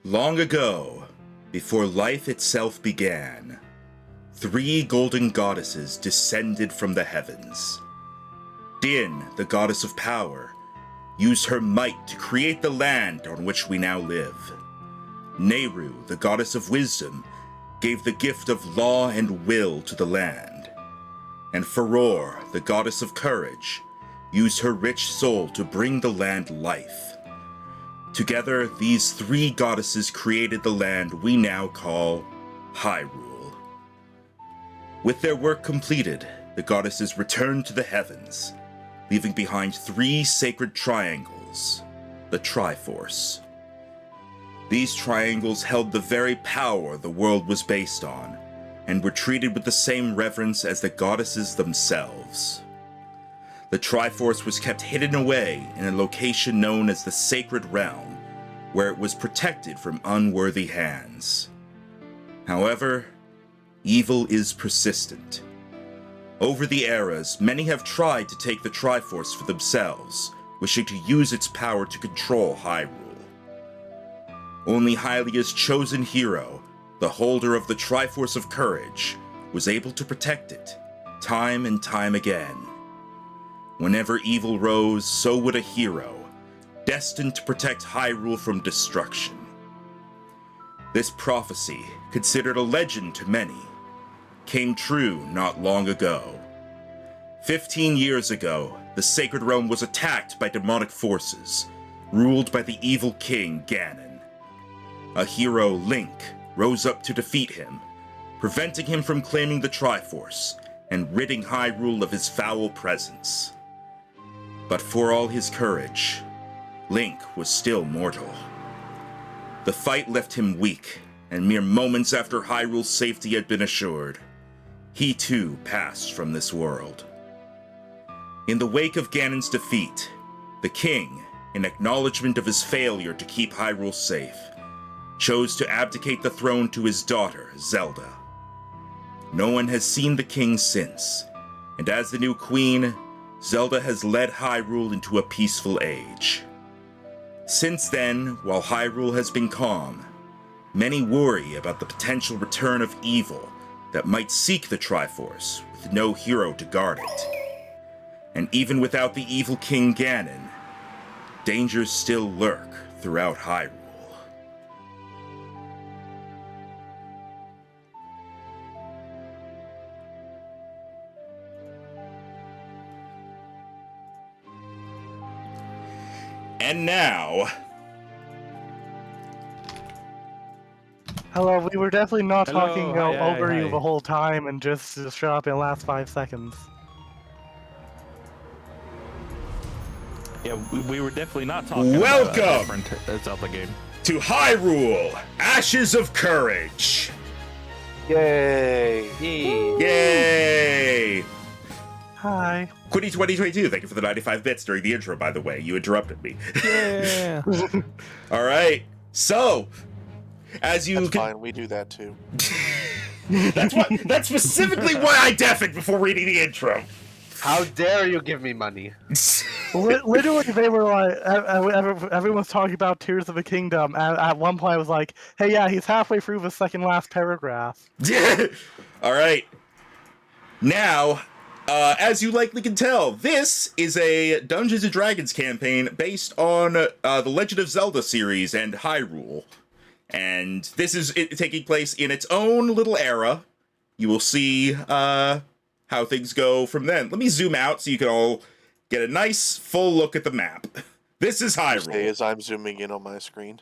Long ago, before life itself began, 3 golden goddesses descended from the heavens. Din, the goddess of power, used her might to create the land on which we now live. Nehru, the goddess of wisdom, gave the gift of law and will to the land. And Furor, the goddess of courage, used her rich soul to bring the land life. Together, these 3 goddesses created the land we now call Hyrule. With their work completed, the goddesses returned to the heavens, leaving behind 3 sacred triangles, the Triforce. These triangles held the very power the world was based on, and were treated with the same reverence as the goddesses themselves. The Triforce was kept hidden away in a location known as the Sacred Realm, where it was protected from unworthy hands. However, evil is persistent. Over the eras, many have tried to take the Triforce for themselves, wishing to use its power to control Hyrule. Only Hylia's chosen hero, the holder of the Triforce of Courage, was able to protect it, time and time again. Whenever evil rose, so would a hero, destined to protect Hyrule from destruction. This prophecy, considered a legend to many, came true not long ago. 15 years ago, the Sacred Realm was attacked by demonic forces, ruled by the evil king Ganon. A hero, Link, rose up to defeat him, preventing him from claiming the Triforce and ridding Hyrule of his foul presence. But for all his courage, Link was still mortal. The fight left him weak, and mere moments after Hyrule's safety had been assured, he too passed from this world. In the wake of Ganon's defeat, the king, in acknowledgement of his failure to keep Hyrule safe, chose to abdicate the throne to his daughter, Zelda. No one has seen the king since, and as the new queen, Zelda has led Hyrule into a peaceful age. Since then, while Hyrule has been calm, many worry about the potential return of evil that might seek the Triforce with no hero to guard it. And even without the evil King Ganon, dangers still lurk throughout Hyrule. And now... Hello, we were definitely not Hello, talking hi, over hi. you the whole time and just shut up in the last 5 seconds. Yeah, we were definitely not talking Welcome about a different Zelda game. to Hyrule, Ashes of Courage! Yay! Yay! Hi. Quitty 2022, thank you for the 95 bits during the intro, by the way. You interrupted me. Yeah. Alright, so, as you That's can... fine, we do that too. That's specifically why I deafened before reading the intro. How dare you give me money? Literally, they were like, everyone's talking about Tears of the Kingdom. At one point, I was like, hey, yeah, he's halfway through the second last paragraph. Alright. Now, as you likely can tell, this is a Dungeons & Dragons campaign based on the Legend of Zelda series and Hyrule. And this is it taking place in its own little era. You will see how things go from then. Let me zoom out so you can all get a nice full look at the map. This is Stay Hyrule. as I'm zooming in on my screen.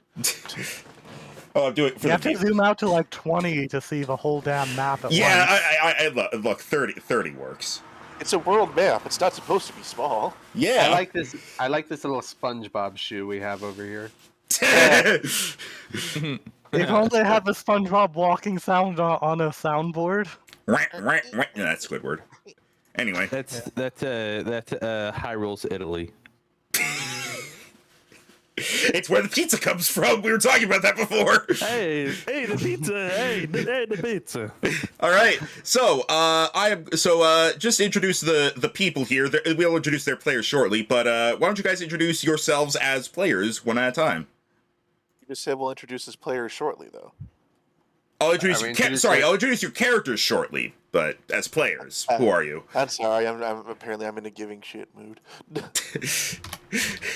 Oh, I'm doing it for You the have to people. zoom out to like 20 to see the whole damn map at Yeah, once. I look, 30 works. It's a world map. It's not supposed to be small. Yeah. I like this. I like this little SpongeBob shoe we have over here. If only they had the SpongeBob walking sound on a soundboard. No, that's Squidward. Anyway. That's Hyrule's Italy. It's where the pizza comes from. We were talking about that before. Hey, the pizza! Hey, the pizza! All right. So, just introduce the people here. We'll introduce their players shortly, but why don't you guys introduce yourselves as players one at a time? Just said we'll introduce his players shortly, though. I'll introduce Are we you. introducing- Sorry, I'll introduce your characters shortly. But as players, who are you? I'm sorry. I'm apparently I'm in a giving shit mood.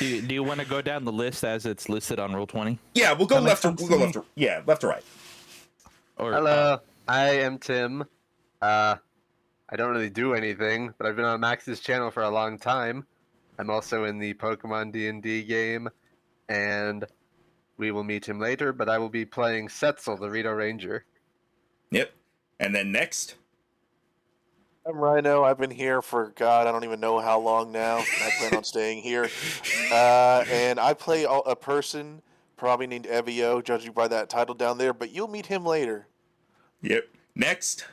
Do you want to go down the list as it's listed on Roll20? Yeah, we'll go That left. makes We'll sense go to left. Yeah, left to right. Or Hello, I am Tim. I don't really do anything, but I've been on Max's channel for a long time. I'm also in the Pokemon D&D game, and we will meet him later, but I will be playing Setzel, the Rito Ranger. Yep. And then next. I'm Rhino. I've been here for God, I don't even know how long now. I plan on staying here, and I play a person probably named Evio, judging by that title down there. But you'll meet him later. Yep. Next.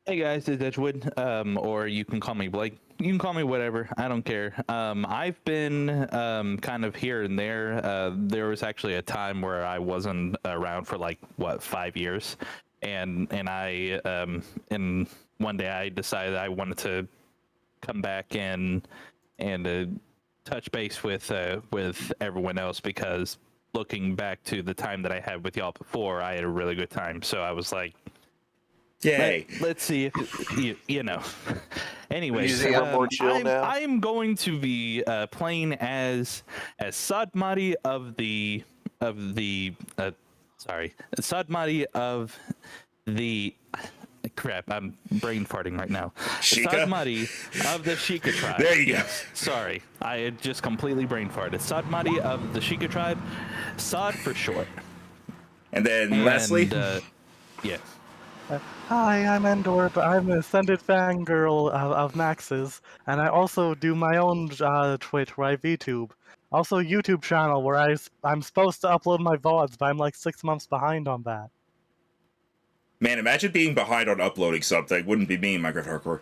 hey guys, it's Edgewood, or you can call me Blake. You can call me whatever. I don't care. I've been kind of here and there. There was actually a time where I wasn't around for like 5 years, and one day I decided I wanted to come back and touch base with everyone else, because looking back to the time that I had with y'all before, I had a really good time. So I was like, Yay. let's see if you know. Anyways, Using it more chill now? I am going to be playing as Sadmati of the Sadmati of the crap. I'm brain farting right now. Sheikah? Sadmati of the Sheikah tribe. There you go. Sorry, I had just completely brain farted. Sadmati of the Sheikah tribe, Sad for short. And then Leslie. Yeah. Hi, I'm Endor, but I'm an ascended fangirl of Max's, and I also do my own Twitch where I VTube. Also, YouTube channel where I'm supposed to upload my VODs, but I'm like 6 months behind on that. Man, imagine being behind on uploading something. Wouldn't be me, Minecraft Hardcore.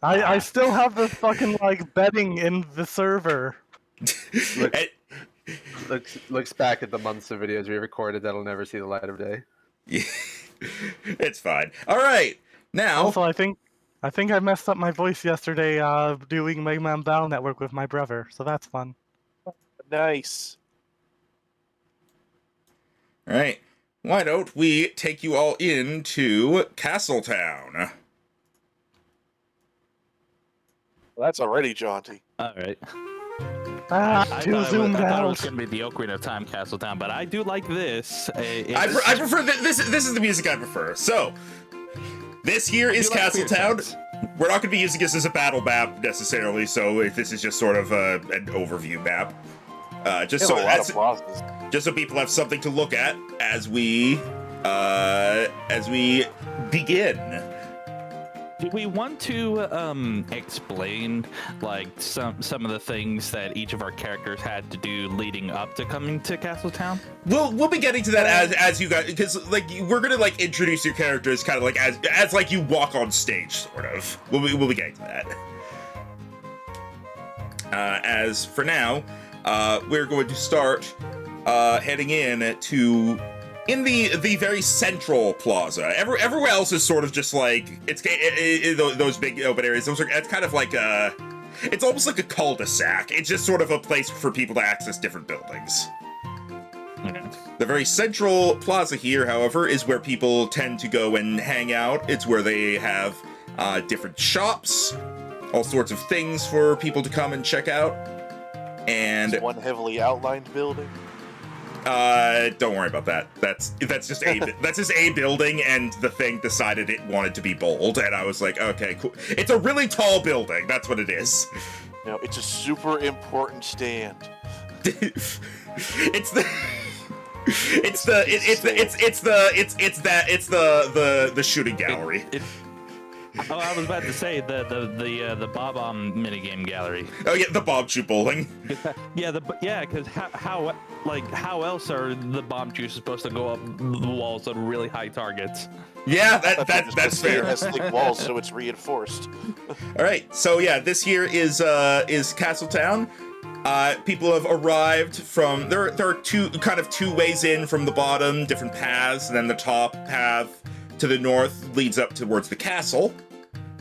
I still have the fucking like betting in the server. And- Looks back at the months of videos we recorded that'll never see the light of day. yeah, it's fine. All right, now. Also, I think I messed up my voice yesterday doing Mega Man Battle Network with my brother, so that's fun. Nice. All right. Why don't we take you all into Castletown? Well, that's already jaunty. All right. Ah, too zoomed I thought it was out. going to be the Ocarina of Time Castletown, but I do like this. I prefer this is the music I prefer. So, this here is like Fear Castletown. Sounds. We're not going to be using this as a battle map necessarily, so this is just sort of an overview map. Just There's so a lot of bosses. just so people have something to look at as we begin. Do we want to explain like some of the things that each of our characters had to do leading up to coming to Castletown? We'll be getting to that as you guys, because like we're gonna like introduce your characters kind of like as like you walk on stage, sort of. We'll be getting to that. As for now, we're going to start heading in to the very central plaza. Everywhere else is sort of just like those big open areas. It's kind of like it's almost like a cul-de-sac. It's just sort of a place for people to access different buildings. The very central plaza here, however, is where people tend to go and hang out. It's where they have different shops, all sorts of things for people to come and check out. And One heavily outlined building. don't worry about that. That's just a building, and the thing decided it wanted to be bold, and I was like, okay, cool. It's a really tall building. That's what it is. No, it's a super important stand. It's the shooting gallery. Oh, I was about to say the Bob-omb minigame gallery. Oh yeah, the bomb shoot bowling. Because how else are the bomb juices supposed to go up the walls on really high targets? Yeah, that's It fair. has thick walls, so it's reinforced. All right, so yeah, this here is Castletown. People have arrived from there are two ways in from the bottom, different paths, and then the top path to the north leads up towards the castle.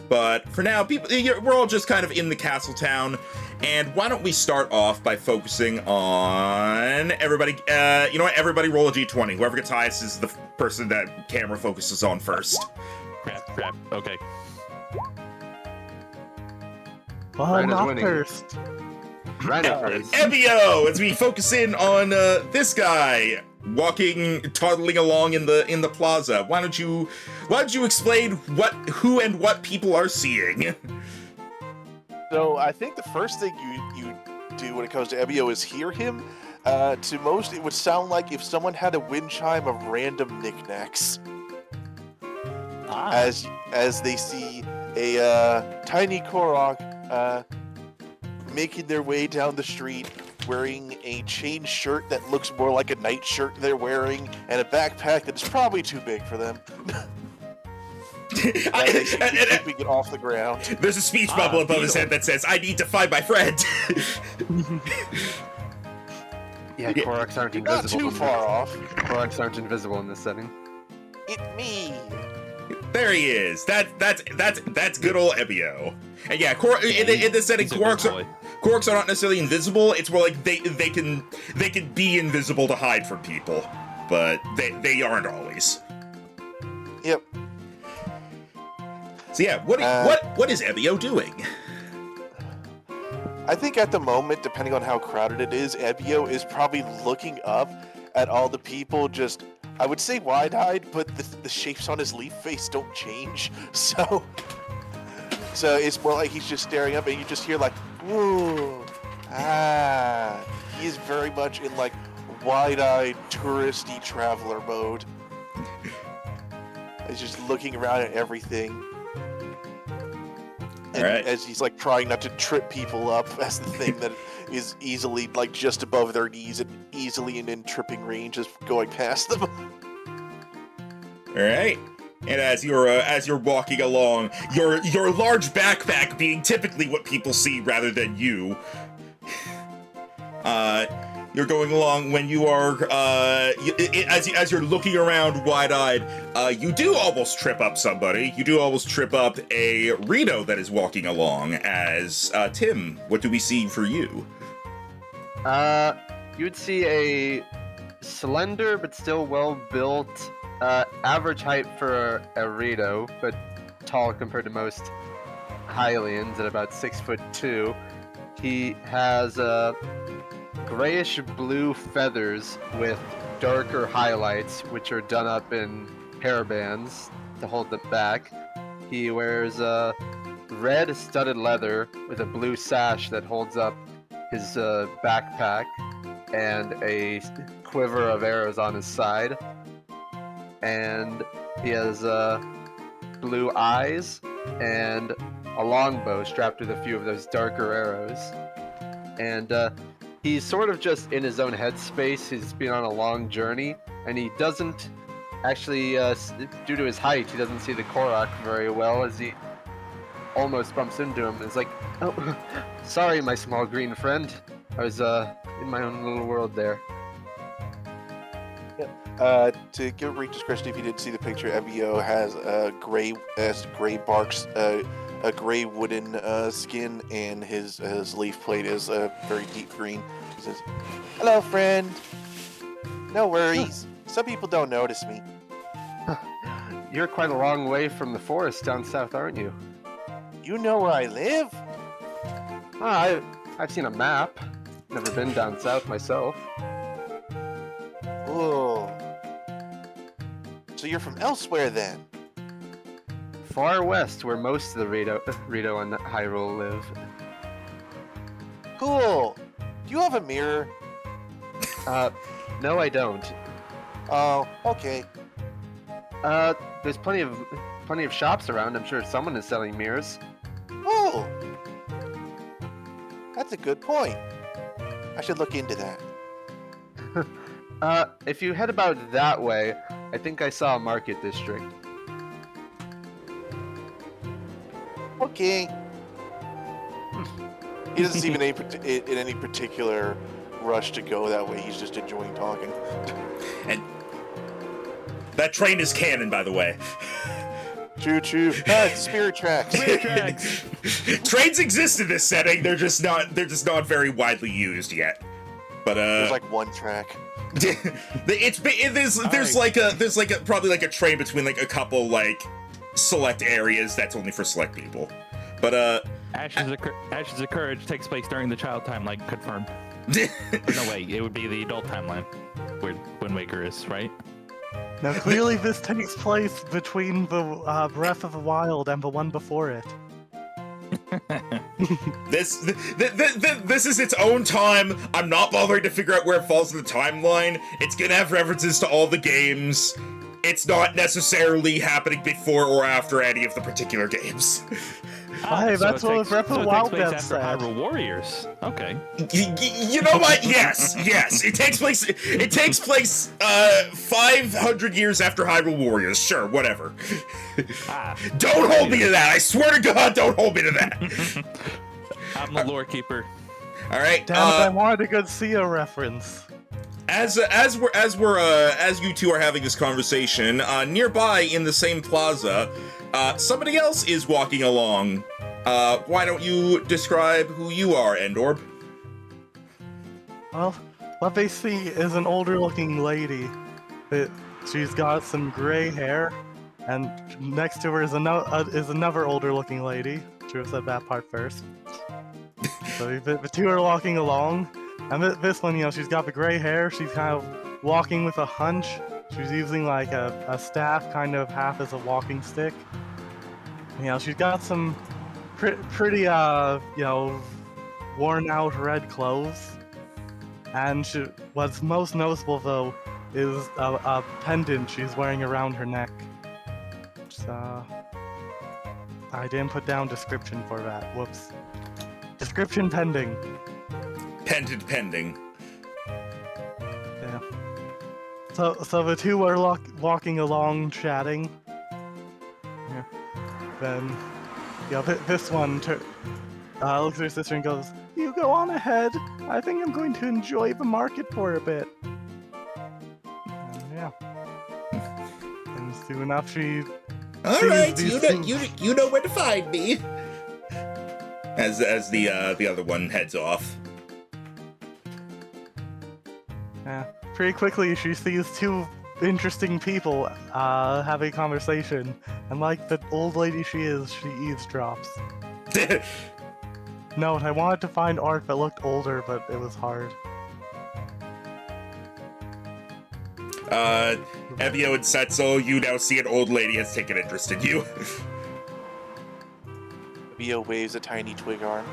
But for now, we're all just kind of in the castle town. And why don't we start off by focusing on everybody? You know what? Everybody roll a d20. Whoever gets highest is the person that camera focuses on first. Crap. Okay. Well, Rhino's not winning. first. Rhino first. Ebio, as we focus in on this guy walking, toddling along in the plaza. Why don't you explain who and what people are seeing? So I think the first thing you do when it comes to Ebio is hear him. To most, it would sound like if someone had a wind chime of random knickknacks. As they see a tiny Korok making their way down the street, wearing a chain shirt that looks more like a night shirt they're wearing, and a backpack that's probably too big for them. They seem to be keeping it off the ground. There's a speech bubble above his head that says, "I need to find my friend." Yeah, Koroks aren't Not invisible. too far off. Koroks aren't invisible in this setting. It me. There he is. That's good old Ebio. And yeah, in this setting, He's a good Koroks are not necessarily invisible. It's more like they can be invisible to hide from people, but they aren't always. Yep. So yeah, what is Ebio doing? I think at the moment, depending on how crowded it is, Ebio is probably looking up at all the people just, I would say wide-eyed, but the shapes on his leaf face don't change. So it's more like he's just staring up and you just hear like, whoa, he is very much in like wide-eyed, touristy traveler mode. He's just looking around at everything. And as he's like trying not to trip people up as the thing that is easily like just above their knees and easily in tripping range is going past them. All right. And as you're walking along, your large backpack being typically what people see rather than you, you're going along when you are as you're looking around wide-eyed, you do almost trip up somebody. You do almost trip up a Rito that is walking along. As Tim, what do we see for you? You'd see a slender but still well-built, average height for a Rito, but tall compared to most Hylians at about 6'2". He has grayish blue feathers with darker highlights, which are done up in hairbands to hold them back. He wears red studded leather with a blue sash that holds up his backpack and a quiver of arrows on his side. And he has blue eyes and a longbow strapped with a few of those darker arrows. And he's sort of just in his own headspace. He's been on a long journey, and he doesn't actually, due to his height, he doesn't see the Korok very well as he almost bumps into him. It's like, oh, sorry, my small green friend. I was in my own little world there. To give a brief description, if you didn't see the picture, Ebio has gray barks, a gray wooden skin, and his leaf plate is a very deep green. He says, "Hello, friend. No worries. Some people don't notice me." You're quite a long way from the forest down south, aren't you? You know where I live? I've seen a map. Never been down south myself. Oh. So you're from elsewhere then? Far west, where most of the Rito and Hyrule live. Cool. Do you have a mirror? No, I don't. Oh, okay. There's plenty of shops around. I'm sure someone is selling mirrors. Oh. That's a good point. I should look into that. If you head about that way, I think I saw a market district. Okay. He doesn't seem in any particular rush to go that way. He's just enjoying talking. And that train is canon, by the way. Choo choo. Ah, it's Spirit Tracks. Spirit tracks. Trains exist in this setting. They're just not very widely used yet. But There's like one track. there's like a probably like a train between like a couple like select areas that's only for select people. But Ashes of Courage takes place during the child timeline, confirmed. No, wait, it would be the adult timeline where Wind Waker is, right? Now, clearly this takes place between the Breath of the Wild and the one before it. this is its own time. I'm not bothering to figure out where it falls in the timeline. It's gonna have references to all the games. It's not necessarily happening before or after any of the particular games. Hey, that's what Breath of the Wild takes place said. after Hyrule Warriors. Okay. You know what? Yes. It takes place 500 years after Hyrule Warriors. Sure, whatever. Don't hold me to that. I swear to God, don't hold me to that. I'm the lore keeper. All right. Damn it, I wanted a good Sia reference. As you two are having this conversation, nearby in the same plaza, somebody else is walking along. Why don't you describe who you are, Endorb? Well, what they see is an older-looking lady. She's got some gray hair, and next to her is another older-looking lady. Should have said that part first. So the two are walking along, and this one, she's got the gray hair. She's kind of walking with a hunch. She's using like a staff, kind of half as a walking stick. She's got some pretty, worn out red clothes. And what's most noticeable, though, is a pendant she's wearing around her neck. So, I didn't put down description for that. Whoops. Description pending. Pendant pending. Yeah. So the two are walking along, chatting. Yeah. Then, this one looks at her sister and goes, "You go on ahead. I think I'm going to enjoy the market for a bit." And yeah. And soon enough, she. All right, you know where to find me. As the other one heads off. Yeah. Pretty quickly, she sees two interesting people having a conversation, and like the old lady she is, she eavesdrops. Note, I wanted to find art that looked older, but it was hard. Evio and Setzel, you now see an old lady has taken interest in you. Bio waves a tiny twig arm.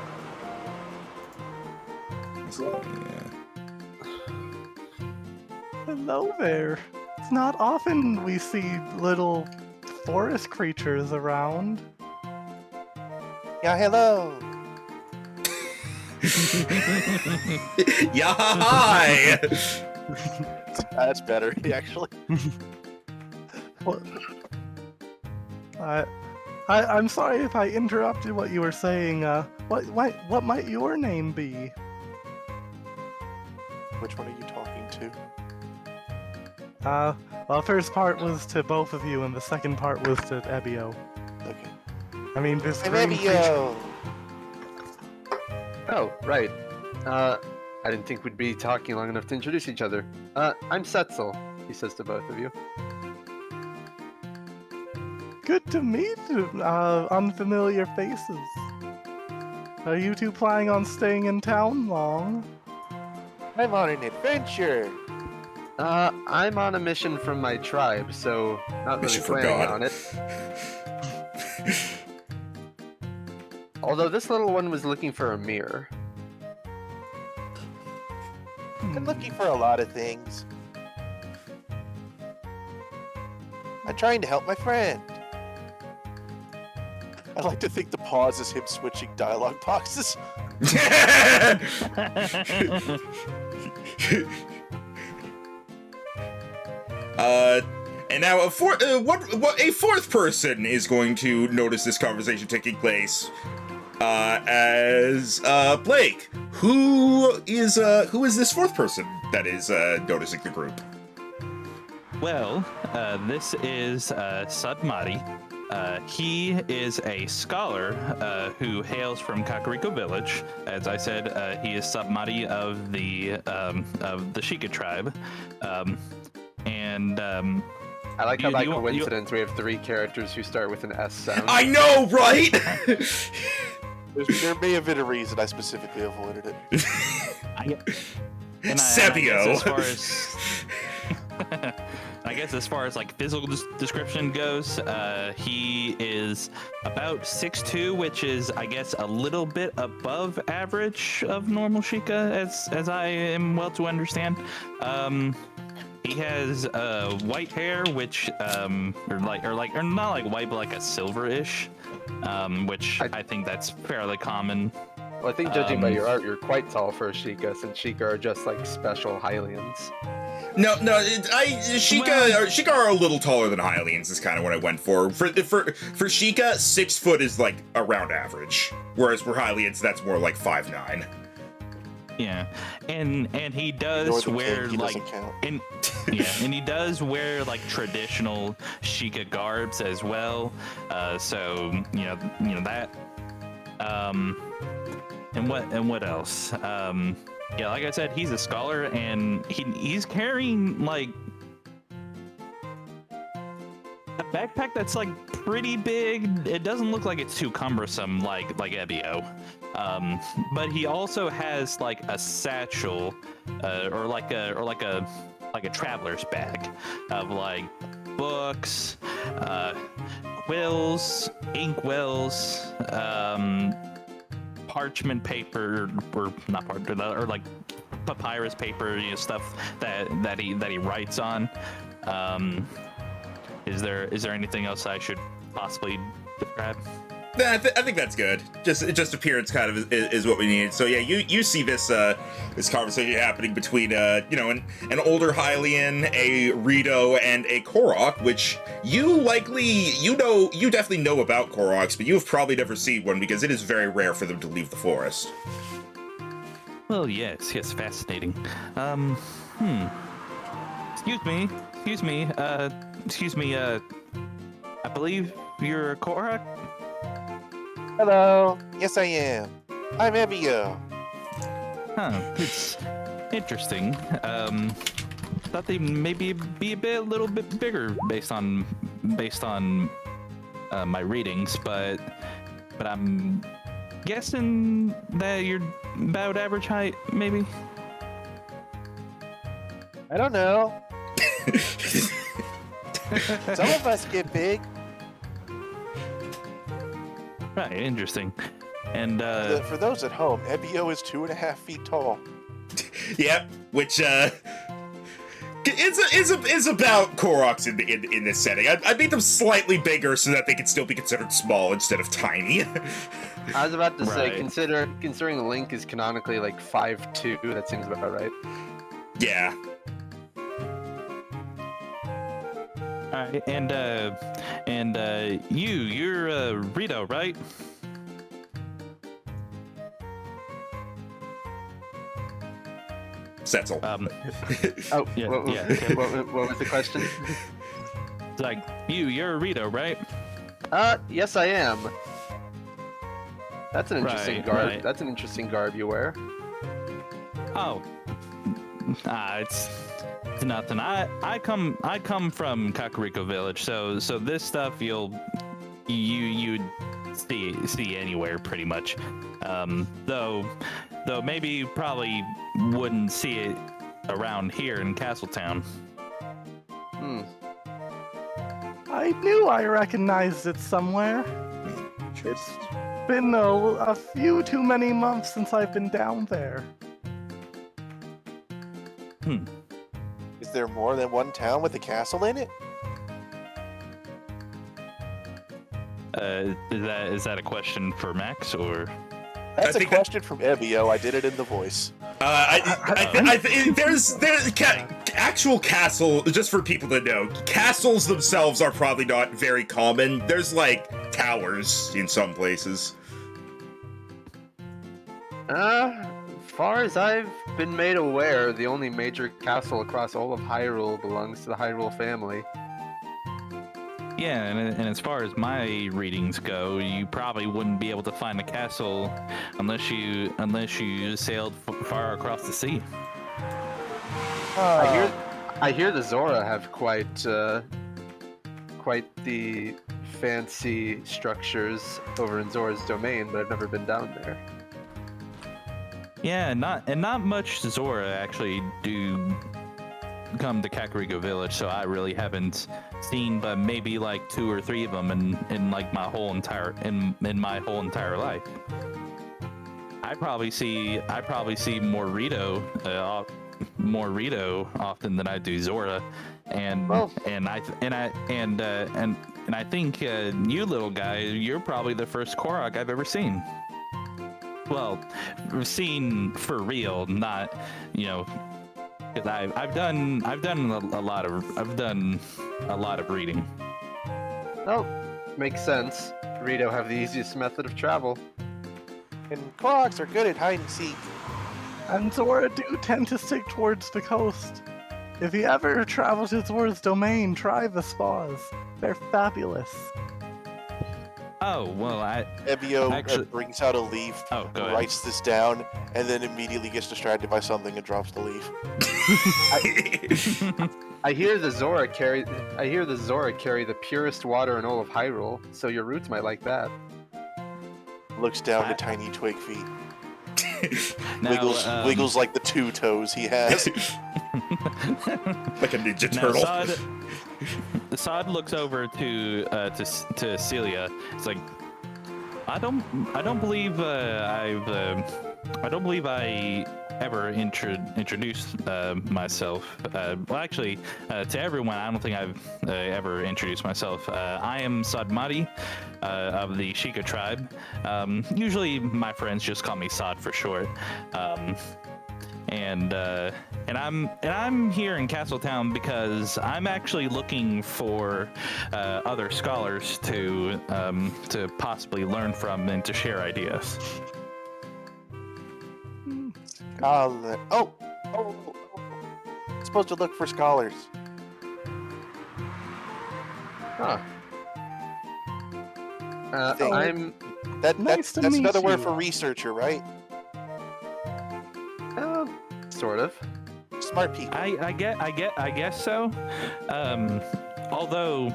Hello there. It's not often we see little forest creatures around. Yeah, hello. Yeah, hi. That's better, actually. What? I'm sorry if I interrupted what you were saying. What might your name be? Which one are you talking to? Well, the first part was to both of you, and the second part was to Ebio. Okay. I mean, this I'm green creature. Ebio. Oh, right. I didn't think we'd be talking long enough to introduce each other. I'm Setzel, he says to both of you. Good to meet unfamiliar faces. Are you two planning on staying in town long? I'm on an adventure. I'm on a mission from my tribe, so not really Mission for planning God. on it. Although this little one was looking for a mirror. I'm looking for a lot of things. I'm trying to help my friend. I like to think the pause is him switching dialogue boxes. And now a fourth person is going to notice this conversation taking place. As Blake, who is this fourth person that is noticing the group? Well, this is Sudmati, He is a scholar who hails from Kakariko Village. As I said, he is Submadi of the Sheikah tribe, and I like how You- by you- you- coincidence we have 3 characters who start with an S sound. I know, right? There may have been a reason I specifically avoided it. Sebio. I guess as far as like physical description goes, he is about 6'2", which is I guess a little bit above average of normal Sheikah, as I am well to understand. He has white hair, which or not like white, but like a silverish, which I think that's fairly common. Well, I think judging by your art, you're quite tall for a Sheikah, since Sheikah are just like special Hylians. No, Sheikah are a little taller than Hylians is kind of what I went for. For Sheikah, 6 foot is like around average, whereas for Hylians, that's more like 5'9". Yeah, and he does Northern wear King, he like doesn't count. and he does wear like traditional Sheikah garbs as well. So you know that. And what else? Yeah, like I said, he's a scholar, and he's carrying like a backpack that's like pretty big. It doesn't look like it's too cumbersome like Ebio. But he also has like a satchel, or like a traveler's bag of like books, quills, ink wells, parchment paper, or not parchment, or like papyrus paper, stuff that he writes on. Is there anything else I should possibly describe? I think that's good. Just appearance kind of is what we need. So yeah, you see this this conversation happening between an older Hylian, a Rito, and a Korok, which you definitely know about Koroks, but you have probably never seen one because it is very rare for them to leave the forest. Well, yes, fascinating. Excuse me, I believe you're a Korok? Hello. Yes, I am. I'm Ebio. Huh, it's interesting. Thought they maybe be a little bit bigger based on my readings, but I'm guessing that you're about average height, maybe? I don't know. Some of us get big. Right, interesting. And For those at home, Ebio is 2.5 feet tall. Yep, which is about Koroks in this setting. I made them slightly bigger so that they could still be considered small instead of tiny. I was about to say, Right. considering Link is canonically like 5'2", that seems about right. Yeah. Alright, and you're Rito, right? Setzel. Oh, Yeah, what, yeah. what was the question? It's like you're Rito, right? Yes, I am. That's an interesting Right, garb. right. That's an interesting garb you wear. Oh, it's nothing. I come from Kakariko Village, so this stuff you'd see anywhere pretty much. Though maybe you probably wouldn't see it around here in Castletown. Hmm. I knew I recognized it somewhere. It's been a few too many months since I've been down there. Is there more than one town with a castle in it? Is that a question for Max or? That's a think question from Ebio. I did it in the voice. There's actual castle, just for people to know, castles themselves are probably not very common. There's like towers in some places. Far as I've been made aware, the only major castle across all of Hyrule belongs to the Hyrule family. Yeah, and as far as my readings go, you probably wouldn't be able to find a castle unless you sailed far across the sea. I hear the Zora have quite the fancy structures over in Zora's domain, but I've never been down there. Yeah, not much Zora actually do come to Kakariko Village, so I really haven't seen, but maybe like 2 or 3 of them in like my whole entire life. I probably see more Rito often than I do Zora, and I think you little guy, you're probably the first Korok I've ever seen. Well, seen for real, not because I've done a lot of reading. Oh, makes sense. Rito have the easiest method of travel. And Koroks are good at hide and seek. And Zora do tend to stick towards the coast. If you ever travel to Zora's domain, try the spas. They're fabulous. Oh, well, Ebio actually brings out a leaf, Oh, go ahead. writes this down, and then immediately gets distracted by something and drops the leaf. I hear the Zora carry the purest water in all of Hyrule, so your roots might like that. Looks down to tiny twig feet. Now, Wiggles like the 2 toes he has. Like a Ninja Now, Turtle. Sod looks over to Celia. It's like, I don't believe I ever introduced myself. Well, actually, to everyone, I don't think I've ever introduced myself. I am Sodmati of the Sheikah tribe. Usually, my friends just call me Sod for short. And I'm here in Castletown because I'm actually looking for other scholars to possibly learn from and to share ideas. Scholar. Oh. Supposed to look for scholars. Huh. Thing. I'm Nice to That's meet another word you. for researcher, right? sort of. Smart people. I guess so. Although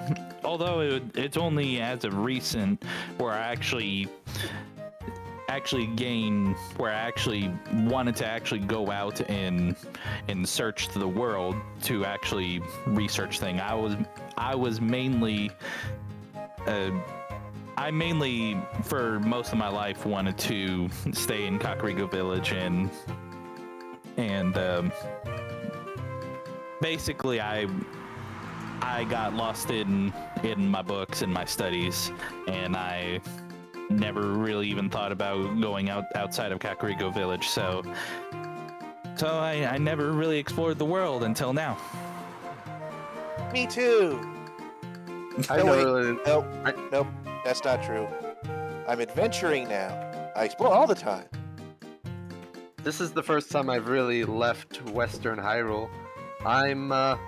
it's only as of recent where I actually wanted to actually go out and search the world to actually research things. I mainly for most of my life wanted to stay in Kakariko Village and basically I got lost in my books and my studies, and I never really even thought about going outside of Kakariko Village, so I never really explored the world until now. Me too. I No, never wait. really. Nope, that's not true. I'm adventuring now. I explore all the time. This is the first time I've really left Western Hyrule. I'm on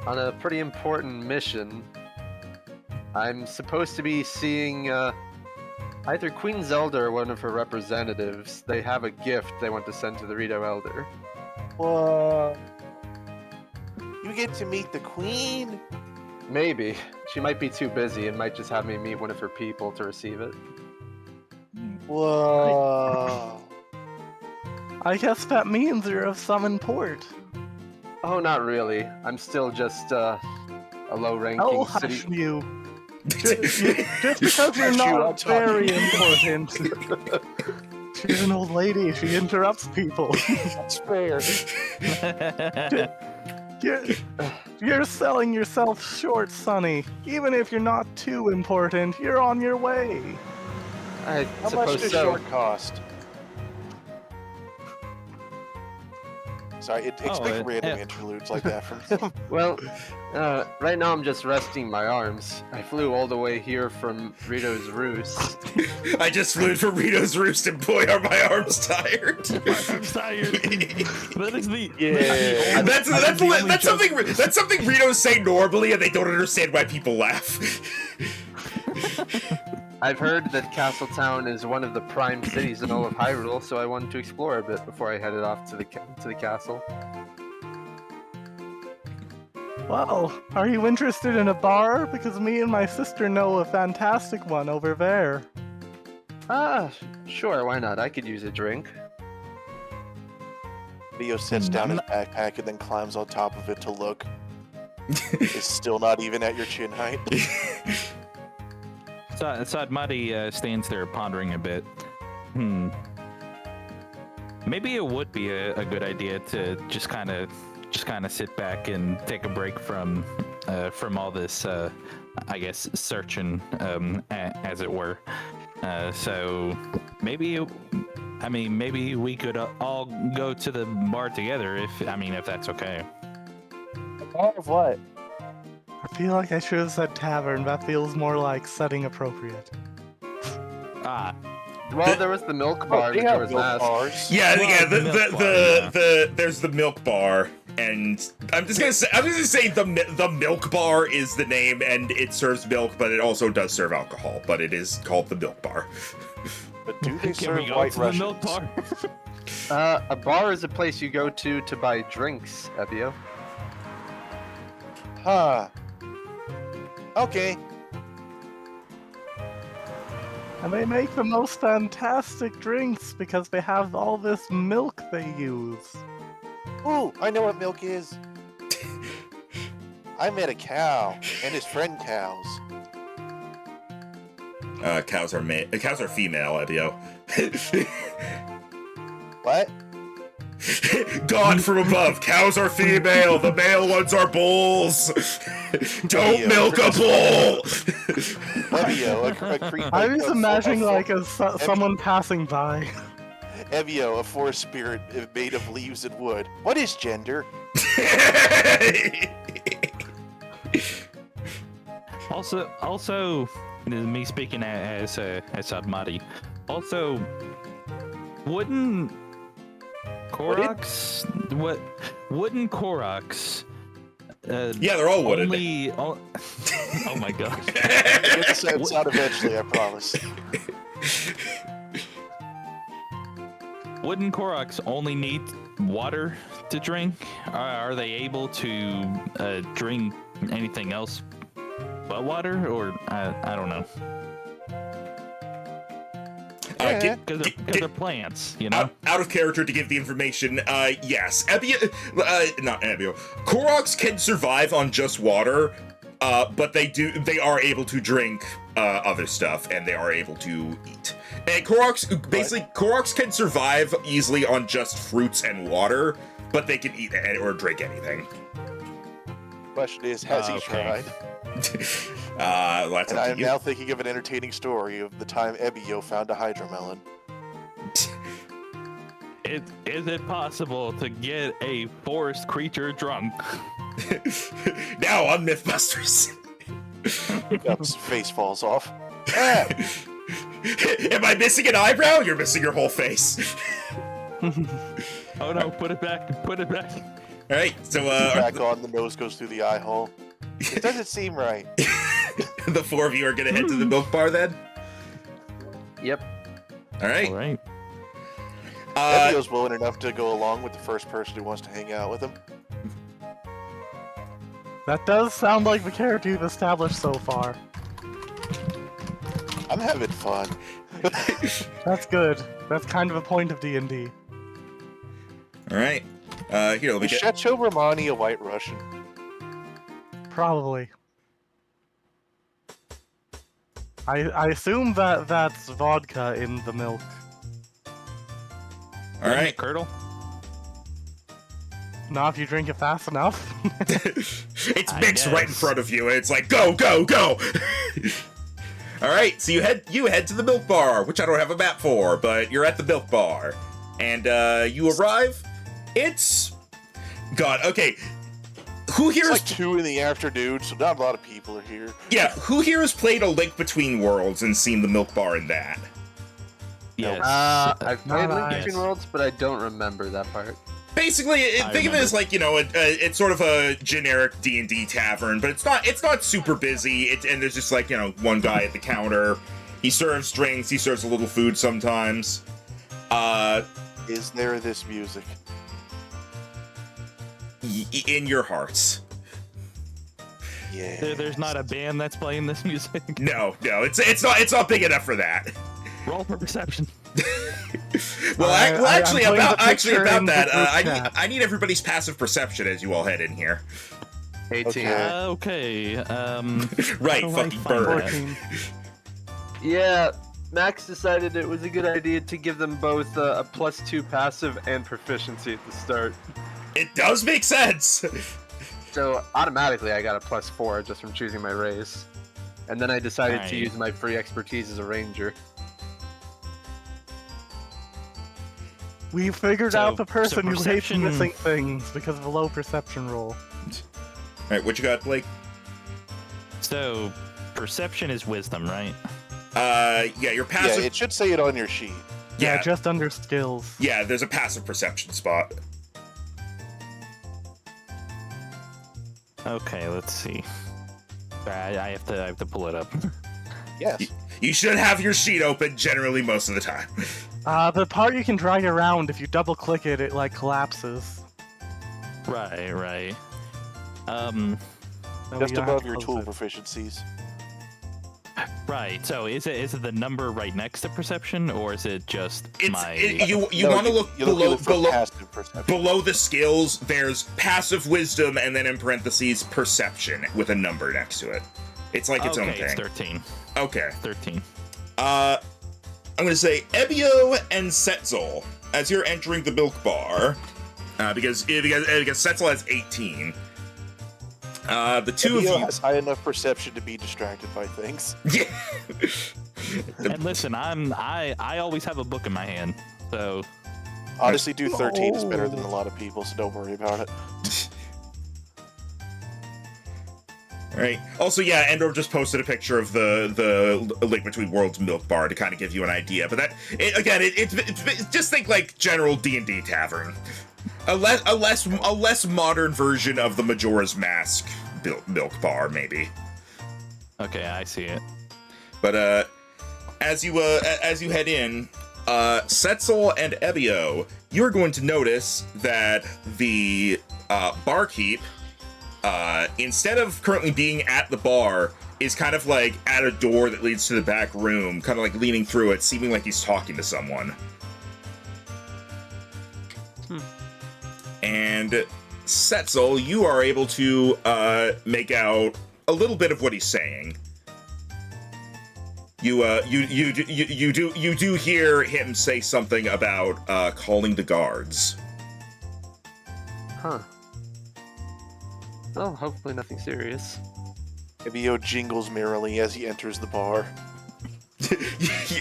a pretty important mission. I'm supposed to be seeing either Queen Zelda or one of her representatives. They have a gift they want to send to the Rito Elder. What? You get to meet the queen? Maybe. She might be too busy and might just have me meet one of her people to receive it. Whoa. I guess that means you're of some import. Oh, not really. I'm still just a low-ranking Oh, city. hush you. Just because you're Hush you, I'm not talking. very important. She's an old lady. She interrupts people. That's fair. You're selling yourself short, Sonny. Even if you're not too important, you're on your way. I How much suppose does so. short cost? Sorry, expect random interludes like that from him. Well, Right now I'm just resting my arms. I flew all the way here from Rito's Roost. I just flew from Rito's Roost, and boy, are my arms tired. I'm tired. That is the Yeah. That's something Ritos say normally, and they don't understand why people laugh. I've heard that Castletown is one of the prime cities in all of Hyrule, so I wanted to explore a bit before I headed off to the castle. Well, are you interested in a bar? Because me and my sister know a fantastic one over there. Sure, why not? I could use a drink. Leo sits down his backpack and then climbs on top of it to look. It's still not even at your chin height. Sadmati stands there pondering a bit. Maybe it would be a good idea to just kind of sit back and take a break from all this, I guess, searching, as it were. So maybe we could all go to the bar together if that's okay. Bar of what? I feel like I should have said tavern. That feels more like setting appropriate. Well, there was the milk bar They that have was milk asked. bars. Yeah, Milk there's the milk bar, and I'm just gonna say the milk bar is the name, and it serves milk, but it also does serve alcohol, but it is called the milk bar. But do they Can serve we go white to the Russians? milk bar? A bar is a place you go to buy drinks, Ebio. Huh. Okay. And they make the most fantastic drinks because they have all this milk they use. Ooh, I know what milk is. I met a cow and his friend cows. Cows are female, Ebio. What? God from above, cows are female, the male ones are bulls. Don't Ebio, milk a bull. Ebio, a creep. I was imagining like someone passing by. Evio, a forest spirit made of leaves and wood. What is gender? Also, this is me speaking as Sadmati. Also, wouldn't Koroks? Wooden Koroks? Yeah, they're all wooden. Oh my god! Get the sense out eventually, I promise. Wooden Koroks only need water to drink. Are they able to drink anything else but water, or I don't know? Because they're plants, you know. Out of character to give the information. Yes, not Ebio. Koroks can survive on just water, but they are able to drink other stuff, and they are able to eat. And Koroks can survive easily on just fruits and water, but they can eat or drink anything. Question is, has he tried? That's And up I to am you. now thinking of an entertaining story of the time Ebio found a hydromelon. Is it possible to get a forest creature drunk? Now on Mythbusters. His face falls off. Ah! Am I missing an eyebrow? You're missing your whole face. Oh no! Put it back! Put it back! All right, so Back on, the nose goes through the eye hole. It doesn't seem right. the four of you are gonna head to the milk bar then. Yep. All right. All right. Ebio's willing enough to go along with the first person who wants to hang out with him. That does sound like the character you've established so far. I'm having fun. That's good. That's kind of a point of D&D. All right. Here, let me Is get. Chateau Romani a white Russian? Probably. I assume that's vodka in the milk. All right. Curdle. Not if you drink it fast enough. It's I mixed right in guess. front of you, and it's like go, go, go. All right, so you head to the milk bar, which I don't have a map for, but you're at the milk bar, and you arrive. It's God. Okay, Who here It's is like 2 in the afternoon, so not a lot of people are here. yeah? Who here has played A Link Between Worlds and seen the milk bar in that? Yes. I've played Not Link I. Between Worlds, but I don't remember that part. Basically, think of it as like, you know, it's sort of a generic D&D tavern, but it's not super busy. And there's just like, you know, one guy at the counter. He serves drinks. He serves a little food sometimes. Is there this music? In your hearts. Yeah. There's not a band that's playing this music. No, it's not big enough for that. Roll for perception. Well, I'm actually, putting the about picture in the that, group chat. I need everybody's passive perception as you all head in here. 18. Okay. Okay. Right, how do I fucking find bird. that? 14. Yeah, Max decided it was a good idea to give them both a +2 passive and proficiency at the start. It does make sense. So automatically I got a +4 just from choosing my race. And then I decided to Right. use my free expertise as a ranger. We figured So- out the person so who hates perception- missing things because of a low perception roll. All right, what you got, Blake? So, perception is wisdom, right? Yeah, your Yeah, passive. it should say it on your sheet. Yeah, just under skills. Yeah, there's a passive perception spot. Okay, let's see. I have to pull it up. Yes. You should have your sheet open generally most of the time. The part you can drag around, if you double click it, it like collapses. Right. So Just you don't have above to your close tool it. Right. Right. So is it the number right next to perception, or is it just You No, want to look you're looking for below passive perception. below the skills. There's passive wisdom, and then in parentheses perception with a number next to it. It's like its own okay, it's thing. 13. Okay. 13. I'm gonna say Ebio and Setzel as you're entering the milk bar, because Setzel has 18. The two of Theo you. has high enough perception to be distracted by things. Yeah. And listen, I always have a book in my hand, so Honestly, do 13 is better than a lot of people, so don't worry about it. All right. Also, yeah, Endor just posted a picture of the Link Between Worlds milk bar to kind of give you an idea. But it's just think like general D&D tavern, a less modern version of the Majora's Mask milk bar, maybe. okay, I see it. But as you head in, Setzel and Ebio, you're going to notice that the barkeep, instead of currently being at the bar, is kind of like at a door that leads to the back room, kind of like leaning through it, seeming like he's talking to someone. And Setzel, you are able to make out a little bit of what he's saying. You do hear him say something about calling the guards. Huh. Well, hopefully nothing serious. Ebio jingles merrily as he enters the bar,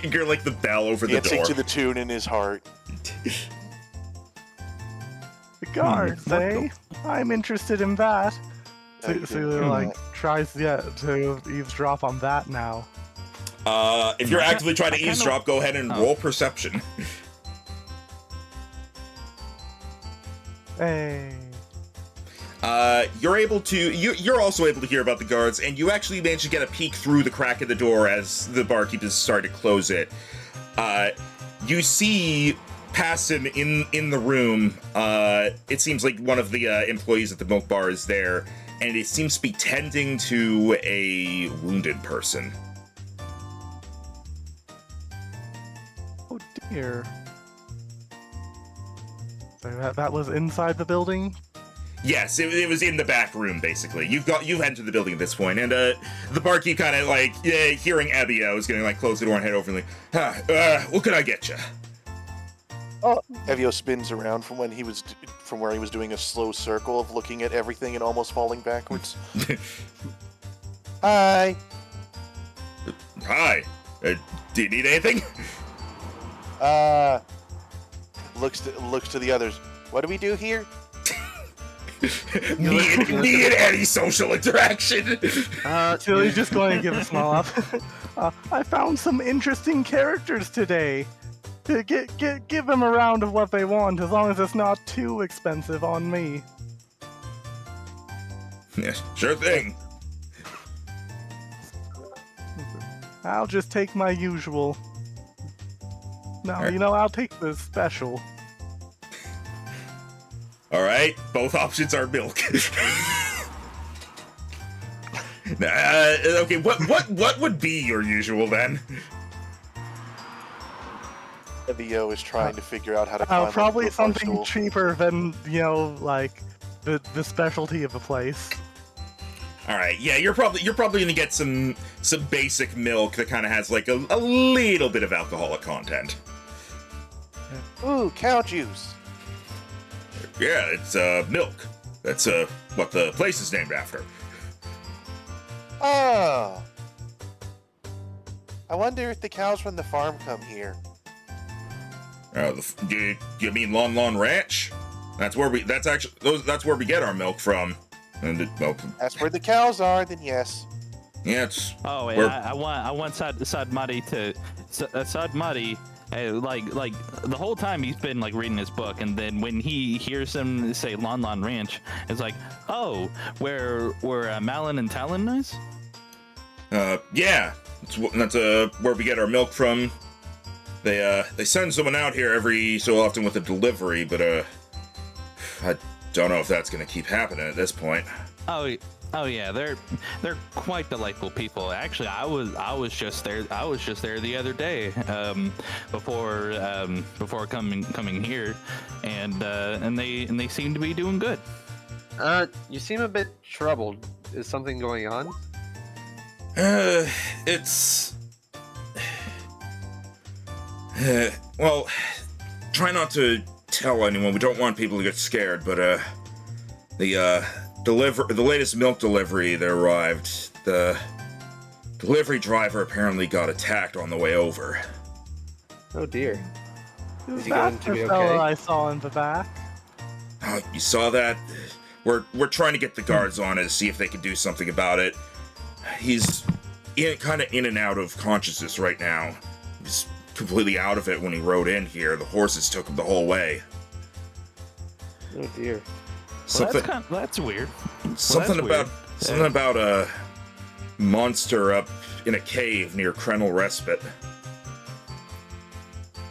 You're like the bell over the dancing door. to the tune in his heart. The guards, eh? I'm interested in that. So like tries to eavesdrop on that now. If you're actively trying to I kinda- eavesdrop, go ahead and Oh. roll perception. Hey. You're also able to hear about the guards, and you actually manage to get a peek through the crack of the door as the barkeep is starting to close it. You see past him in the room. It seems like one of the employees at the milk bar is there, and it seems to be tending to a wounded person. Oh dear. So that was inside the building? Yes, it was in the back room, basically. You've entered the building at this point, and the barkeep kind of like hearing Ebio is gonna like close the door and head over and like, what can I get you? Oh, Evio spins around from where he was doing a slow circle of looking at everything and almost falling backwards. Hi. Hi. Do you need anything? Looks to the others. What do we do here? me and any social interaction. So he's just going to give a small laugh. I found some interesting characters today. Give them a round of what they want, as long as it's not too expensive on me. Yeah, sure thing. I'll just take my usual. No, I'll take the special. All right, both options are milk. Okay, what would be your usual then? Evio is trying to figure out how to climb Probably up to a bar something stool. cheaper than, like the specialty of the place. All right, yeah, you're probably gonna get some basic milk that kind of has like a little bit of alcoholic content. Ooh, cow juice. Yeah, it's milk. That's what the place is named after. Oh. I wonder if the cows from the farm come here. You mean Lon Lon Ranch? That's where we get our milk from. And That's where the cows are. Then yes. yeah, it's. Oh, We're- yeah, I want Sadmati to Sadmati. Like the whole time he's been like reading his book, and then when he hears him say Lon Lon Ranch, it's like, oh, where Malin and Talon is? Yeah, that's where we get our milk from. They send someone out here every so often with a delivery, but I don't know if that's gonna keep happening at this point. Oh yeah, they're quite delightful people. Actually, I was just there the other day, before coming here, and they seem to be doing good. You seem a bit troubled. Is something going on? It's well, try not to tell anyone. We don't want people to get scared, but the latest milk delivery that arrived, the delivery driver apparently got attacked on the way over. Oh dear. Is he that going to be the fellow okay? I saw in the back? Oh, you saw that? We're trying to get the guards on it to see if they can do something about it. He's kind of in and out of consciousness right now. He's completely out of it when he rode in here. The horses took him the whole way. Oh dear. Something. That's weird. Something about a monster up in a cave near Krenel Respite.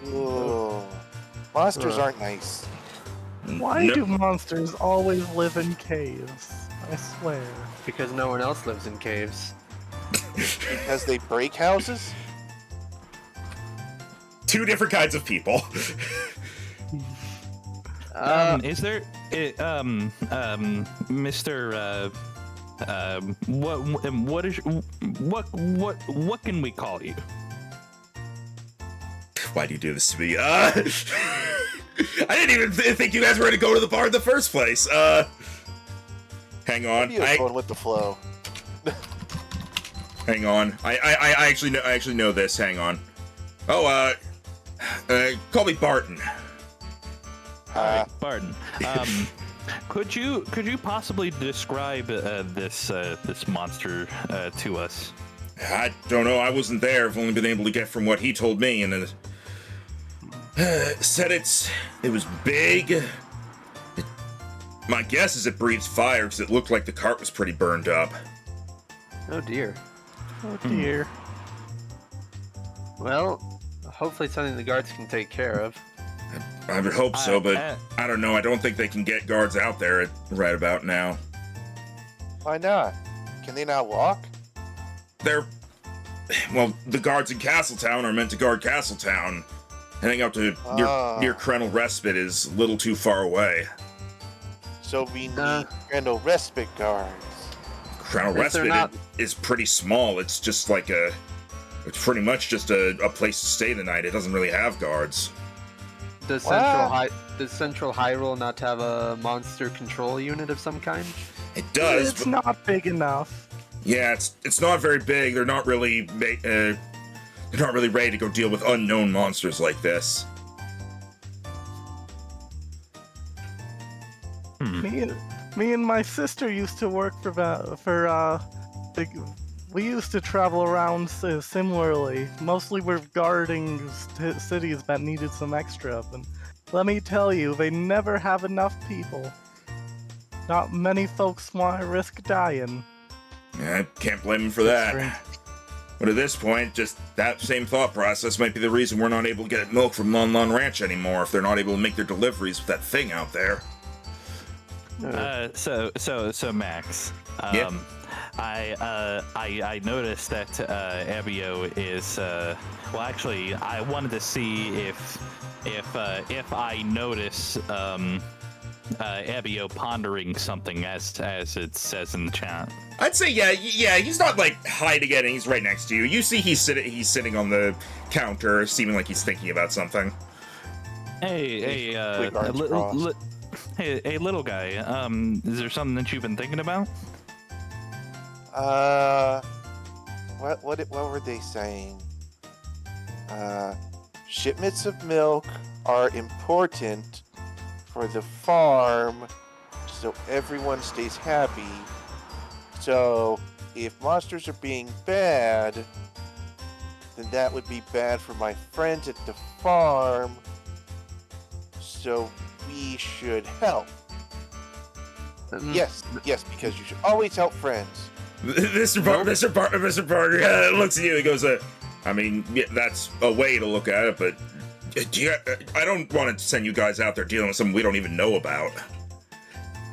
Ooh. Monsters aren't nice. Why No- do monsters always live in caves? I swear. Because no one else lives in caves. Because they break houses? Two different kinds of people. Is there, Mr. What can we call you? Why do you do this to me? I didn't even think you guys were gonna go to the bar in the first place. Hang on. Evio's going with the flow. Hang on. I actually know this. Hang on. Oh, call me Barton. Hi, Barton. Could you possibly describe this monster to us? I don't know. I wasn't there. I've only been able to get from what he told me, and said it was big. My guess is it breathes fire because it looked like the cart was pretty burned up. Oh dear. Oh dear. Well, hopefully something the guards can take care of. I would hope so, but I don't know. I don't think they can get guards out there right about now. Why not? Can they not walk? Well, the guards in Castletown are meant to guard Castletown. Heading out to near Krenel Respite is a little too far away. So we need Grendel respite guards. Krenel If they're Respite not- is pretty small. It's just like it's pretty much just a place to stay the night. It doesn't really have guards. Does What? Central Hyrule not have a monster control unit of some kind? It does, It's but not big enough. yeah, it's not very big. They're not really ready to go deal with unknown monsters like this. Me Me and my sister used to work we used to travel around similarly. Mostly we're guarding cities that needed some extra. And let me tell you, they never have enough people. Not many folks want to risk dying. Yeah, I can't blame him for that. Strange. But at this point, just that same thought process might be the reason we're not able to get milk from Lon Lon Ranch anymore if they're not able to make their deliveries with that thing out there. So Max. Yeah. I noticed that Abio is well. Actually, I wanted to see if I notice Abio pondering something as it says in the chat. I'd say yeah. He's not like hiding it, and he's right next to you. You see, he's sitting on the counter, seeming like he's thinking about something. Hey, hey, little guy. Is there something that you've been thinking about? What were they saying? Shipments of milk are important for the farm, so everyone stays happy. So if monsters are being bad, then that would be bad for my friends at the farm. So we should help. Yes, because you should always help friends. Mr. Parker looks at you. He goes, I mean, yeah, that's a way to look at it, but I don't want to send you guys out there dealing with something we don't even know about.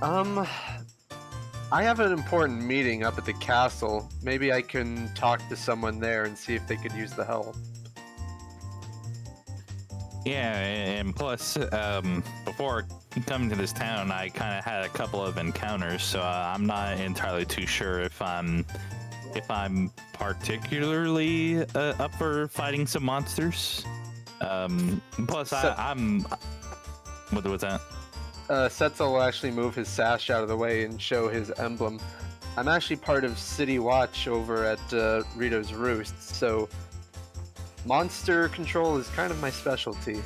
I have an important meeting up at the castle. Maybe I can talk to someone there and see if they could use the help. Yeah, and plus, before coming to this town, I kind of had a couple of encounters, so I'm not entirely too sure if I'm particularly up for fighting some monsters. Plus, I'm. What was that? Setzel will actually move his sash out of the way and show his emblem. I'm actually part of City Watch over at Rito's Roost, so monster control is kind of my specialty.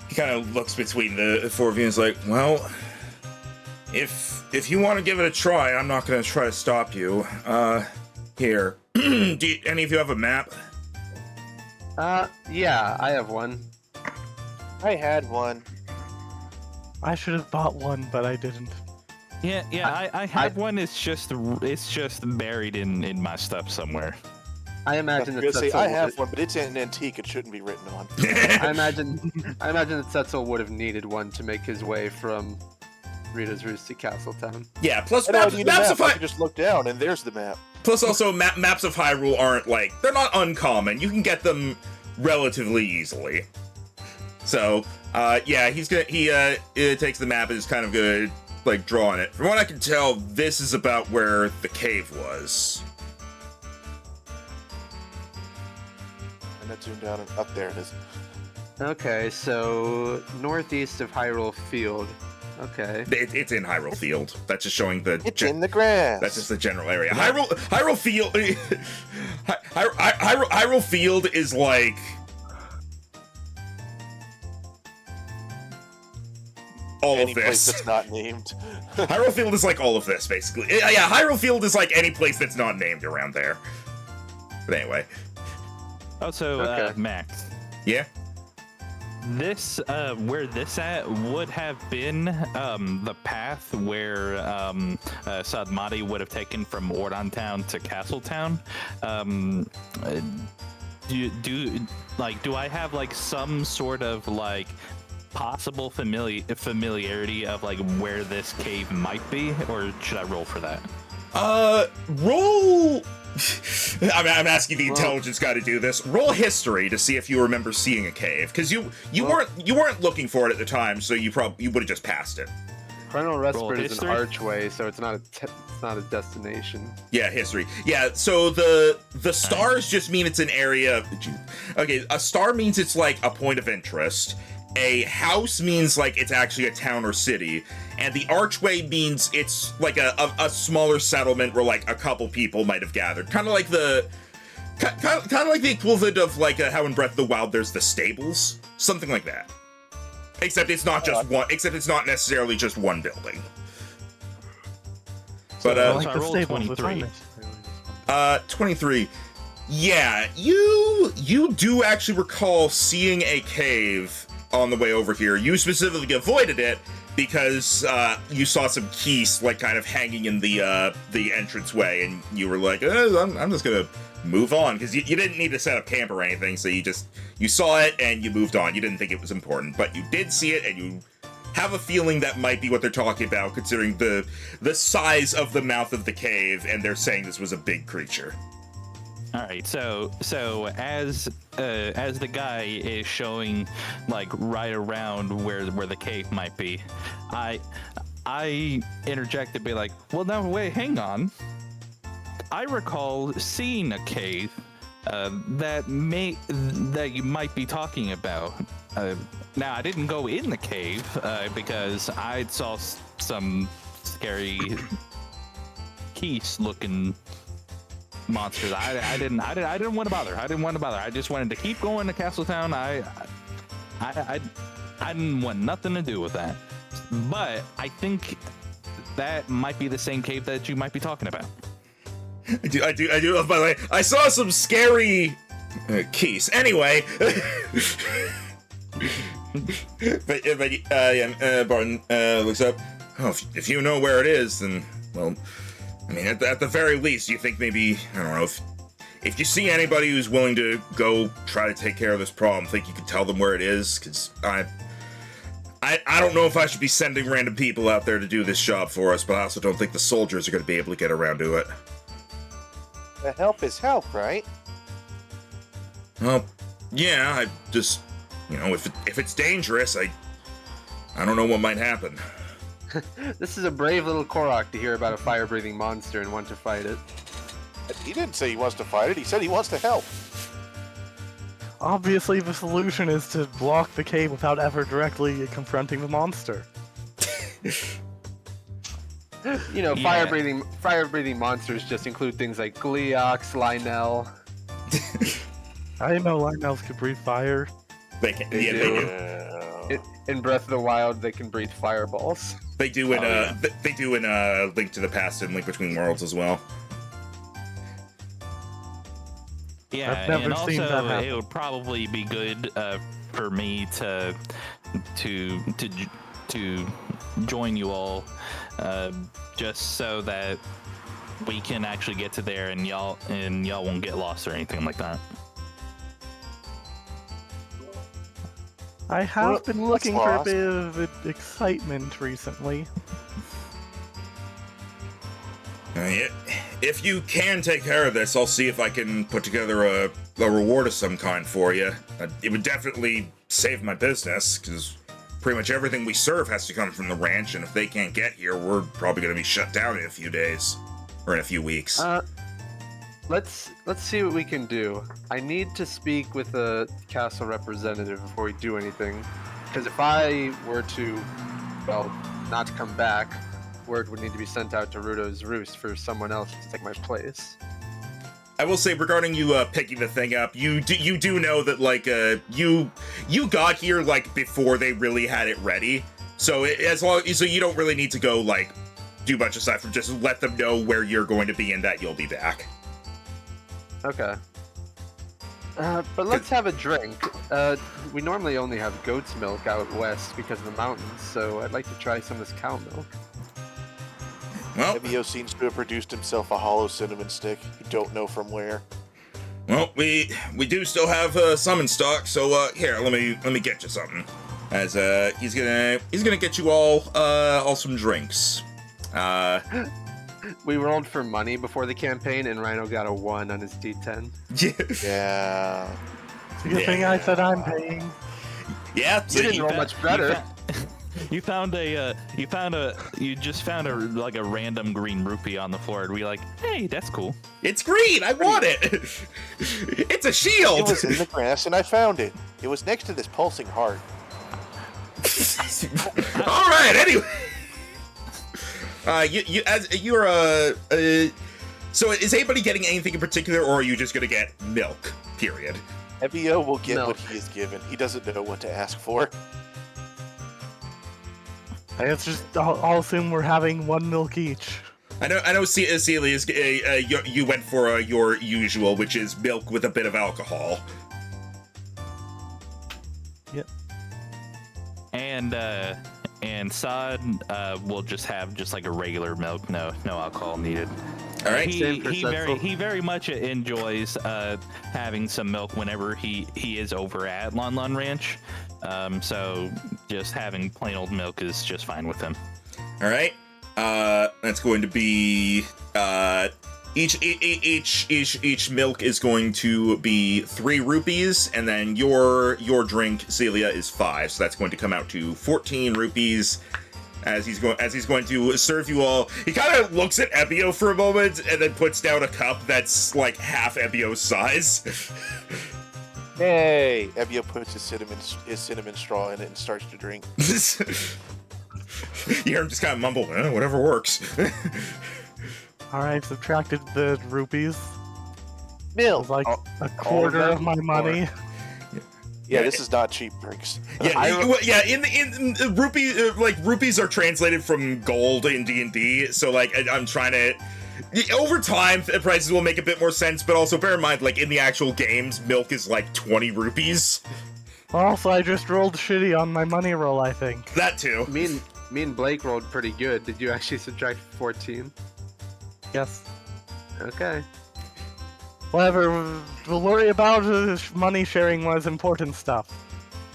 He kind of looks between the four of you and is like, well, if you want to give it a try, I'm not going to try to stop you. Here. Do any of you have a map? Yeah, I have one. I had one. I should have bought one, but I didn't. Yeah, I have one. It's just buried in my stuff somewhere. I imagine that Setzel I have one, but it's an antique. It shouldn't be written on. I imagine that Setzel would have needed one to make his way from Rita's Roost to Castletown. Yeah. Plus, maps of Hyrule. Just look down, and there's the map. Plus, also maps of Hyrule aren't they're not uncommon. You can get them relatively easily. So, yeah, he takes the map and is kind of good, drawing it. From what I can tell, this is about where the cave was. And that zoomed down and up there it is. Okay, so northeast of Hyrule Field. Okay. It's in Hyrule Field. That's just showing the. It's in the grass. That's just the general area. Hyrule Field. Hyrule Field is like. All any of this. place that's not named. Hyrule Field is like all of this, basically. Yeah, Hyrule Field is like any place that's not named around there. But anyway. Also, okay. Max. Yeah? This, where this at would have been the path where Sadmati would have taken from Ordon Town to Castletown. Do I have some sort of possible familiarity of where this cave might be, or should I roll for that? Roll. I'm asking the intelligence guy to do this. Roll history to see if you remember seeing a cave, because you weren't looking for it at the time, so you would have just passed it. Chronal Respite is an archway, so it's not a destination. Yeah, history. Yeah, so the stars just mean it's an area. Okay, a star means it's a point of interest. A house means it's actually a town or city, and the archway means it's a smaller settlement where a couple people might have gathered, kind of like the equivalent of how in Breath of the Wild there's the stables, something like that. Except it's not just one. Except it's not necessarily just one building. But So like I the rolled stables with 23. harness. 23. Yeah, you do actually recall seeing a cave on the way over here. You specifically avoided it because you saw some keys like kind of hanging in the entranceway, and you were like, I'm just gonna move on because you didn't need to set up camp or anything. So you saw it and you moved on. You didn't think it was important, but you did see it, and you have a feeling that might be what they're talking about, considering the size of the mouth of the cave, and they're saying this was a big creature. All right, so as the guy is showing like right around where the cave might be, I interject to be like, well, now wait, hang on. I recall seeing a cave that you might be talking about. Now I didn't go in the cave because I saw some scary Keese-looking monsters. I didn't want to bother. I just wanted to keep going to Castletown. I didn't want nothing to do with that. But I think that might be the same cave that you might be talking about. I do. By the way, I saw some scary keys. Anyway, but Barton looks up. Oh, if you know where it is, then well, I mean, at the very least, you think maybe, I don't know, if you see anybody who's willing to go try to take care of this problem, think you could tell them where it is? Because I don't know if I should be sending random people out there to do this job for us, but I also don't think the soldiers are going to be able to get around to it. The help is help, right? Well, yeah, I just, if it's dangerous, I don't know what might happen. This is a brave little Korok to hear about a fire-breathing monster and want to fight it. He didn't say he wants to fight it. He said he wants to help. Obviously, the solution is to block the cave without ever directly confronting the monster. Yeah. Fire-breathing monsters just include things like Gleeox, Lynel. I didn't know Lionels could breathe fire. They can, They yeah, do. they do. In Breath of the Wild, they can breathe fireballs. They do in they do in Link to the Past and Link Between Worlds as well. Yeah, I've never and seen that also happen. it would probably be good for me to join you all, just so that we can actually get to there and y'all won't get lost or anything like that. I have Well, been that's looking for a lost. bit of excitement recently. If you can take care of this, I'll see if I can put together a reward of some kind for you. It would definitely save my business, because pretty much everything we serve has to come from the ranch, and if they can't get here, we're probably going to be shut down in a few days. Or in a few weeks. Let's see what we can do. I need to speak with the castle representative before we do anything. Because if I were to, well, not to come back, word would need to be sent out to Rudo's Roost for someone else to take my place. I will say, regarding you picking the thing up, you do know that you got here before they really had it ready. So so you don't really need to go do much aside from just let them know where you're going to be and that you'll be back. Okay. But let's have a drink. We normally only have goat's milk out west because of the mountains, so I'd like to try some of this cow milk. Well, Evio seems to have produced himself a hollow cinnamon stick. You don't know from where. well, we do still have some in stock, so here, let me get you something. As he's gonna get you all some drinks. We rolled for money before the campaign, and Rhino got a 1 on his D10. Yeah. It's a good thing I said I'm paying. Yeah, You didn't roll much better. You just found a random green rupee on the floor, and we like, hey, that's cool. it's green. I want it. It's a It shield. was in the grass, and I found it. It was next to this pulsing heart. All right. Anyway, so is anybody getting anything in particular, or are you just gonna get milk? Period. Evio will get No. what he is given. He doesn't know what to ask for. It's just, I'll assume we're having 1 milk each. I know. Celia, you went for your usual, which is milk with a bit of alcohol. Yep. And Sod will just have just like a regular milk, no alcohol needed. All right. He very much enjoys having some milk whenever he is over at Lon Lon Ranch. So just having plain old milk is just fine with him. All right. That's going to be each milk is going to be 3 rupees, and then your drink, Celia, is 5. So that's going to come out to 14 rupees. As he's going to serve you all, he kind of looks at Ebio for a moment and then puts down a cup that's like half Ebio's size. Hey, Ebio puts his cinnamon straw in it and starts to drink. You hear him just kind of mumble, whatever works. Alright, subtracted the rupees. Milk. Like a quarter of my money. Yeah, this is not cheap drinks. Yeah, in rupees are translated from gold in D&D, so like I'm trying to. Over time, the prices will make a bit more sense, but also bear in mind, like in the actual games, milk is like 20 rupees. Also, I just rolled shitty on my money roll, I think. That too. Me and Blake rolled pretty good. Did you actually subtract 14? Yes. Okay. Whatever, we'll worry about money sharing was important stuff.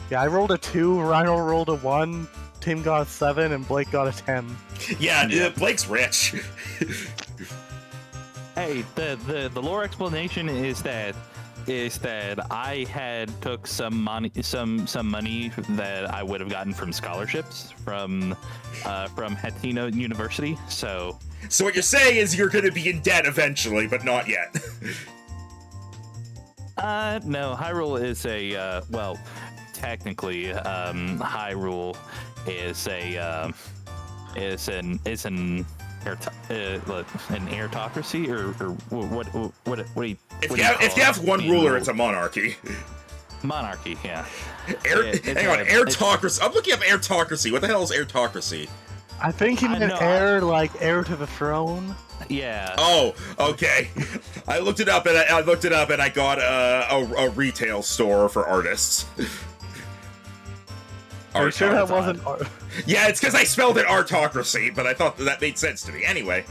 Yeah, I rolled a 2, Rhino rolled a 1, Tim got a 7, and Blake got a 10. Yeah, Blake's rich. Hey, the lore explanation is that I had took some money that I would have gotten from scholarships from Hatino University. So what you're saying is you're going to be in debt eventually, but not yet. No, Hyrule is a well, technically, Hyrule is an aristocracy or what do you? If you have one ruler, it's a monarchy. Monarchy, yeah. Hang on, aristocracy. I'm looking up aristocracy. What the hell is aristocracy? I think he meant heir, like heir to the throne. Yeah. Oh, okay. I looked it up and I got a retail store for artists. Are you sure that wasn't? Yeah, it's because I spelled it artocracy, but I thought that made sense to me. Anyway,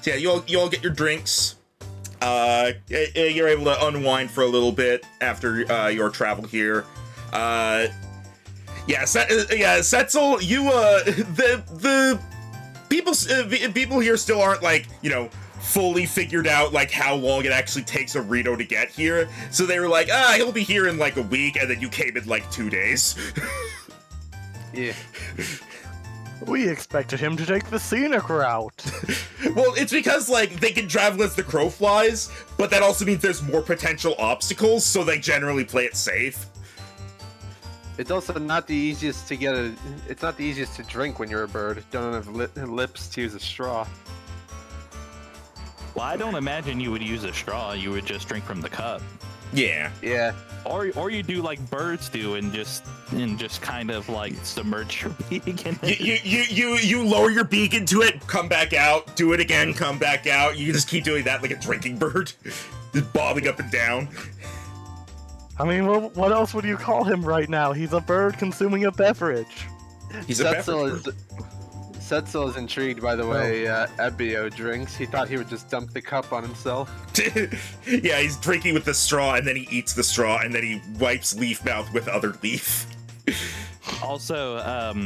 so yeah, you all get your drinks. You're able to unwind for a little bit after your travel here. Setzel, you the people here still aren't like, fully figured out like how long it actually takes a Rito to get here. So they were like, he'll be here in like a week, and then you came in like 2 days. Yeah. We expected him to take the scenic route. Well, it's because, like, they can travel as the crow flies, but that also means there's more potential obstacles, so they generally play it safe. It's also not the easiest to get it's not the easiest to drink when you're a bird. Don't have lips to use a straw. Well, I don't imagine you would use a straw. You would just drink from the cup. Yeah. Yeah. Or you do like birds do and just kind of like submerge your beak in it. You lower your beak into it, come back out, do it again, come back out. You just keep doing that like a drinking bird, just bobbing up and down. I mean, what else would you call him right now? He's a bird consuming a beverage. He's a beverage bird. Setzel is intrigued by the way Ebio drinks. He thought he would just dump the cup on himself. Yeah, he's drinking with the straw, and then he eats the straw, and then he wipes leaf mouth with other leaf. Also,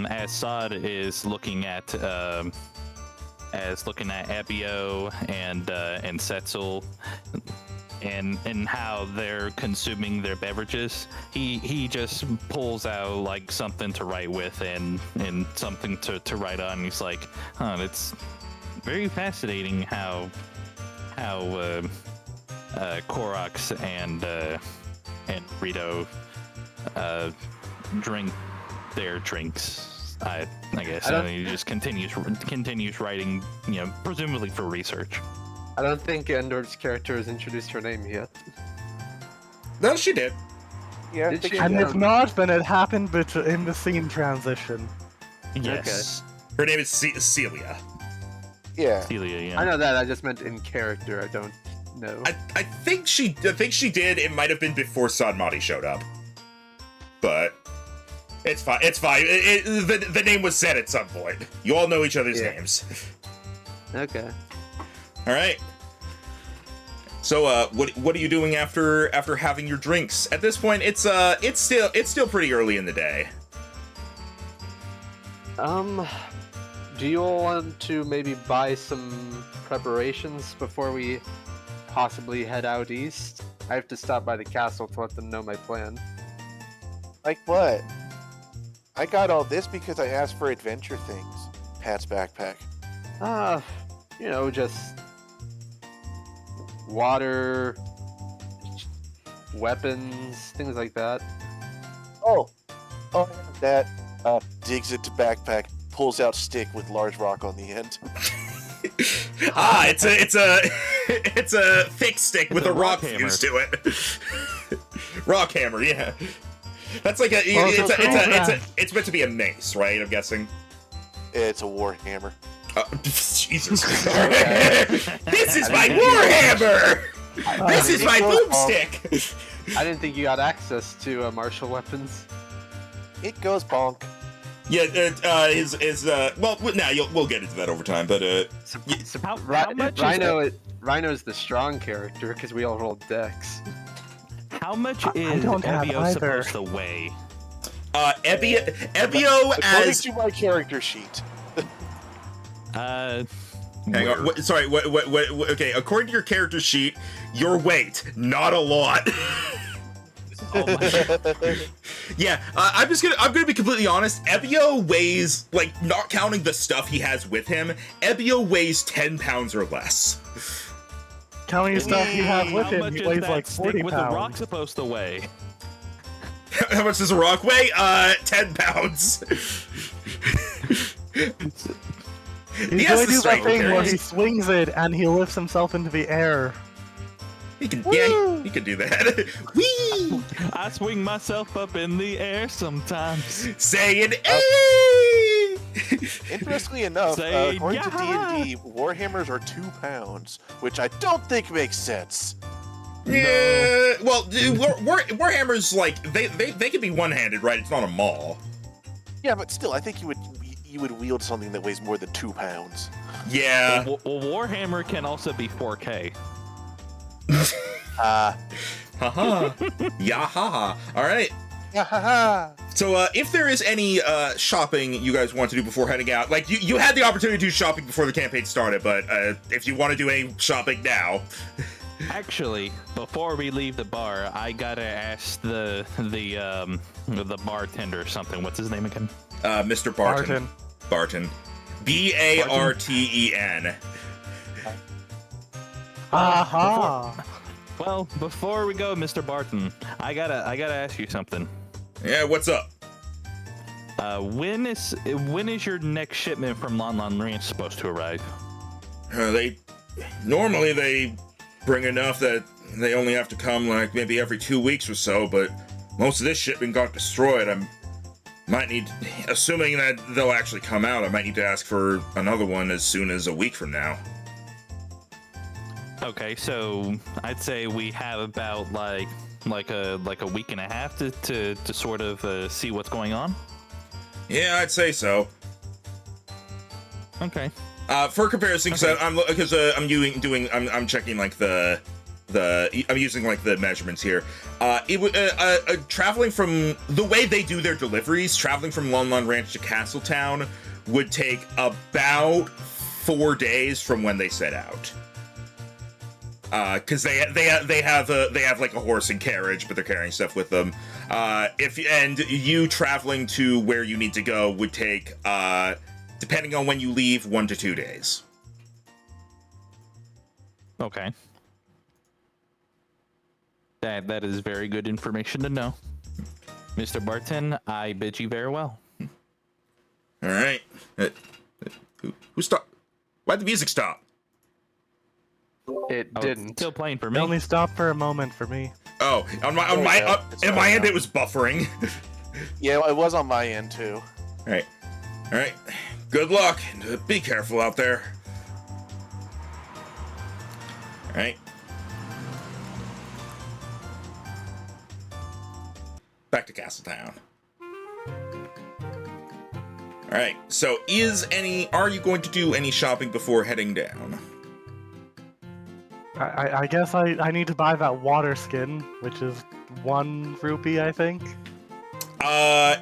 as Sod is looking at Ebio and Setzel and how they're consuming their beverages, he just pulls out like something to write with and something to write on. He's like, it's very fascinating how Koroks and Rito drink their drinks. I guess he just continues writing, presumably for research. I don't think Endor's character has introduced her name yet. No, she did. Yeah, Did she? And if not, then it happened in the scene transition. Yes. Her name is Celia. Yeah. Celia, yeah. I know that. I just meant in character. I don't know. I think she did. It might have been before Sanmati showed up, but it's fine. It's fine. The name was said at some point. You all know each other's names. Okay. All right. So, what are you doing after having your drinks? At this point, it's still pretty early in the day. Do you all want to maybe buy some preparations before we possibly head out east? I have to stop by the castle to let them know my plan. Like what? I got all this because I asked for adventure things. Pat's backpack. Just water, weapons, things like that. Oh, that digs into backpack, pulls out stick with large rock on the end. It's a thick stick with a rock fused to it. Rock hammer, yeah. That's like it's meant to be a mace, right? I'm guessing. It's a war hammer. Jesus. This is my warhammer! This is my boomstick! I didn't think you got access to martial weapons. It goes bonk. Yeah, we'll get into that over time, but How much Rhino's the strong character because we all rolled dex. How much I is don't have Evio either. supposed to weigh? Evio According as to my character sheet. hang on, what, okay, according to your character sheet, your weight, not a lot. Yeah, I'm gonna be completely honest. Evio weighs, like, not counting the stuff he has with him, Evio weighs 10 pounds or less. Counting the stuff you have with How him, much he is weighs that like stick 40 with the rock pounds. supposed to weigh? How much does a rock weigh? 10 pounds. He's Yes, going the to do that strength thing where carries. he swings it and he lifts himself into the air. He can do that. Whee! I swing myself up in the air sometimes. Saying, "Hey!" Interestingly enough, Say according to yeah. D&D, warhammers are 2 pounds, which I don't think makes sense. Yeah. Well, warhammers, like, they can be one-handed, right? It's not a maul. Yeah, but still, I think you would wield something that weighs more than 2 pounds. Yeah. Well, Warhammer can also be 4K. Haha. Yahaha. All right. Yahaha. So, if there is any shopping you guys want to do before heading out, like, you had the opportunity to do shopping before the campaign started, but if you want to do any shopping now. Actually, before we leave the bar, I gotta ask the bartender or something. What's his name again? Mr. Barton. Barton. Barten. Aha! Well, before we go, Mr. Barton, I gotta ask you something. Yeah, what's up? When is your next shipment from Lon Lon Ranch supposed to arrive? Normally they bring enough that they only have to come like maybe every 2 weeks or so, but most of this shipment got destroyed. I might need, assuming that they'll actually come out, I might need to ask for another one as soon as a week from now. Okay, so I'd say we have about like a week and a half to sort of see what's going on. Yeah, I'd say so. Okay. For comparison, because I'm checking like I'm using like the measurements here. It would traveling from the way they do their deliveries, traveling from Lon Lon Ranch to Castletown would take about 4 days from when they set out. Because they have like a horse and carriage, but they're carrying stuff with them. And you traveling to where you need to go would take, depending on when you leave, 1 to 2 days. Okay. That is very good information to know. Mr. Barton, I bid you very well. All right. Who stopped? Why'd the music stop? It Oh, didn't. It's still playing for It me. only stopped for a moment for me. Oh, on my It's end right it was buffering. Yeah, it was on my end too. All right. All right. Good luck, and be careful out there. All right. Back to Castletown. All right. So, are you going to do any shopping before heading down? I guess I need to buy that water skin, which is 1 rupee, I think.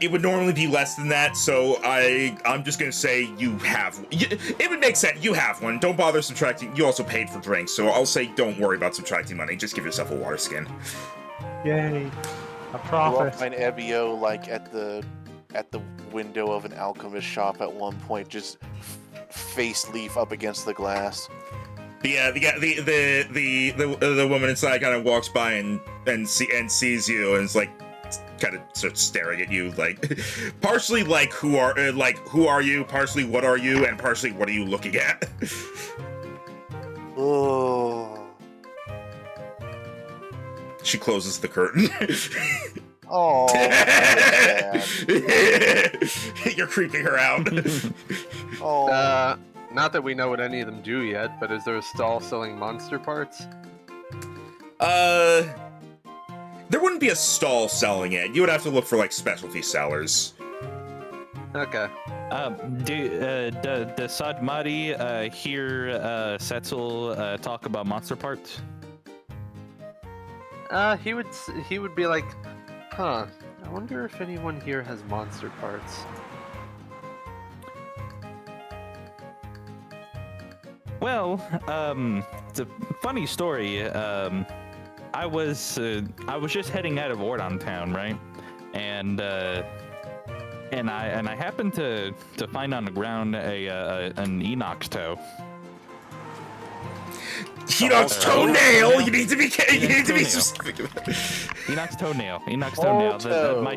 It would normally be less than that, so I'm just gonna say you have. It would make sense. You have one. Don't bother subtracting. You also paid for drinks, so I'll say don't worry about subtracting money. Just give yourself a water skin. Yay, a We'll profit. find Evio like at the window of an alchemist shop at one point, just face leaf up against the glass. The woman inside kind of walks by and sees you and is like, kind of starts staring at you, like partially like who are you, partially what are you, and partially what are you looking at. Oh. She closes the curtain. Oh. You're creeping her out. Oh. Not that we know what any of them do yet, but is there a stall selling monster parts? There wouldn't be a stall selling it. You would have to look for like specialty sellers. Okay. Does Sadmati hear Setzel talk about monster parts? He would be like, huh, I wonder if anyone here has monster parts. Well, it's a funny story. I was just heading out of Ordon Town, right? And I happened to find on the ground an Enoch's toe. Enoch's toenail. You need to be specific. Enoch's toenail. Enoch's Oh, toenail. toe. My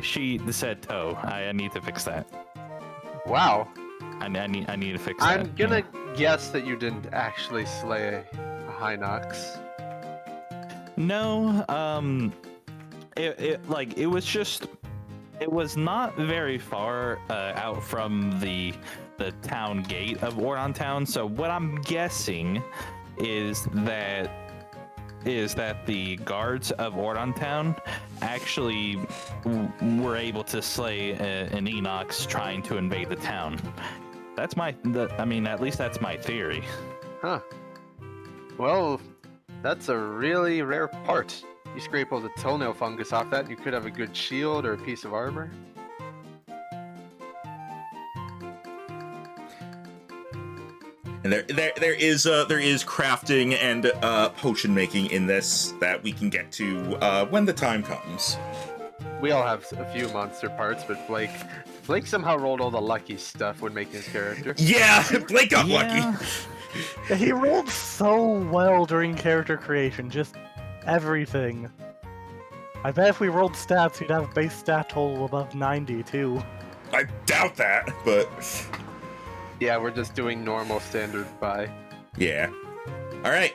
sheet said toe. I need to fix that. Wow. I need to fix that. I'm gonna guess that you didn't actually slay a Hinox. No, it was not very far out from the town gate of Ordon Town. So what I'm guessing is that the guards of Ordon Town actually were able to slay an Enox trying to invade the town. At least that's my theory. Huh. Well, that's a really rare part. You scrape all the toenail fungus off that, and you could have a good shield or a piece of armor. And there is crafting and potion making in this that we can get to when the time comes. We all have a few monster parts, but Blake somehow rolled all the lucky stuff when making his character. Yeah, Blake got Yeah. lucky. He rolled so well during character creation, just everything. I bet if we rolled stats, he'd have base stat total above 90 too. I doubt that, but Yeah, we're just doing normal standard buy. yeah. All right.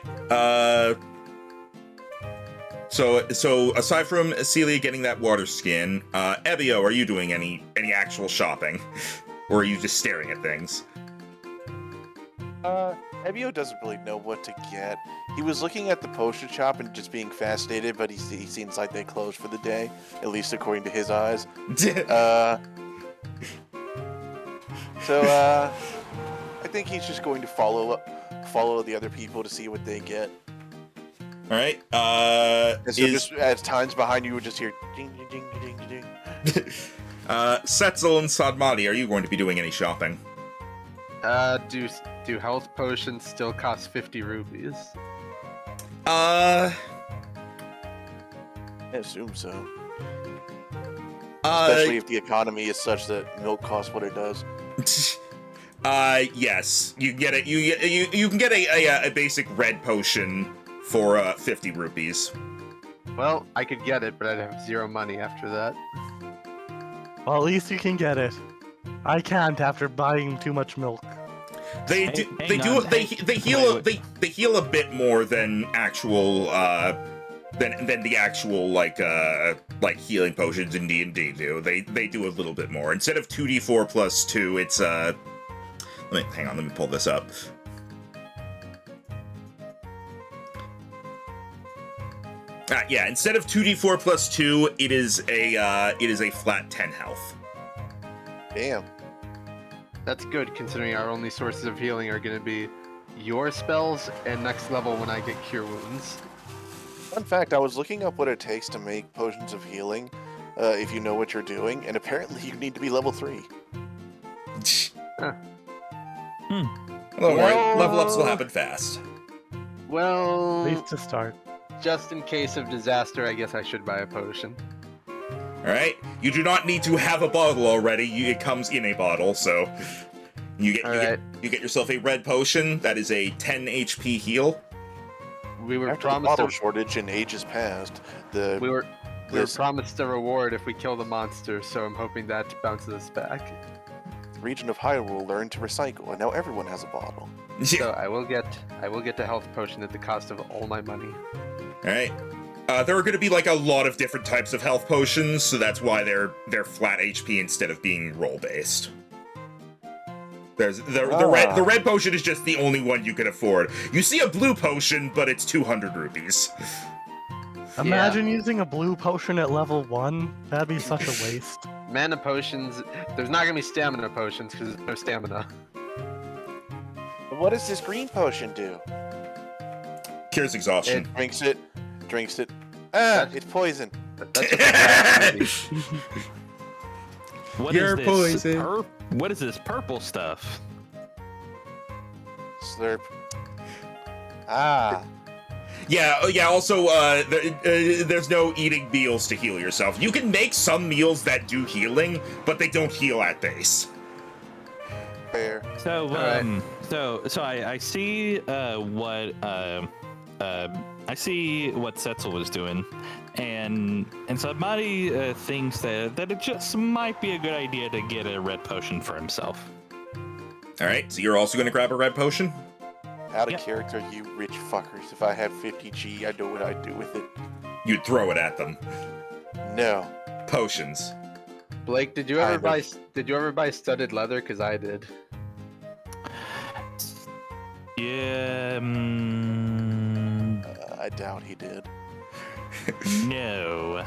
So aside from Celia getting that water skin, Evio, are you doing any actual shopping, or are you just staring at things? Evio doesn't really know what to get. He was looking at the potion shop and just being fascinated, but he seems like they closed for the day, at least according to his eyes. So I think he's just going to follow the other people to see what they get. All right. And so just as times behind you would just hear ding ding ding ding ding. Setzel and Sadmati, are you going to be doing any shopping? Do health potions still cost 50 rupees? I assume so. Especially if the economy is such that milk costs what it does. Yes. You get it. You can get a basic red potion for 50 rupees. Well, I could get it, but I'd have 0 money after that. Well, at least you can get it. I can't after buying too much milk. They heal a bit more than actual than the actual like healing potions in D&D do. They do a little bit more. Instead of 2d4 plus 2, it's hang on, let me pull this up. Yeah, instead of 2d4 plus 2, it is a flat 10 health. Damn. That's good, considering our only sources of healing are going to be your spells and next level when I get Cure Wounds. Fun fact, I was looking up what it takes to make potions of healing, if you know what you're doing, and apparently you need to be level 3. Huh. Don't worry, level ups will happen fast. Well, At least to start. just in case of disaster, I guess I should buy a potion. Alright? You do not need to have a bottle already, it comes in a bottle, so... You get yourself a red potion, that is a 10 HP heal. We were After the promised bottle a, shortage in ages past, we were this promised a reward if we kill the monster, so I'm hoping that bounces us back. region of Hyrule learned to recycle, and now everyone has a bottle. So I will get a health potion at the cost of all my money. Alright. There are going to be like a lot of different types of health potions, so that's why they're flat HP instead of being roll based. There's the red potion is just the only one you can afford. You see a blue potion, but it's 200 rupees. Imagine using a blue potion at level 1. That'd be such a waste. Mana potions. There's not gonna be stamina potions because there's no stamina. But what does this green potion do? Cures exhaustion. It drinks it. Ah, it's poison. That's just What You're is poison. What is this purple stuff? Slurp. Ah. Yeah. Also, there's no eating meals to heal yourself. You can make some meals that do healing, but they don't heal at base. Fair. So, Alright. so I see what I see what Setzel was doing, and somebody thinks that it just might be a good idea to get a red potion for himself. All right. So you're also going to grab a red potion. Out of Yep. character, you rich fuckers. If I had 50 G, I know what I'd do with it. You'd throw it at them. No. Potions. Blake, did you ever buy studded leather? Because I did. Yeah. I doubt he did. No,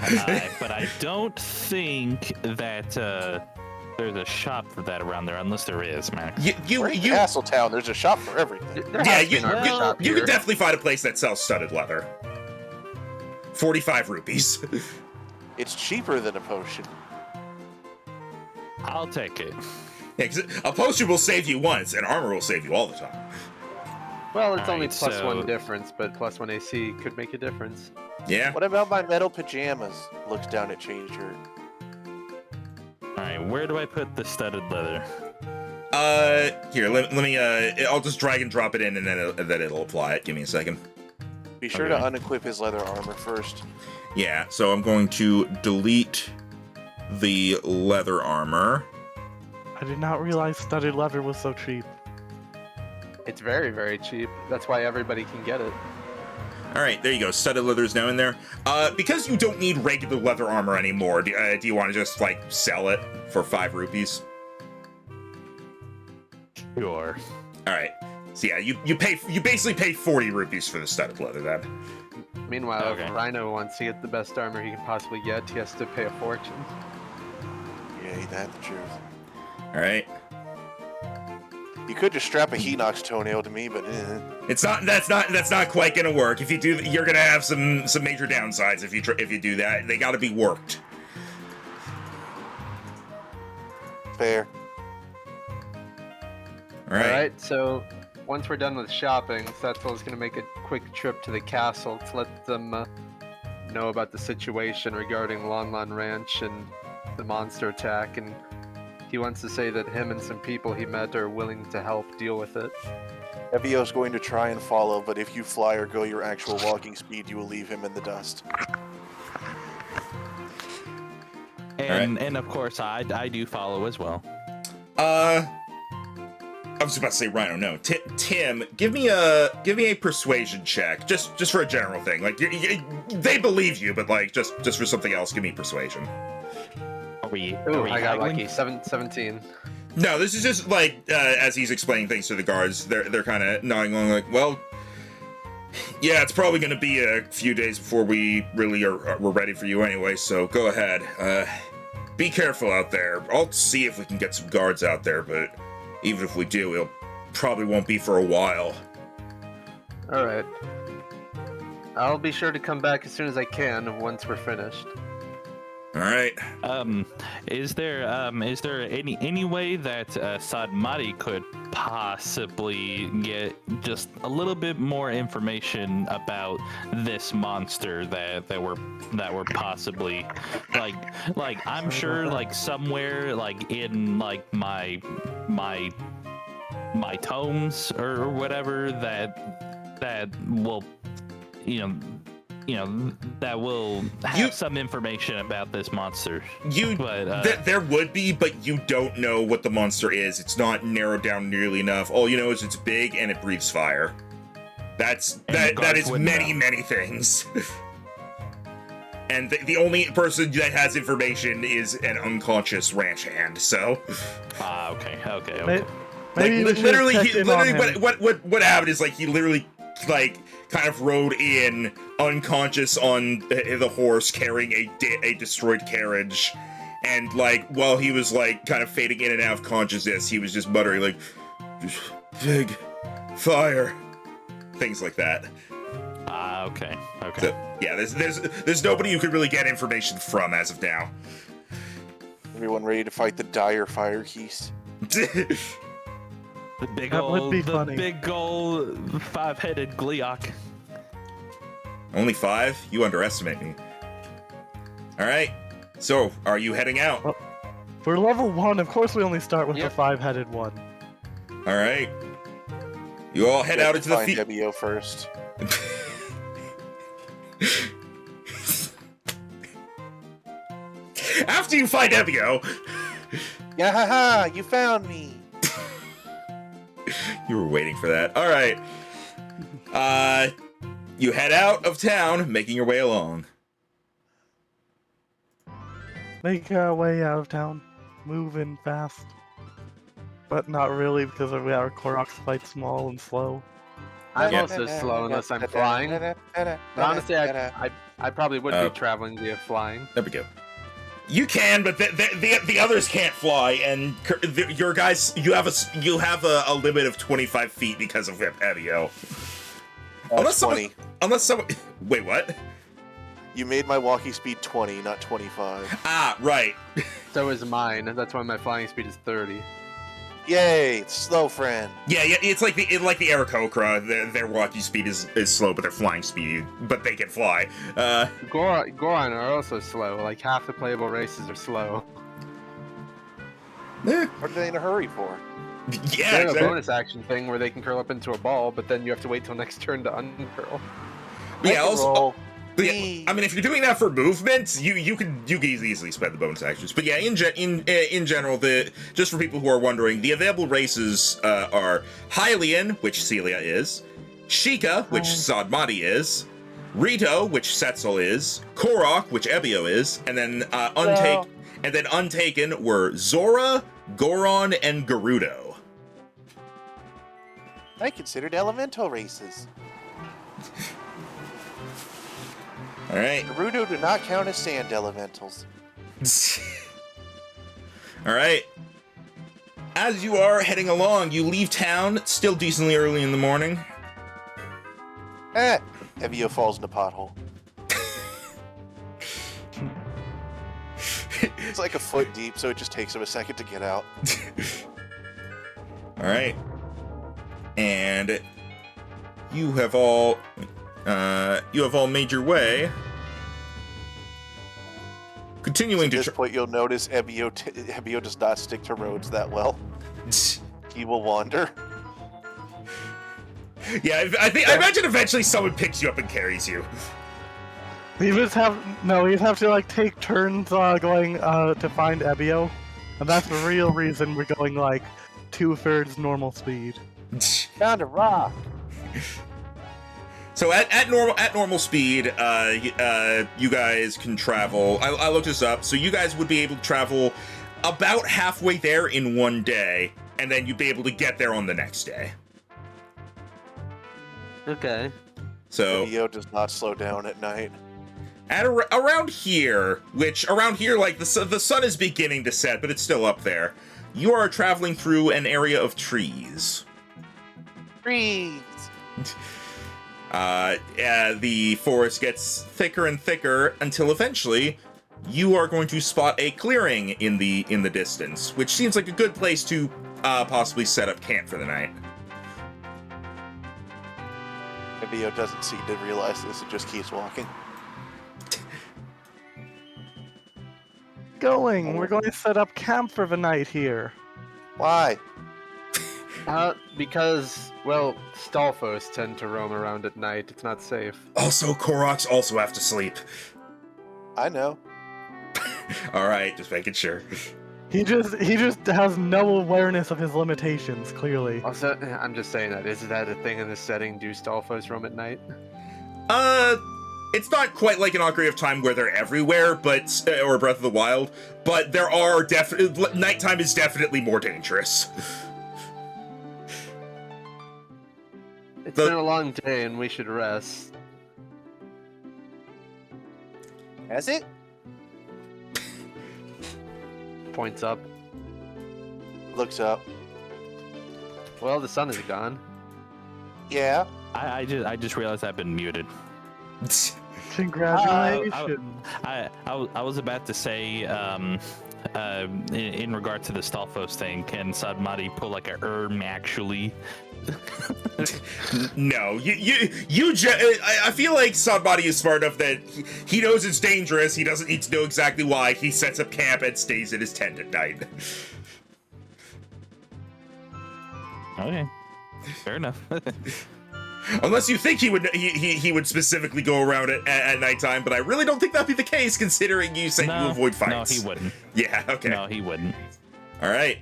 but I don't think that there's a shop for that around there, unless there is, Max. We're in Castletown. There's a shop for everything. There Yeah, has to be an art shop you here. can definitely find a place that sells studded leather. 45 rupees. It's cheaper than a potion. I'll take it. Yeah, 'cause a potion will save you once, and armor will save you all the time. Well, it's only Alright, plus so- 1 difference, but plus 1 AC could make a difference. Yeah. What about my metal pajamas? Looks down at Chain Shirt. All right, where do I put the studded leather? Here, let me, I'll just drag and drop it in, and then it'll apply it. Give me a second. Be sure Okay. to unequip his leather armor first. Yeah, so I'm going to delete the leather armor. I did not realize studded leather was so cheap. It's very, very cheap. That's why everybody can get it. All right, there you go. Studded leather is now in there. Because you don't need regular leather armor anymore, do you want to just, like, sell it for 5 rupees? Sure. All right. So yeah, you basically pay 40 rupees for the studded leather then. Meanwhile, Okay. if Rhino wants to get the best armor he can possibly get, he has to pay a fortune. Yeah, ain't that the truth? All right. You could just strap a Hinox toenail to me, but That's not quite gonna work. If you do, you're gonna have some major downsides if you do that. They got to be worked. fair. All right. Alright, so once we're done with shopping, Setzel's going to make a quick trip to the castle to let them know about the situation regarding Lon Lon Ranch and the monster attack, and he wants to say that him and some people he met are willing to help deal with it. Evio's going to try and follow, but if you fly or go your actual walking speed, you will leave him in the dust. And of course, I do follow as well. I was about to say Rhino. No, Tim, give me a persuasion check, just for a general thing. Like they believe you, but like just for something else, give me persuasion. Are we I got haggling? lucky. 17. No, this is just like as he's explaining things to the guards, they're kind of nodding along, like, well, yeah, it's probably going to be a few days before we really we're ready for you anyway. So go ahead, be careful out there. I'll see if we can get some guards out there, but even if we do, it probably won't be for a while. All right. I'll be sure to come back as soon as I can once we're finished. All right. Is there any way that Sadmati could possibly get just a little bit more information about this monster that we're possibly like I'm sure like somewhere like in like my tomes or whatever that will that will have some information about this monster. There would be, but you don't know what the monster is. It's not narrowed down nearly enough. All you know is it's big and it breathes fire. That is many things. And the only person that has information is an unconscious ranch hand. So. Okay. Maybe Like, we should literally, check in on him. what happened is like he literally like kind of rode in unconscious on the horse carrying a destroyed carriage, and like while he was like kind of fading in and out of consciousness, he was just muttering like big fire, things like that. Okay. So, yeah, there's nobody you could really get information from as of now. Everyone ready to fight the dire fire geese? The big That would old, be the funny. big old 5-headed Gleeok. Only 5? You underestimate me. All right. So, are you heading out? Oh. For level 1, of course we only start with Yep. the 5-headed one. All right. You all head out into the field. Ebio first. After you find Ebio, Yeah, haha! You found me. you were waiting for that. All right. You head out of town, making your way along. Make our way out of town. Moving fast. But not really, because our Koroks fight small and slow. I'm Yeah. also slow unless I'm flying. But honestly, I probably would be traveling via flying. There we go. You can, but the others can't fly, and your guys, you have a limit of 25 feet because of Ebio. Unless 20. someone, wait, what? You made my walking speed 20, not 25. Ah, right. So is mine. That's why my flying speed is 30. Yay! Slow friend. Yeah, it's like the Aarakocra. Their walking speed is slow, but their flying speed, but they can fly. Goron are also slow. Like half the playable races are slow. Eh, What are they in a hurry for? yeah, They have a exactly. bonus action thing where they can curl up into a ball, but then you have to wait till next turn to uncurl. Yeah, I can also. roll. But yeah, I mean, if you're doing that for movement, you can easily spend the bonus actions. But yeah, in general, just for people who are wondering, the available races are Hylian, which Celia is, Sheikah, which Sadmati is, Rito, which Setzel is, Korok, which Ebio is, and then Untaken were Zora, Goron, and Gerudo. I considered elemental races. All right. Gerudo do not count as sand elementals. All right. As you are heading along, you leave town still decently early in the morning. Ebio falls in a pothole. It's like a foot deep, so it just takes him a second to get out. All right. And you have all made your way. Continuing At to this point, you'll notice Ebio does not stick to roads that well. He will wander. Yeah, I imagine eventually someone picks you up and carries you. You'd have to like take turns going to find Ebio. And that's the real reason we're going like 2/3 normal speed. Found a rock. So at normal speed, you guys can travel. I looked this up. So you guys would be able to travel about halfway there in one day, and then you'd be able to get there on the next day. Okay. So Video does not slow down at night. at around here, like the sun is beginning to set, but it's still up there. You are traveling through an area of trees. Trees. The forest gets thicker and thicker until eventually you are going to spot a clearing in the distance, which seems like a good place to possibly set up camp for the night. Video doesn't seem to realize this. It just keeps walking. We're going to set up camp for the night here. Why? Because, well, Stalfos tend to roam around at night. It's not safe. Also, Koroks also have to sleep. I know. All right, just making sure. He just has no awareness of his limitations, clearly. Also, I'm just saying that. Is that a thing in this setting? Do Stalfos roam at night? It's not quite like an Ocarina of Time where they're everywhere, but or Breath of the Wild, but there are nighttime is definitely more dangerous. It's been a long day and we should rest. Has it? Points up. Looks up. Well, the sun is gone. Yeah. I just realized I've been muted. Congratulations. I was about to say, in regard to the Stalfos thing, can Sadmati pull like a actually? No, I feel like Sadbody is smart enough that he knows it's dangerous. He doesn't need to know exactly why. He sets up camp and stays in his tent at night. Okay, fair enough. Unless you think he would specifically go around at nighttime, but I really don't think that'd be the case, considering you said you avoid fights. No, he wouldn't. Yeah, okay. No, he wouldn't. All right.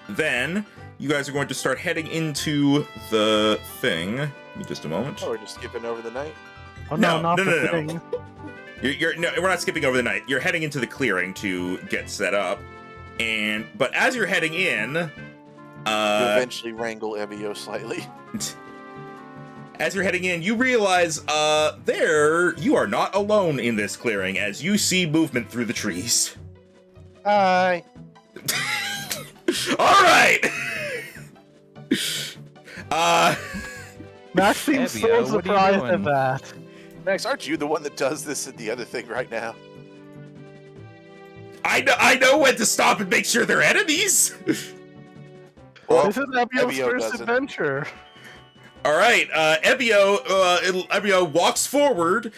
Then you guys are going to start heading into the thing. Give me just a moment. Oh, we're just skipping over the night. Oh no, not the no. thing. No, we're not skipping over the night. You're heading into the clearing to get set up, but as you're heading in, You eventually wrangle Evio slightly. as you're heading in, you realize you are not alone in this clearing, as you see movement through the trees. Hi. All right. Max seems so Evio, what are you surprised at doing? that. Max, aren't you the one that does this and the other thing right now? I know when to stop and make sure they're enemies. Well, This is Evio's Evio first doesn't. adventure. All right, Evio walks forward,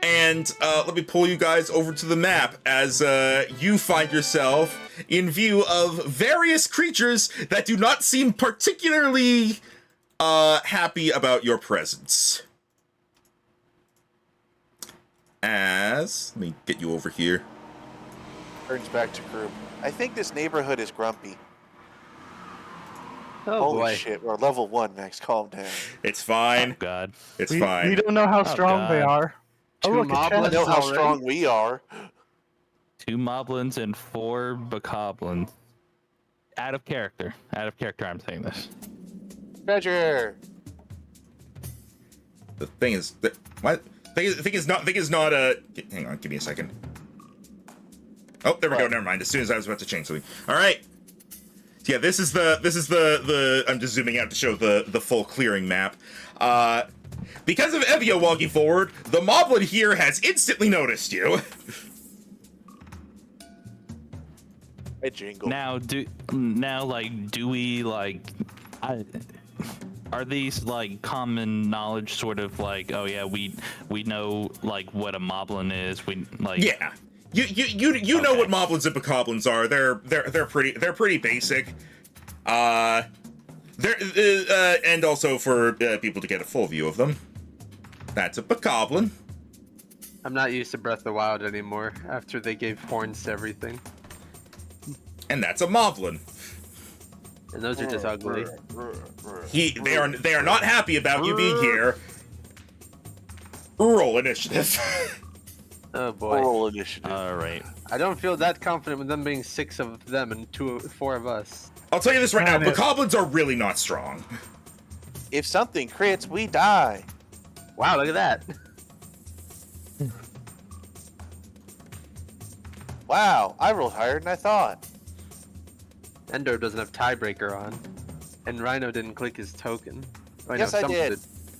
and let me pull you guys over to the map as you find yourself in view of various creatures that do not seem particularly happy about your presence. Let me get you over here. Turns back to group. I think this neighborhood is grumpy. Oh Holy boy. shit, we're level 1, Max. Calm down. It's fine. Oh, God. It's We fine. don't know how strong they God. are. Oh, Two look, a moblins I chest. know how already? strong we are. 2 moblins and 4 bokoblins. Out of character. Out of character, I'm saying this. Treasure. The thing is, what? Thing is not. Hang on, give me a second. Oh, there we go. What? Never mind. As soon as I was about to change something. All right. Yeah, this is the. I'm just zooming out to show the full clearing map. Because of Evio walking forward, the moblin here has instantly noticed you. I jingle. Now, do we are these like common knowledge, sort of like, oh yeah, we know like what a moblin is. We like Yeah. You know what moblins and bokoblins are. They're pretty basic. And also for people to get a full view of them. That's a bokoblin. I'm not used to Breath of the Wild anymore after they gave horns to everything. And that's a moblin. And those are just ugly. They are not happy about you being here. Roll initiative. Oh boy. Roll initiative. All right. I don't feel that confident with them being 6 of them and 4 of us. I'll tell you this right now, Man, bokoblins are really not strong. If something crits, we die. Wow, look at that. Wow, I rolled higher than I thought. Endor doesn't have tiebreaker on. And Rhino didn't click his token. Rhino, Yes, I someone did.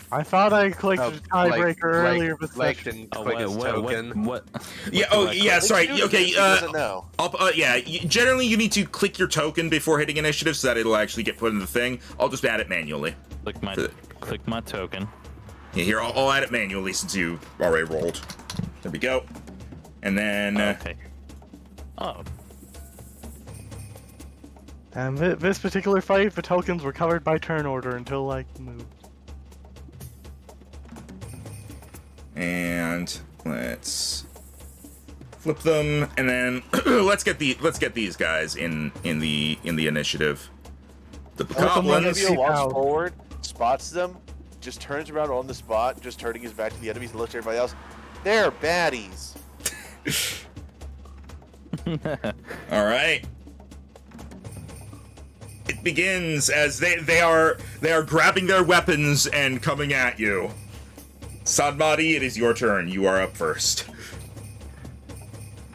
I thought I clicked Oh, tiebreaker earlier, but Blake didn't Oh, click his token. what? Yeah. Oh, yeah. Sorry. Shoot, Okay. he doesn't know. Yeah. Generally, you need to click your token before hitting initiative so that it'll actually get put in the thing. I'll just add it manually. Click my token. Yeah, here, I'll add it manually since you already rolled. There we go. And then. Okay. Oh. And this particular fight, the tokens were covered by turn order until I moved. And let's flip them, and then let's get these guys in the initiative. The bokoblins. Evio walks forward, spots them, just turns around on the spot, just turning his back to the enemies and looks at everybody else. They're baddies. All right. It begins as they are grabbing their weapons and coming at you. Sadmadi, it is your turn. You are up first.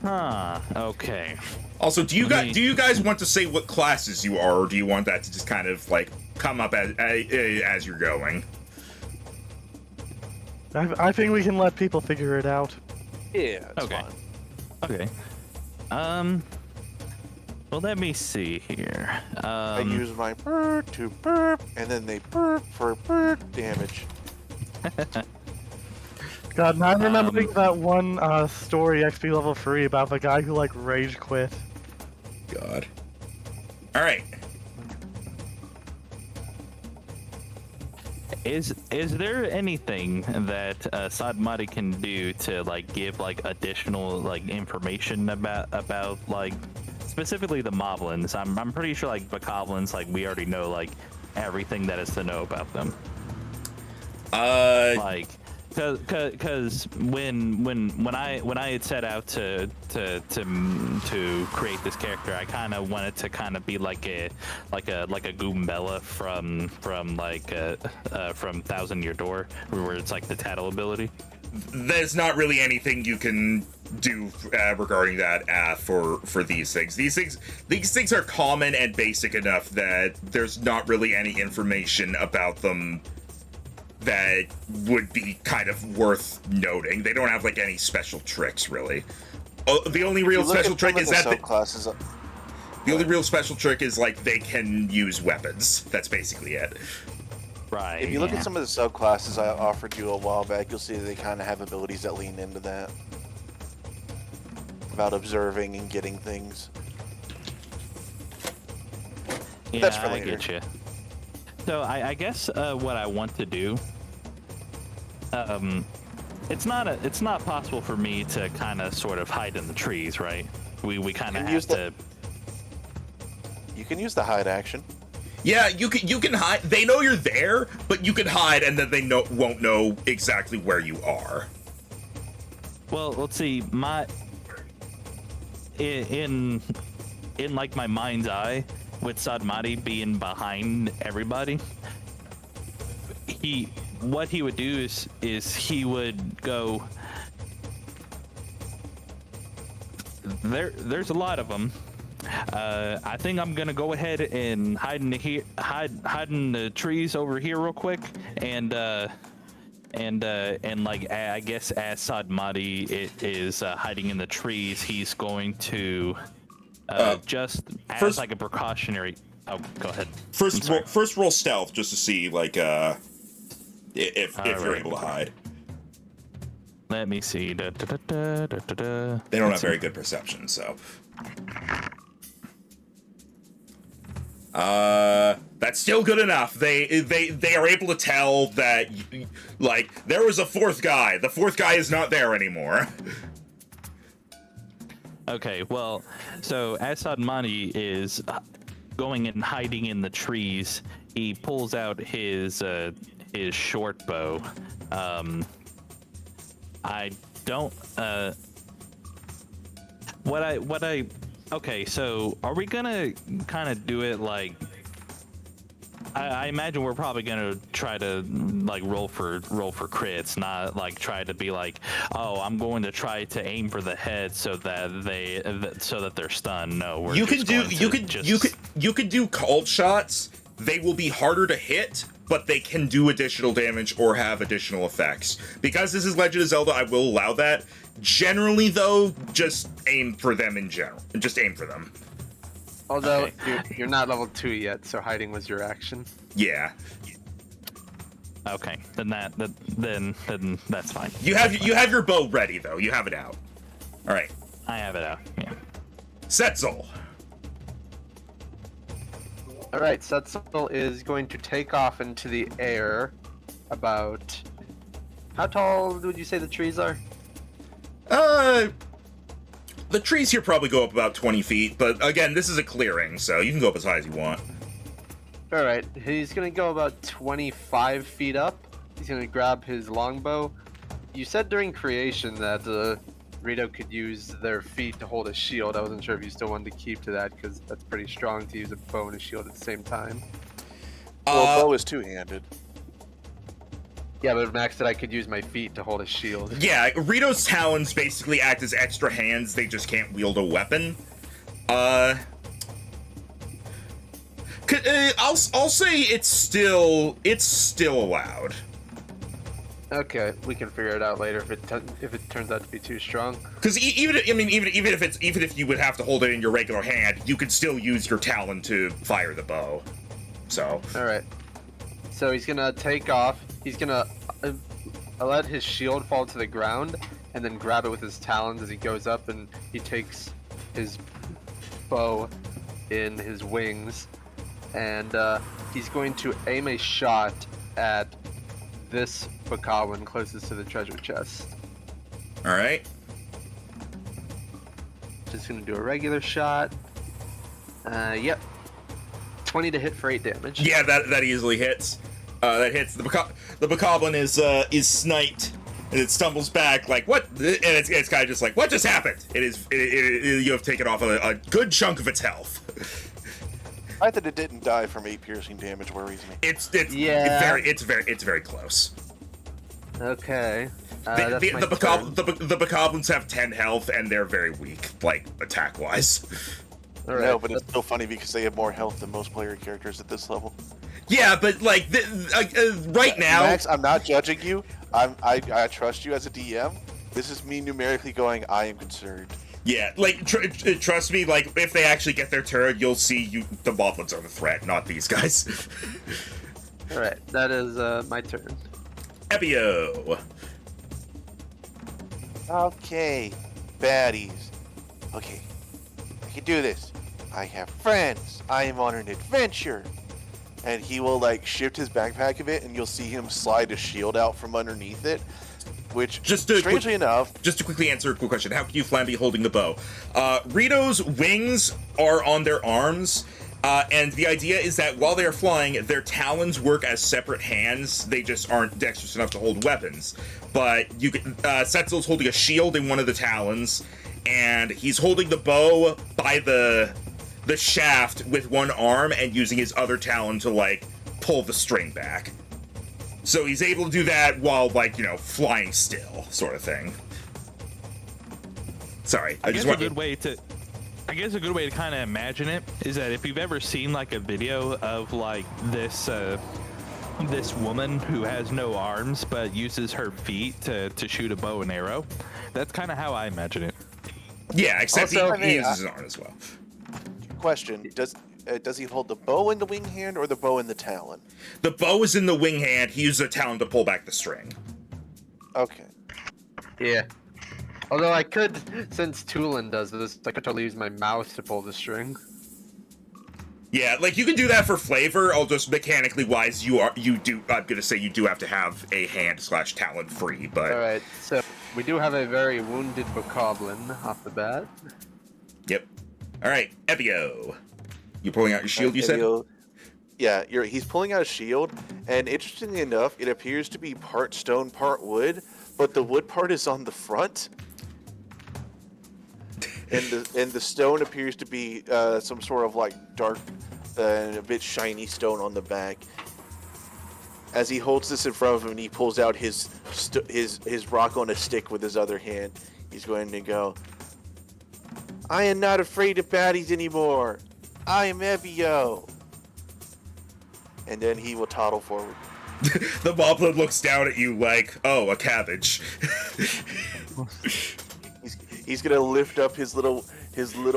Okay. Also, do you guys want to say what classes you are, or do you want that to just kind of like come up as you're going? I think we can let people figure it out. Yeah, it's Okay. fine. Okay. Well, let me see here. I use my burp to burp, and then they burp for burp damage. God, now I'm remembering that one story XP level 3 about the guy who like rage quit. God. All right. Is there anything that Sadmadi can do to like give like additional like information about like specifically the moblins? I'm pretty sure like bokoblins, like we already know like everything that is to know about them. Like, cause when I had set out to create this character, I kind of wanted to kind of be like a Goombella from Thousand Year Door, where it's like the tattle ability. There's not really anything you can do regarding that for these things. These things are common and basic enough that there's not really any information about them that would be kind of worth noting. They don't have like any special tricks really. The only real special trick is that the only real special trick is like they can use weapons. That's basically it. Right. If you look at some of the subclasses I offered you a while back, you'll see that they kind of have abilities that lean into that. About observing and getting things. Yeah, That's for I later. get you. So I guess what I want to do, it's not possible for me to kind of sort of hide in the trees, right? We kind of have to. You can use the hide action. Yeah, you can hide. They know you're there, but you can hide, and then they won't know exactly where you are. Well, let's see. In like my mind's eye, with Sadmadi being behind everybody, what he would do is he would go. There's a lot of them. I think I'm gonna go ahead and hide in the trees over here real quick, and like I guess as Sadmadi is hiding in the trees, he's going to just as first, like a precautionary. Oh, go ahead. First roll stealth just to see like if you're able to hide. Let me see. They don't have very good perception, so. That's still good enough. They are able to tell that, like, there was a fourth guy. The fourth guy is not there anymore. Okay, well, so as Sadmani is going and hiding in the trees, he pulls out his short bow. I don't what I okay, so are we gonna kind of do it like I imagine we're probably gonna try to like roll for crits, not like try to be like, oh, I'm going to try to aim for the head so that they're stunned. No, we're You just can going do to you could do called shots. They will be harder to hit, but they can do additional damage or have additional effects. Because this is Legend of Zelda, I will allow that. Generally, though, just aim for them in general. Just aim for them. Although Okay. you're not level 2 yet, so hiding was your action. Yeah. Okay, then that's fine. You have your bow ready though. You have it out. All right. I have it out. Yeah. Setzel. All right, Setzel is going to take off into the air. About how tall would you say the trees are? The trees here probably go up about 20 feet, but again, this is a clearing, so you can go up as high as you want. All right, he's gonna go about 25 feet up. He's gonna grab his longbow. You said during creation that Rito could use their feet to hold a shield. I wasn't sure if you still wanted to keep to that because that's pretty strong to use a bow and a shield at the same time. Well, a bow is two-handed. Yeah, but Max said I could use my feet to hold a shield. Yeah, Rito's talons basically act as extra hands. They just can't wield a weapon. I'll say it's still allowed. Okay, we can figure it out later if it turns out to be too strong. Because even if you would have to hold it in your regular hand, you could still use your talon to fire the bow. So. All right. So he's gonna take off. He's gonna let his shield fall to the ground, and then grab it with his talons as he goes up, and he takes his bow in his wings, and he's going to aim a shot at this bokoblin closest to the treasure chest. All right. Just gonna do a regular shot. Yep. 20 to hit for 8 damage. Yeah, that easily hits. That hits. The bokoblin is sniped, and it stumbles back like what? And it's kind of just like what just happened? You have taken off a good chunk of its health. I thought it didn't die from 8 piercing damage worries me. It's very close. Okay. The bokoblins have 10 health, and they're very weak, like attack wise. All right. No, but it's still funny because they have more health than most player characters at this level. Yeah, but like right now, Max, I'm not judging you. I trust you as a DM. This is me numerically going. I am concerned. yeah, like trust me. Like if they actually get their turn, you'll see the moblins are the threat, not these guys. All right. That is my turn. Epio. Okay, baddies. Okay, I can do this. I have friends. I am on an adventure. And he will like shift his backpack a bit, and you'll see him slide a shield out from underneath it. Which, strangely enough, just to quickly answer a quick question: how can you flambe holding the bow? Rito's wings are on their arms, and the idea is that while they are flying, their talons work as separate hands. They just aren't dexterous enough to hold weapons. But you can, Setzel's holding a shield in one of the talons, and he's holding the bow by the shaft with one arm and using his other talon to like pull the string back. So he's able to do that while like, flying still, sort of thing. Sorry, I guess a good way to kind of imagine it is that if you've ever seen like a video of like this woman who has no arms but uses her feet to shoot a bow and arrow, that's kind of how I imagine it. Yeah, except Also, he uses an arm as well. question: does he hold the bow in the wing hand or the bow in the talon? The bow is in the wing hand. He uses a talon to pull back the string. Okay. Yeah. Although I could, since Tulin does this, I could totally use my mouth to pull the string. Yeah, like you can do that for flavor. I'll just mechanically wise, I'm gonna say you do have to have a hand/talon free, but All right. So we do have a very wounded bokoblin off the bat. Yep. All right, Evio. You pulling out your shield, you said? Evio- Yeah, he's pulling out a shield, and interestingly enough, it appears to be part stone, part wood, but the wood part is on the front, and the stone appears to be some sort of like dark and a bit shiny stone on the back. As he holds this in front of him, and he pulls out his rock on a stick with his other hand, he's going to go, "I am not afraid of baddies anymore. I am Evio." And then he will toddle forward. The moblin looks down at you like, oh, a cabbage. He's gonna lift up his little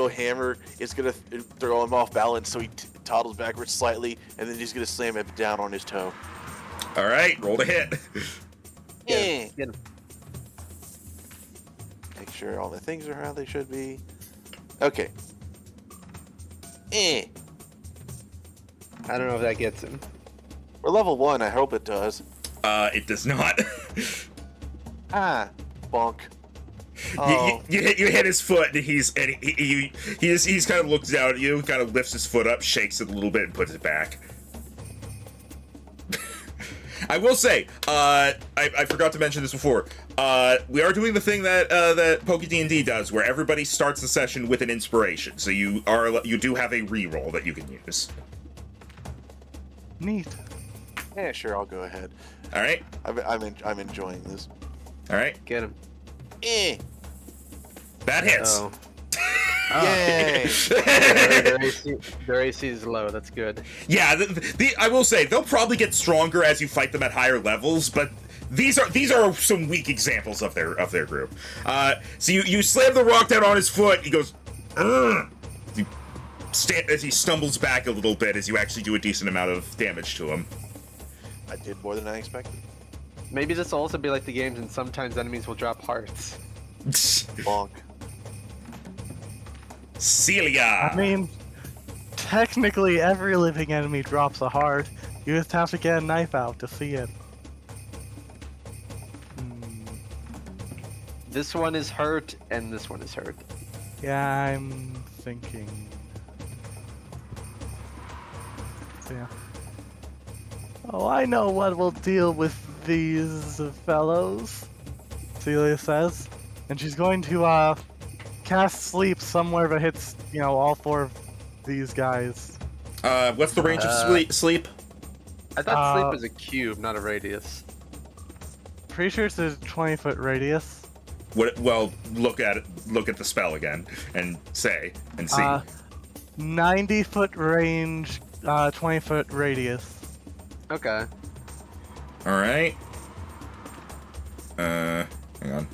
hammer. It's gonna throw him off balance, so he toddles backwards slightly, and then he's gonna slam it down on his toe. All right, roll to hit. Yeah. Get him. Make sure all the things are how they should be. Okay. Eh. I don't know if that gets him. We're level 1. I hope it does. It does not. Ah, bonk. Oh. You hit his foot, and he's kind of looks down at you, kind of lifts his foot up, shakes it a little bit, and puts it back. I will say, I forgot to mention this before. We are doing the thing that Poke D&D does, where everybody starts the session with an inspiration. So you do have a reroll that you can use. Neat. Yeah, sure. I'll go ahead. All right. I'm enjoying this. All right. Get him. Eh. That hits. Oh. Yay. Their AC is low. That's good. Yeah. I will say they'll probably get stronger as you fight them at higher levels, but these are some weak examples of their group. So you slam the rock down on his foot. He goes, "Ugh." As he stumbles back a little bit as you actually do a decent amount of damage to him. I did more than I expected. Maybe this will also be like the games, and sometimes enemies will drop hearts. Bonk. Celia. I mean, technically every living enemy drops a heart. You just have to get a knife out to see it. This one is hurt, and this one is hurt. Yeah, I'm thinking. Yeah. Oh, I know what will deal with these fellows, Celia says. And she's going to cast sleep somewhere that hits, all 4 of these guys. What's the range of sleep? I thought sleep was a cube, not a radius. Pretty sure it's a 20-foot radius. Well, look at the spell again and see. 90-foot range, 20-foot radius. Okay. All right. Hang on.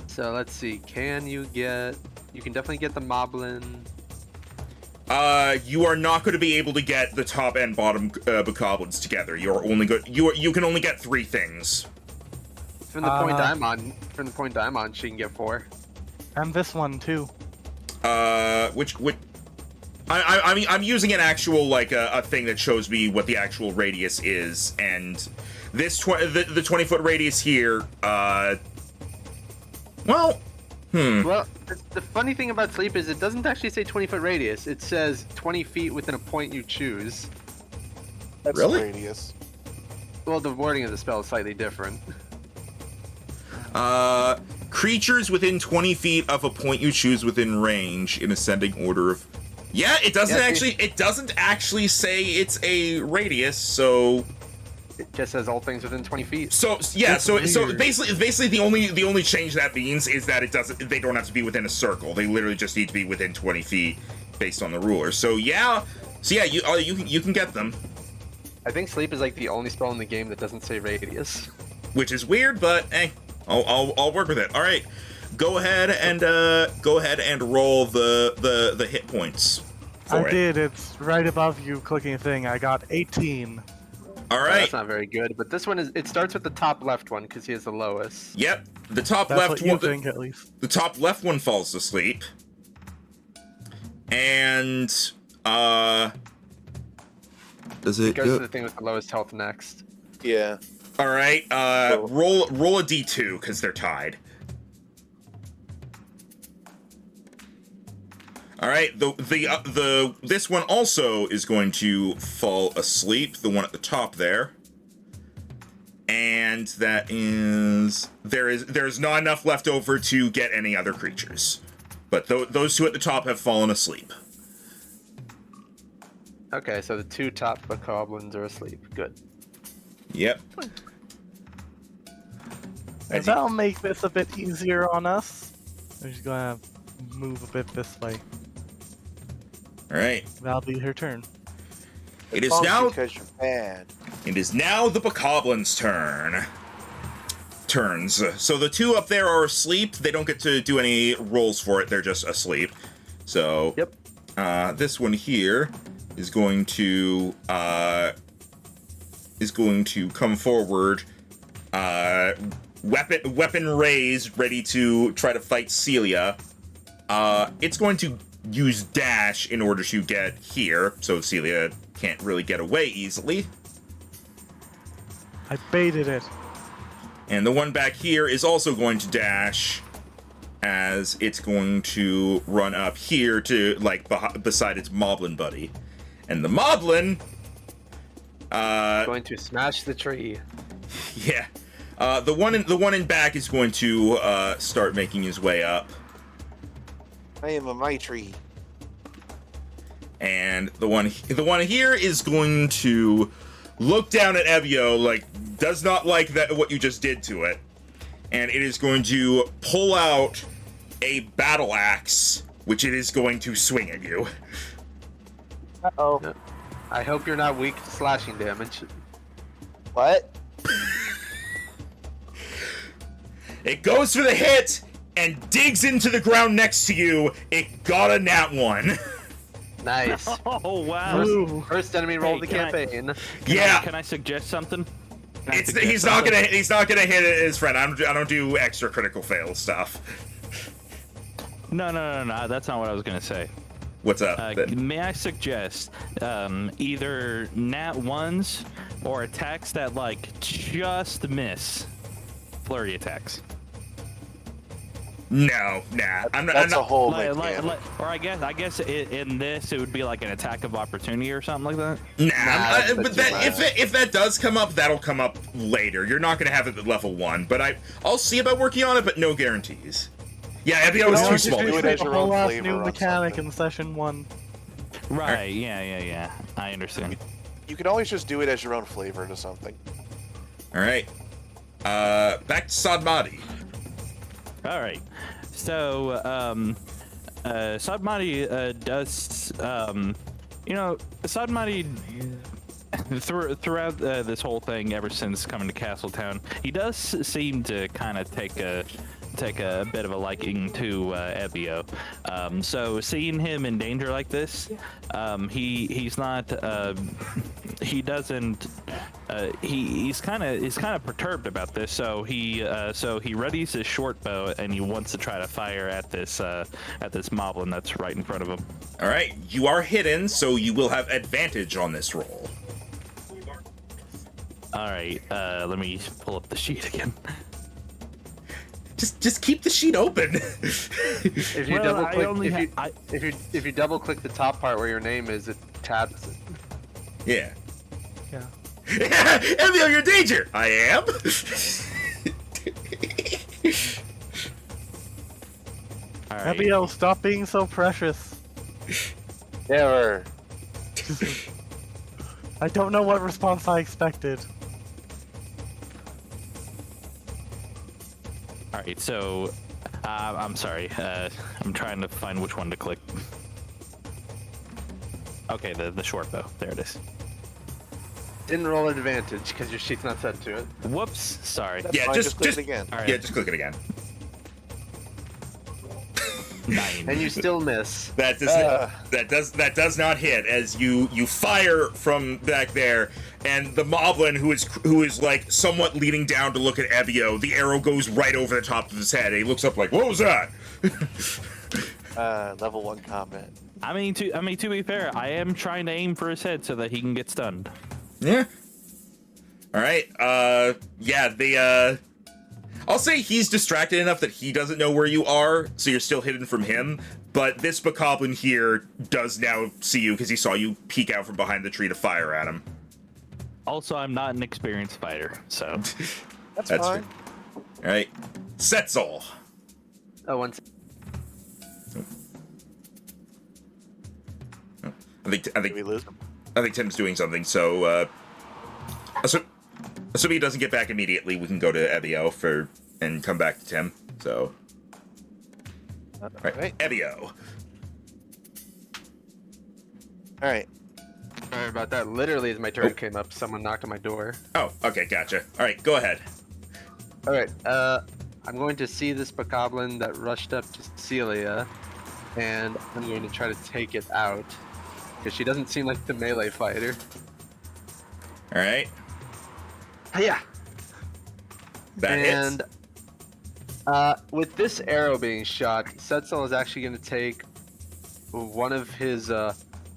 So let's see. You can definitely get the Moblin. You are not going to be able to get the top and bottom bokoblins together. You can only get 3 things. From the point I'm on, she can get 4. And this one too. Which I mean, I'm using an actual a thing that shows me what the actual radius is, and this the 20-foot radius here. Well, the funny thing about sleep is it doesn't actually say 20-foot radius. It says 20 feet within a point you choose. That's Really? the radius. Well, the wording of the spell is slightly different. Creatures within 20 feet of a point you choose within range in ascending order of. Yeah, it doesn't actually say it's a radius, so. It just says all things within 20 feet. So yeah, so basically the only change that means is that they don't have to be within a circle. They literally just need to be within 20 feet based on the ruler. So yeah, you can get them. I think sleep is like the only spell in the game that doesn't say radius. Which is weird, but hey, I'll work with it. All right, go ahead and roll the hit points. I did. It's right above you clicking a thing. I got 18. All right. That's not very good, but this one it starts with the top left one because he has the lowest. Yep, the top That's left what you one. think, at least. The top left one falls asleep, and does it Goes to the thing with the lowest health next. Yeah. All right. Roll a d2 because they're tied. All right, this one also is going to fall asleep. The one at the top there, and there's not enough left over to get any other creatures, but those two at the top have fallen asleep. Okay, so the 2 top bokoblins are asleep. Good. Yep. And that'll make this a bit easier on us. I'm just gonna move a bit this way. All right. That'll be her turn. It is now. Because you're bad. It is now the Bokoblin's turns. So the 2 up there are asleep. They don't get to do any rolls for it. They're just asleep. So Yep. This one here is going to come forward, weapon raised, ready to try to fight Celia. It's going to use dash in order to get here, so Celia can't really get away easily. I baited it. And the one back here is also going to dash, as it's going to run up here to, like, beside its Moblin buddy. And the Moblin... Going to smash the tree. Yeah. The one in back is going to start making his way up. I am a Maitri. And the one here is going to look down at Evio, like, does not like what you just did to it. And it is going to pull out a battle axe, which it is going to swing at you. Uh-oh. No. I hope you're not weak to slashing damage. What? It goes for the hit and digs into the ground next to you. It got a nat 1. Nice. Oh wow! First enemy roll of the campaign. Yeah. Can I suggest something? He's not gonna hit his friend. I don't do extra critical fail stuff. No. That's not what I was gonna say. What's up? May I suggest either nat 1s or attacks that like just miss flurry attacks? No, nah. I'm not. That's a whole mechanic. Or I guess in this it would be like an attack of opportunity or something like that. Nah, but if that does come up, that'll come up later. You're not gonna have it at level 1, but I'll see about working on it, but no guarantees. Yeah, Evio is too small. do it A as your whole own last flavor new on mechanic something. in session 1. Right? Yeah. I understand. You can always just do it as your own flavor to something. All right. Back to Sadmati. All right. So, Sadmati does, Sadmati, throughout this whole thing, ever since coming to Castletown, he does seem to kind of take a bit of a liking to Evio. So seeing him in danger like this, he's kind of perturbed about this. So he readies his short bow and he wants to try to fire at this moblin that's right in front of him. All right, you are hidden, so you will have advantage on this roll. All right, let me pull up the sheet again. Just keep the sheet open. If you double click, if you double click the top part where your name is, it tabs it. Yeah. Yeah. Evio, you're in danger. I am. All right. Evio, stop being so precious. Never. I don't know what response I expected. All right, so I'm sorry. I'm trying to find which one to click. Okay, the short bow. There it is. Didn't roll advantage because your sheet's not set to it. Whoops. Sorry. That's Yeah, fine, just click it again. All right. Yeah, just click it again. 9. And you still miss. That does not hit as you fire from back there, and the moblin who is like somewhat leaning down to look at Evio, the arrow goes right over the top of his head. And he looks up like, "What was that?" Level 1 combat. I mean, to be fair, I am trying to aim for his head so that he can get stunned. Yeah. All right. Yeah. I'll say he's distracted enough that he doesn't know where you are, so you're still hidden from him. But this bokoblin here does now see you because he saw you peek out from behind the tree to fire at him. Also, I'm not an experienced fighter, so That's That's fine. All right, Setzel. Oh, once. I Did we think lose him? Tim's doing something. So, assuming he doesn't get back immediately, we can go to Ebio and come back to Tim. So, all right, Ebio. All right. Sorry about that. Literally, as my turn came up, someone knocked on my door. Oh, okay, gotcha. All right, go ahead. All right. I'm going to see this bokoblin that rushed up to Celia, and I'm going to try to take it out because she doesn't seem like the melee fighter. All right, Yeah. that hits. And with this arrow being shot, Setzel is actually going to take one of his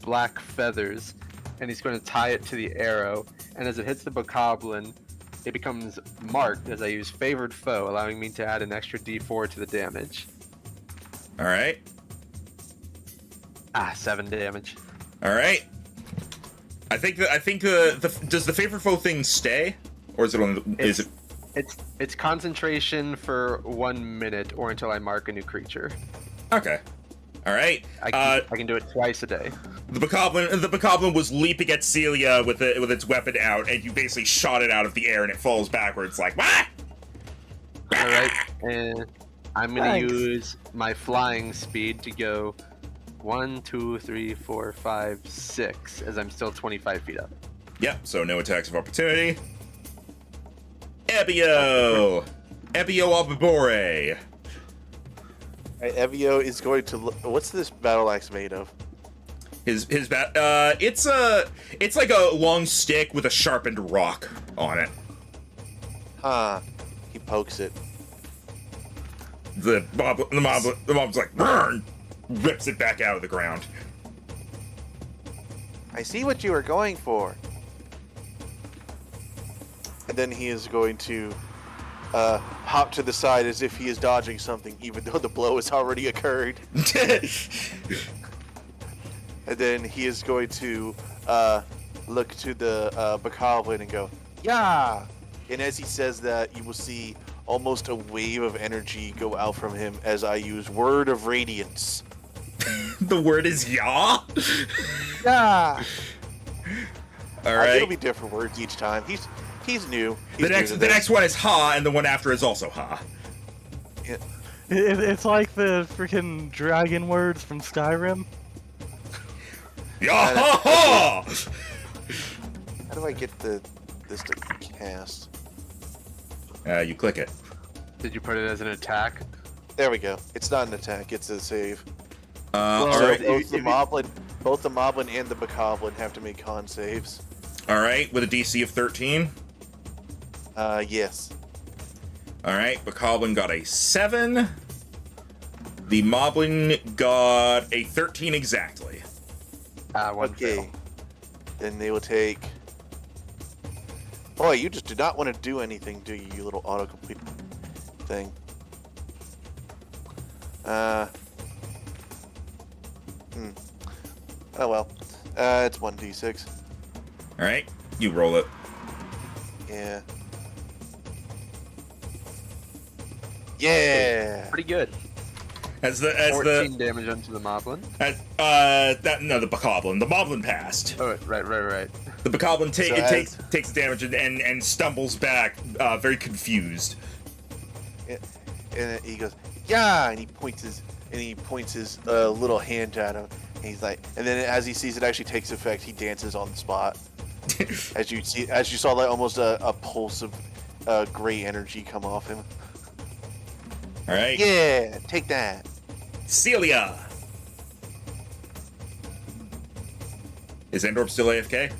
black feathers, and he's going to tie it to the arrow. And as it hits the bokoblin, it becomes marked as I use favored foe, allowing me to add an extra d4 to the damage. All right, 7 damage. all right. I think does the favorite foe thing stay, or is it on? Is it? It's concentration for 1 minute or until I mark a new creature. Okay. All right. I can do it twice a day. The bokoblin was leaping at Celia with its weapon out, and you basically shot it out of the air, and it falls backwards like what? All right, and I'm gonna Thanks. use my flying speed to go 1, 2, 3, 4, 5, 6, as I'm still 25 feet up. Yep. So no attacks of opportunity. Ebio Albibore. All right, Evio is going to look. What's this battle axe made of? It's like a long stick with a sharpened rock on it. Huh. He pokes it. The mob's like burn, rips it back out of the ground. I see what you were going for. And then he is going to hop to the side as if he is dodging something, even though the blow has already occurred. And then he is going to look to the bokoblin and go, "Yeah!" And as he says that, you will see almost a wave of energy go out from him as I use Word of Radiance. The word is ya. Yeah! All It'll right. be different words each time. He's new. The next one is ha, and the one after is also ha. It's like the freaking dragon words from Skyrim. Ya ha ha! How do I get this to cast? You click it. Did you put it as an attack? There we go. It's not an attack. It's a save. All So right. both the moblin and the bokoblin have to make con saves. All right. With a DC of 13. Yes. All right. Bokoblin got a 7. The Moblin got a 13 exactly. One Okay. fail. Then they will take. Boy, you just do not want to do anything, do you, you little autocomplete thing? Oh well. It's 1d6. All right. You roll it. Yeah. Yeah. Pretty good. As 14 damage onto the moblin. the Bokoblin. The Moblin passed. Oh, right. The Bokoblin So takes damage and stumbles back, very confused. And he goes, yeah, and he points his little hand at him. And he's like, and then as he sees it actually takes effect, he dances on the spot. as you saw like almost a pulse of gray energy come off him. All right. Yeah, take that. Celia. Is Endorp still AFK?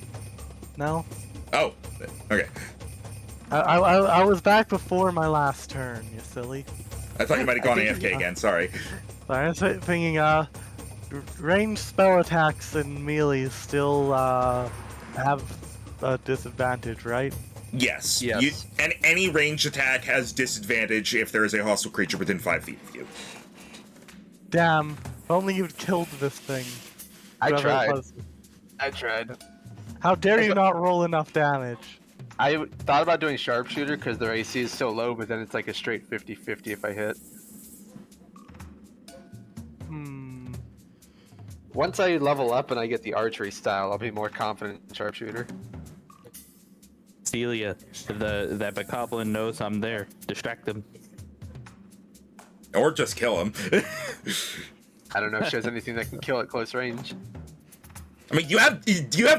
No, Oh, okay. I was back before my last turn. You silly. I thought you might have gone I think- AFK again. Sorry. So I was thinking, ranged spell attacks and melees still have a disadvantage, right? Yes. Yes. And any ranged attack has disadvantage if there is a hostile creature within 5 feet of you. Damn. If only you'd killed this thing. I Whoever it tried. was. I tried. How dare you not roll enough damage? I thought about doing sharpshooter because their AC is so low, but then it's like a straight 50-50 if I hit. Hmm. Once I level up and I get the archery style, I'll be more confident in sharpshooter. Celia, that bokoblin knows I'm there. Distract them. Or just kill him. I don't know if she has anything that can kill at close range. I mean, you have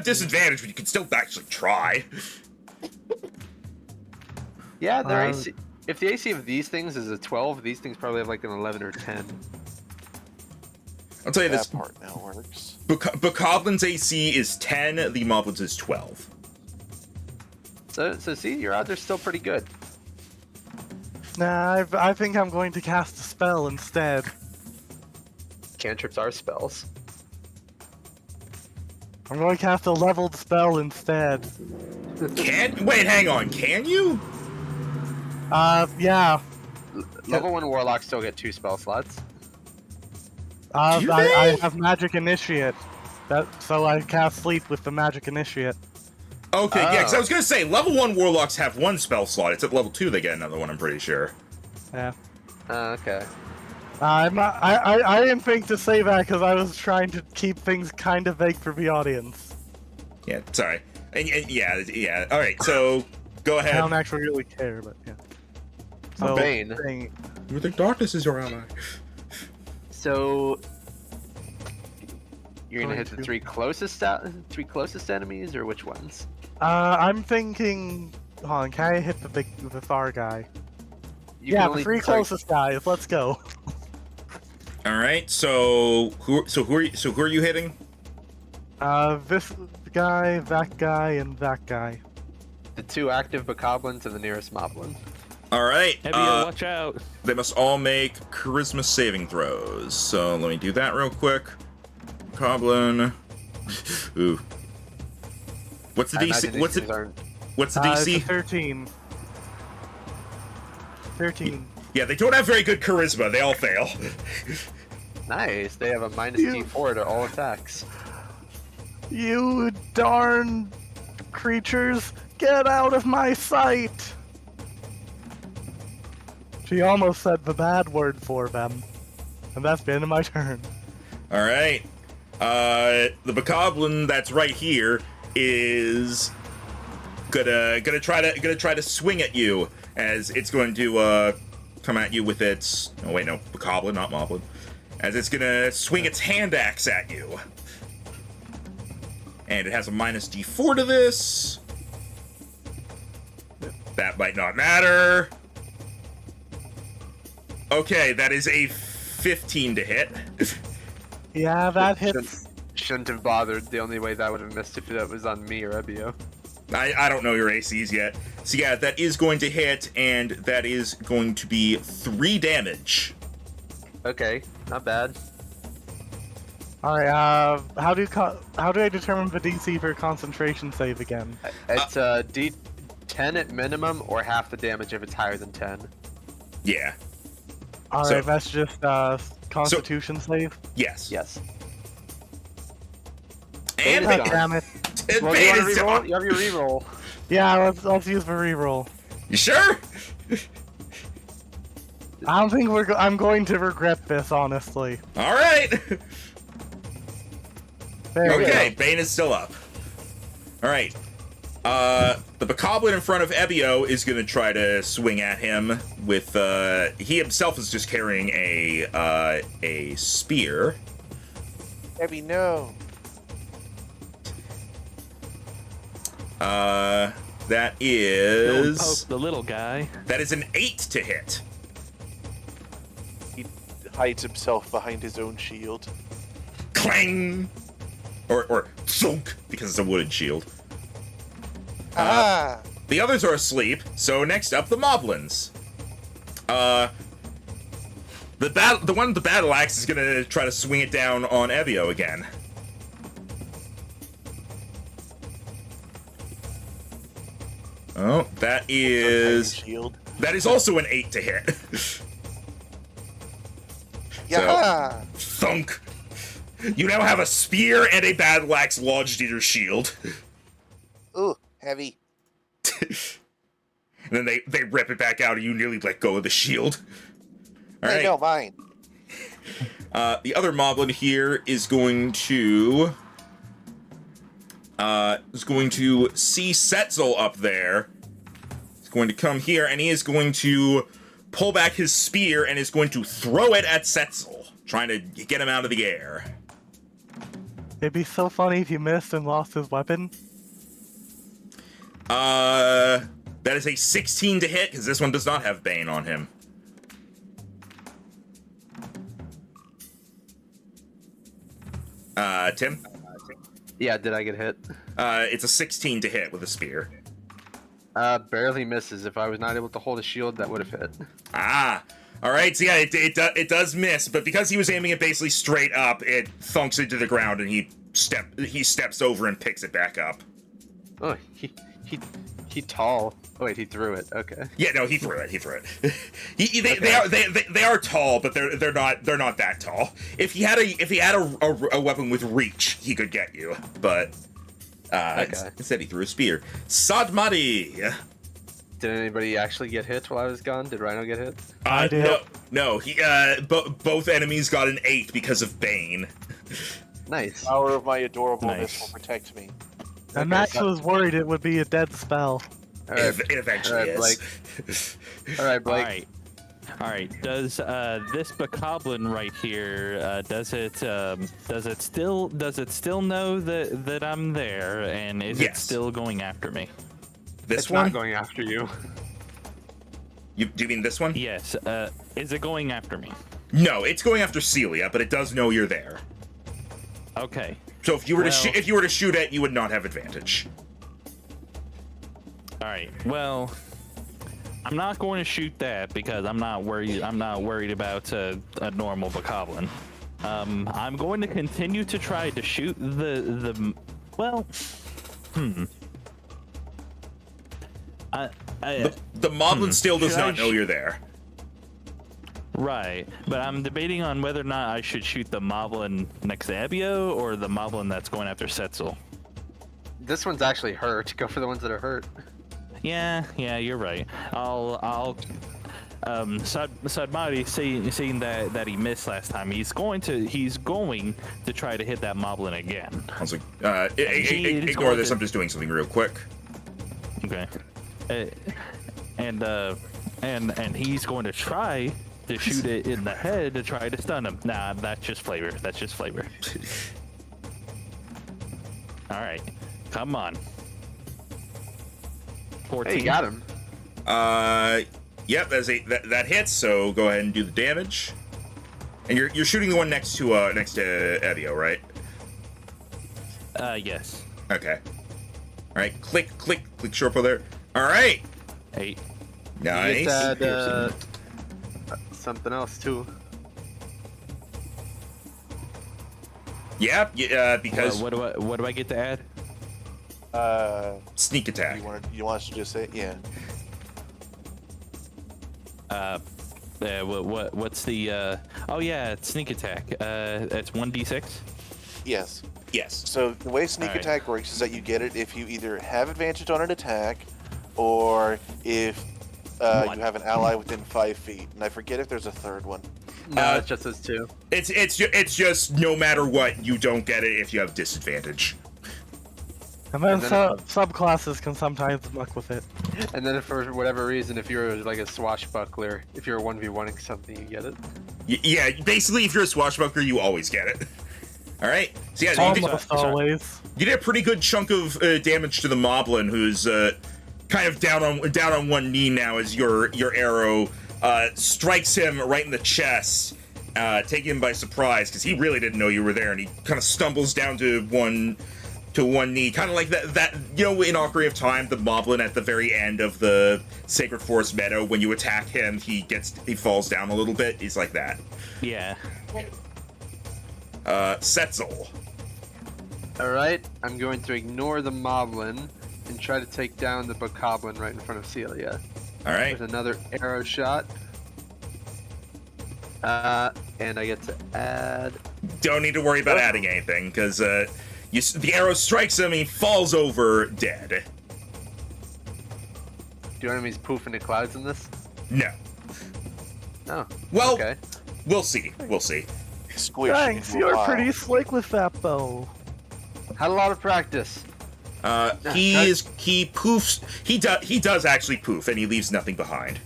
disadvantage, but you can still actually try. Yeah, their AC. If the AC of these things is a 12, these things probably have like an 11 or 10. I'll tell you That this. part now works. Bokoblin's AC is 10, the Moblin's is 12. So see, your odds are still pretty good. Nah, I think I'm going to cast a spell instead. Cantrips are spells. I'm going to cast a leveled spell instead. Wait, hang on, can you? Yeah. Level 1 warlocks still get 2 spell slots. Do I they? have Magic Initiate. So I cast Sleep with the Magic Initiate. Okay, yeah, because I Oh. was gonna say, level 1 Warlocks have 1 spell slot. It's at level 2 they get another one, I'm pretty sure. Yeah. Okay. I didn't think to say that because I was trying to keep things kind of vague for the audience. Yeah, sorry. And yeah, alright, so, go I ahead. don't actually really care, but yeah. So, Bane. thing- You think darkness is your ally? So you're gonna Going hit the to- three closest enemies, or which ones? I'm thinking. Hold on, can I hit the Thar guy? You Yeah, can the only 3 target- closest guys. Let's go. Alright, so who are you hitting? This guy, that guy, and that guy. the 2 active bokoblins and the nearest moblin. Alright, Evia, watch out. they must all make charisma saving throws. So let me do that real quick. Goblin. Ooh. What's the I imagine DC? these What's things it? aren't- What's the It's a DC? 13. 13. Yeah, they don't have very good charisma. They all fail. Nice. They have a minus You- D4 to all attacks. You darn creatures, get out of my sight! She almost said the bad word for them. And that's the end of my turn. All right. The bokoblin that's right here is gonna try to swing at you as it's going to come at you with its. Oh wait, no, bokoblin, not moblin. As it's gonna swing its hand axe at you, and it has a minus D4 to this. That might not matter. Okay, that is a 15 to hit. Yeah, that hits. Shouldn't have bothered. The only way that would have missed if that was on me or Ebio. I don't know your ACs yet. So yeah, that is going to hit, and that is going to be 3 damage. Okay, not bad. Alright, how do I determine the DC for concentration save again? It's D10 at minimum, or half the damage if it's higher than 10. Yeah. Alright, So- that's just constitution save. Yes. Yes. And Bane God is damn it. and Well, do Bane you want is to reroll? done. You have your reroll. Yeah, let's use the reroll. You sure? I don't think I'm going to regret this, honestly. All right. There we Okay, go. Bane is still up. All right. The bokoblin in front of Ebio is going to try to swing at him with. He himself is just carrying a spear. Abby, no. That Don't is poke the little guy. that is an 8 to hit. He hides himself behind his own shield. Clang. Or thunk, because it's a wooden shield. Ah! The others are asleep, so next up, the moblins. The one with the battle axe is gonna try to swing it down on Evio again. Oh, that Tiny is shield. also an 8 to hit. Yeah. Thunk. You now have a spear and a battle axe lodged in your shield. Ooh, heavy. And then they rip it back out and you nearly let go of the shield. All Hey, right. no, mine. The other moblin here is going to see Setzel up there. He's going to come here and he is going to pull back his spear and is going to throw it at Setzel, trying to get him out of the air. It'd be so funny if he missed and lost his weapon. That is a 16 to hit because this one does not have Bane on him. Tim? Yeah, did I get hit? It's a 16 to hit with a spear. Barely misses. If I was not able to hold a shield, that would have hit. Ah, all right. So yeah, it does miss, but because he was aiming it basically straight up, it thunks into the ground, and he steps over and picks it back up. Oh, he tall. Oh wait, he threw it. Okay. Yeah, no, he threw it. They are tall, but they're not that tall. If he had a weapon with reach, he could get you, but instead he threw a spear. Sadmadi. Did anybody actually get hit while I was gone? Did Rhino get hit? I did. No. He both enemies got an 8 because of Bane. Nice. Power of my adorableness Nice. will protect me. And Max was worried it would be a dead spell. All right. It eventually All right, is. All right, Blake. All right. Does this bokoblin right here does it still know that I'm there, and is it Yes. still going after me? This It's one? not going after you. Do you mean this one? Yes. Is it going after me? No, it's going after Celia, but it does know you're there. Okay. So if you were Well- to shoot it, you would not have advantage. All right. Well, I'm not going to shoot that because I'm not worried. I'm not worried about a normal bokoblin. I'm going to continue to try to shoot the. Well, The moblin still does Should I not know you're there. Right, but I'm debating on whether or not I should shoot the moblin next to Ebio or the moblin that's going after Setzel. This one's actually hurt. Go for the ones that are hurt. Yeah, you're right. I'll Sadmari seeing that he missed last time, he's going to try to hit that moblin again. I was like, It's ignore going this. to- I'm just doing something real quick. Okay. And he's going to try to shoot it in the head to try to stun him. Nah, that's just flavor. All right, come on. 14. Hey, you got him. Yep, that hits. So go ahead and do the damage. And you're shooting the one next to Evio, right? Yes. Okay. All right, click short for there. All right, 8. You nice. just add something else too. Yep, because What do I get to add? sneak attack. You want us to just say yeah? What's the? Oh yeah, it's sneak attack. It's 1d6. Yes. Yes. So the way sneak Alright. attack works is that you get it if you either have advantage on an attack, or if you have an ally within 5 feet. And I forget if there's a third one. No, it's just those two. It's just no matter what, you don't get it if you have disadvantage. And then And then subclasses can sometimes muck with it. And then if for whatever reason, if you're like a swashbuckler, if you're 1v1ing something, you get it. Yeah, basically, if you're a swashbuckler, you always get it. All right. So yeah, you Almost did, always. you did a pretty good chunk of damage to the moblin, who's kind of down on one knee now as your arrow strikes him right in the chest, taking him by surprise because he really didn't know you were there, and he kind of stumbles down to one knee, kind of like that in Ocarina of Time, the moblin at the very end of the Sacred Forest Meadow, when you attack him, he falls down a little bit. He's like that. Yeah. Setzel. All right, I'm going to ignore the moblin and try to take down the bokoblin right in front of Celia. All right. With another arrow shot. And I get to add. Don't need to worry about adding anything, because the arrow strikes him, he falls over dead. Do enemies poof into clouds in this? No. Oh. Well, Okay. we'll see. We'll see. Squish. Thanks, into a you're pile. pretty slick with that bow. Had a lot of practice. He poofs. He does actually poof, and he leaves nothing behind.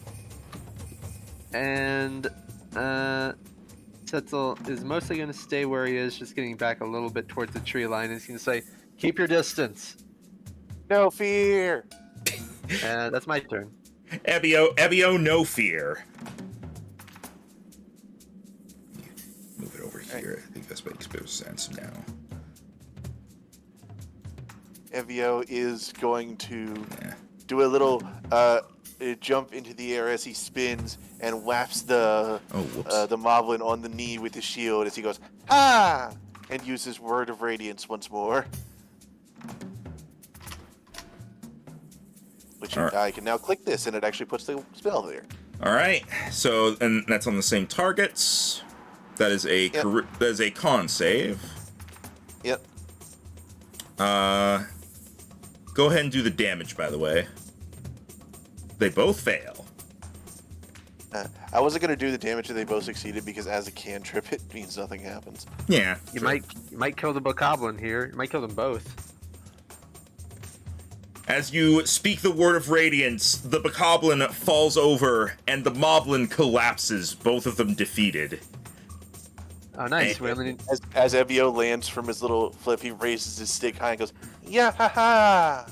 And Setzel is mostly going to stay where he is, just getting back a little bit towards the tree line. He's going to say, "Keep your distance." No fear. And that's my turn. Ebio, no fear. Move it over here. I think this makes a bit of sense now. Evio is going to Yeah. do a little jump into the air as he spins and whaps the moblin on the knee with his shield as he goes, "Ha!" and uses Word of Radiance once more. Which All right. I can now click this and it actually puts the spell there. All right. So, and that's on the same targets. That is a Yep. that is a con save. Yep. Go ahead and do the damage, by the way. They both fail. I wasn't going to do the damage if they both succeeded because as a cantrip it means nothing happens. Yeah. You sure. might kill the bokoblin here. You might kill them both. As you speak the word of radiance, the bokoblin falls over and the moblin collapses, both of them defeated. Oh, nice. We only need... As Evio lands from his little flip, he raises his stick high and goes, "Yeah, ha ha!"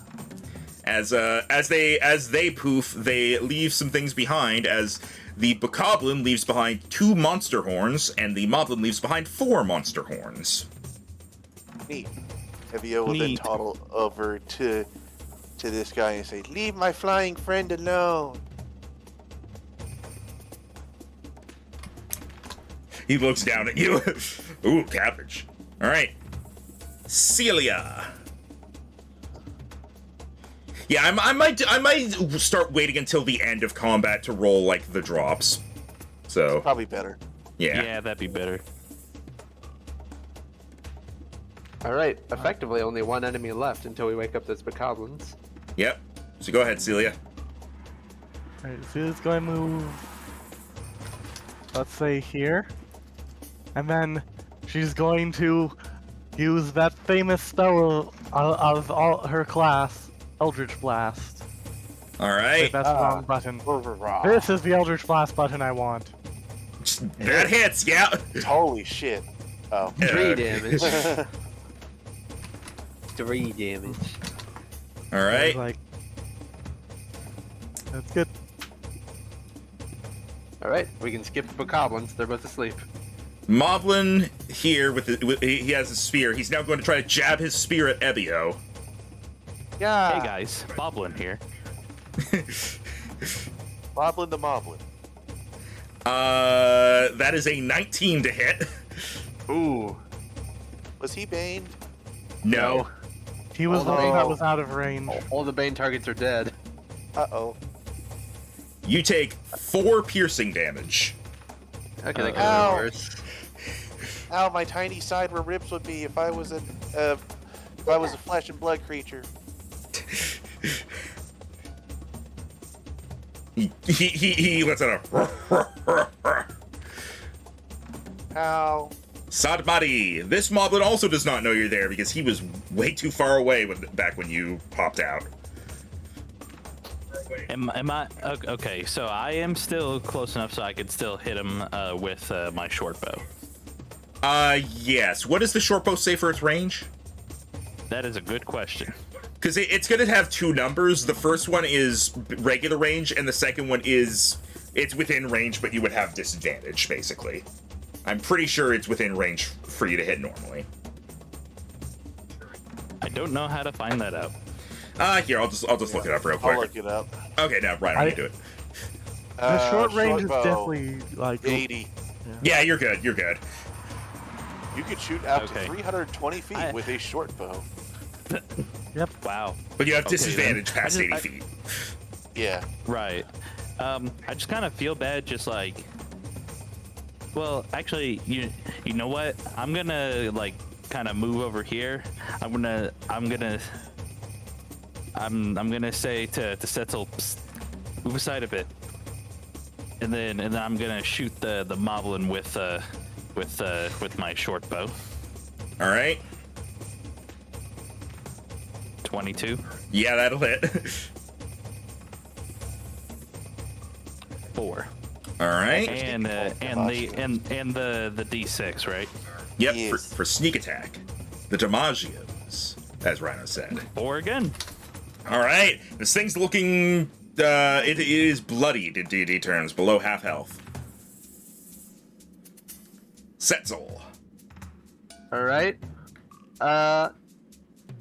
As they poof, they leave some things behind, as the bokoblin leaves behind 2 monster horns, and the moblin leaves behind 4 monster horns. Neat. Evio will then Neat. toddle over to this guy and say, "Leave my flying friend alone." He looks down at you. Ooh, cabbage. All right. Celia. Yeah, I might start waiting until the end of combat to roll, like, the drops. So, Probably better. Yeah, that'd be better. All right. Effectively, only one enemy left until we wake up those bokoblins. Yep. So go ahead, Celia. Alright, so it's going to move, let's say here. And then she's going to use that famous spell of all her class, Eldritch Blast. All Wait, right. that's the wrong button. Rah. This is the Eldritch Blast button I want. That hits, yeah. Holy shit. Oh. 3 damage. 3 damage. All I was right. like, that's good. All right. We can skip the bokoblins. They're both asleep. Moblin here he has a spear. He's now going to try to jab his spear at Ebio. Yeah. Hey guys, Boblin here. Moblin the Moblin. That is a 19 to hit. Ooh. Was he baned? No. He was Oh, the one that no. was out of range. All the Bane targets are dead. Uh-oh. You take 4 piercing damage. Okay, that could Ow. be worse. Ow, my tiny side where ribs would be if I was a flesh and blood creature. He lets out a Ow. Sadmari. This moblin also does not know you're there because he was way too far away back when you popped out. Am I okay? So I am still close enough so I could still hit him with my short bow. Yes. What does the short bow say for its range? That is a good question. Because it's going to have 2 numbers. The first one is regular range, and the second one is it's within range, but you would have disadvantage, basically. I'm pretty sure it's within range for you to hit normally. I don't know how to find that out. Here, I'll just look it up real I'll quick. look it up. Okay, now Brian, you do it. The short range is bow, definitely like 80. Yeah, you're good. You're good. You could shoot out Okay. to 320 feet I- with a short bow. Yep. Wow. But you have Okay, disadvantage then. past I 80 just- feet. Yeah. Right. I just kind of feel bad, just like. Well, actually, you know what? I'm gonna like kind of move over here. I'm gonna say to Setzel, "Psst, move aside a bit, and then I'm gonna shoot the moblin with my short bow. All right. 22. Yeah, that'll hit. 4. All right. And the D6, right? Yep, Yes. for sneak attack. The Damagios, as Rhino said. 4 again. All right. This thing's looking. It is bloodied in D&D terms, below half health. Setzel. All right.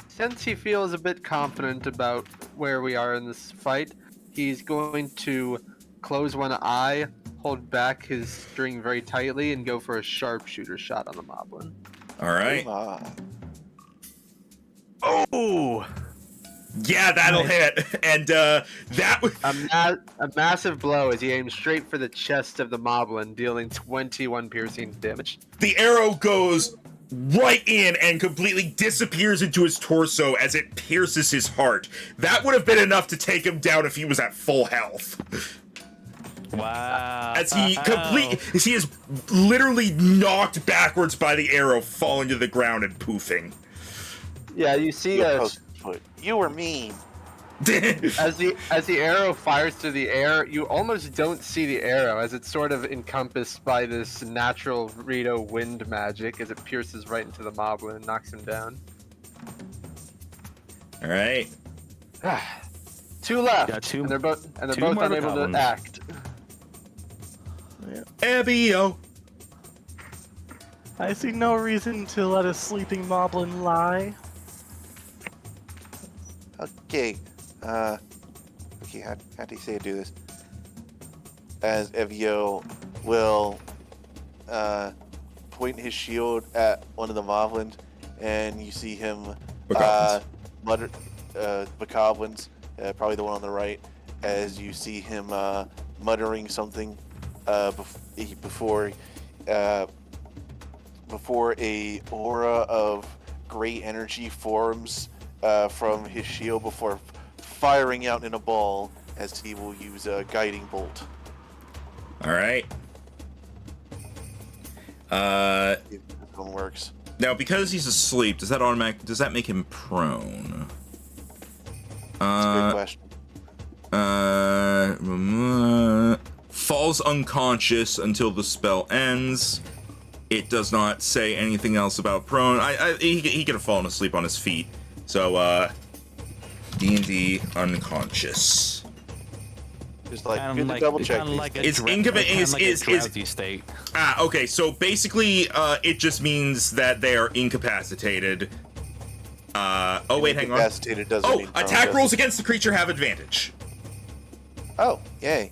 Since he feels a bit confident about where we are in this fight, he's going to close one eye, hold back his string very tightly, and go for a sharpshooter shot on the moblin. All right. Oh! Yeah, that'll hit. And that was. A massive blow as he aims straight for the chest of the moblin, dealing 21 piercing damage. The arrow goes right in and completely disappears into his torso as it pierces his heart. That would have been enough to take him down if he was at full health. Wow. As he is literally knocked backwards by the arrow, falling to the ground and poofing. Yeah, you see You were mean. as the arrow fires through the air, you almost don't see the arrow as it's sort of encompassed by this natural Rito wind magic as it pierces right into the moblin and knocks him down. All right. 2 left, Got two- and they're both two more unable goblins. to act. Ebio. I see no reason to let a sleeping moblin lie. Okay. Okay, how do you say I do this? As Evio will point his shield at one of the moblins, and you see him Bokoblins. mutter, Bokoblins, probably the one on the right, as you see him muttering something before a aura of gray energy forms from his shield before firing out in a ball, as he will use a guiding bolt. All right. If this one works. Now, because he's asleep, does that make him prone? That's a good question. Falls unconscious until the spell ends. It does not say anything else about prone. He could have fallen asleep on his feet. So, D&D unconscious. Just like Kind good of to like, double check. kinda like a It's dra- incoming- kinda is- like a is- drowsy state. Okay, so basically, it just means that they are incapacitated. Oh, wait, hang on. Incapacitated doesn't Oh, mean prone, attack does rolls it? against the creature have advantage. Oh, yay.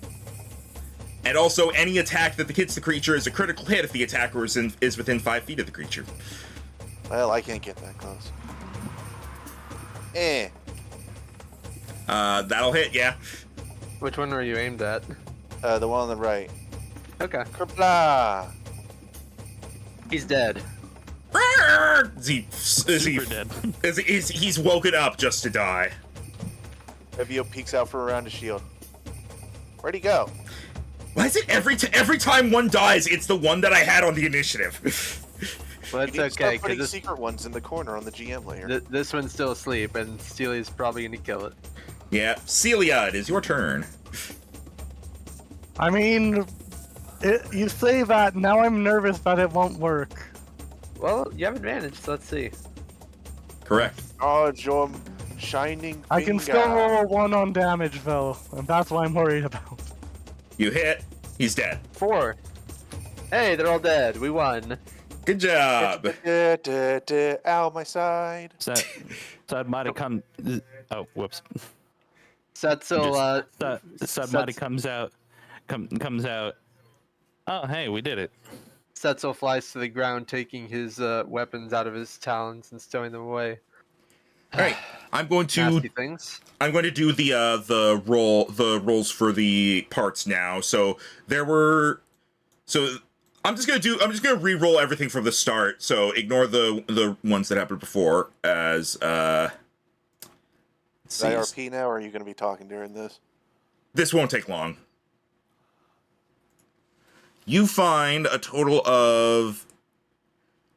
And also, any attack that hits the creature is a critical hit if the attacker is within 5 feet of the creature. Well, I can't get that close. That'll hit, yeah. Which one were you aimed at? The one on the right. Okay. Kerpla! He's dead. Super dead. He's woken up just to die. Evio peeks out from around his shield. Where'd he go? Why is it every time one dies, it's the one that I had on the initiative? Well, You it's need to okay, start putting because secret ones in the corner on the GM layer. this one's still asleep, and Steely's probably going to kill it. Yeah, Celia, it is your turn. I mean, you say that, now I'm nervous that it won't work. Well, you have advantage, so let's see. Correct. Oh, your shining I can still finger. roll a 1 on damage, though, and that's what I'm worried about. You hit. He's dead. 4. Hey, they're all dead. We won. Good job. Ow, my side. So that might have come. Oh, whoops. Setzel, Somebody comes out. Comes out. Oh, hey, we did it. Setzel flies to the ground, taking his weapons out of his talons and stowing them away. All right, I'm going Nasty to things. do the rolls for the parts now. So there were I'm just gonna re-roll everything from the start. So ignore the ones that happened before as let's see. IRP now, or are you going to be talking during this? This won't take long. You find a total of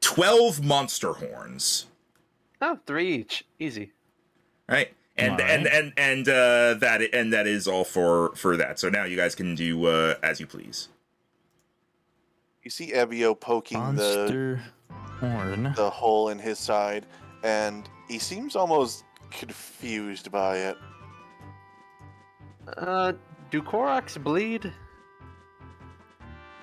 12 monster horns. Oh, 3 each. Easy. Right? And that is all for that. So now you guys can do as you please. You see Evio poking Monster horn. the hole in his side, and he seems almost confused by it. Do Koroks bleed?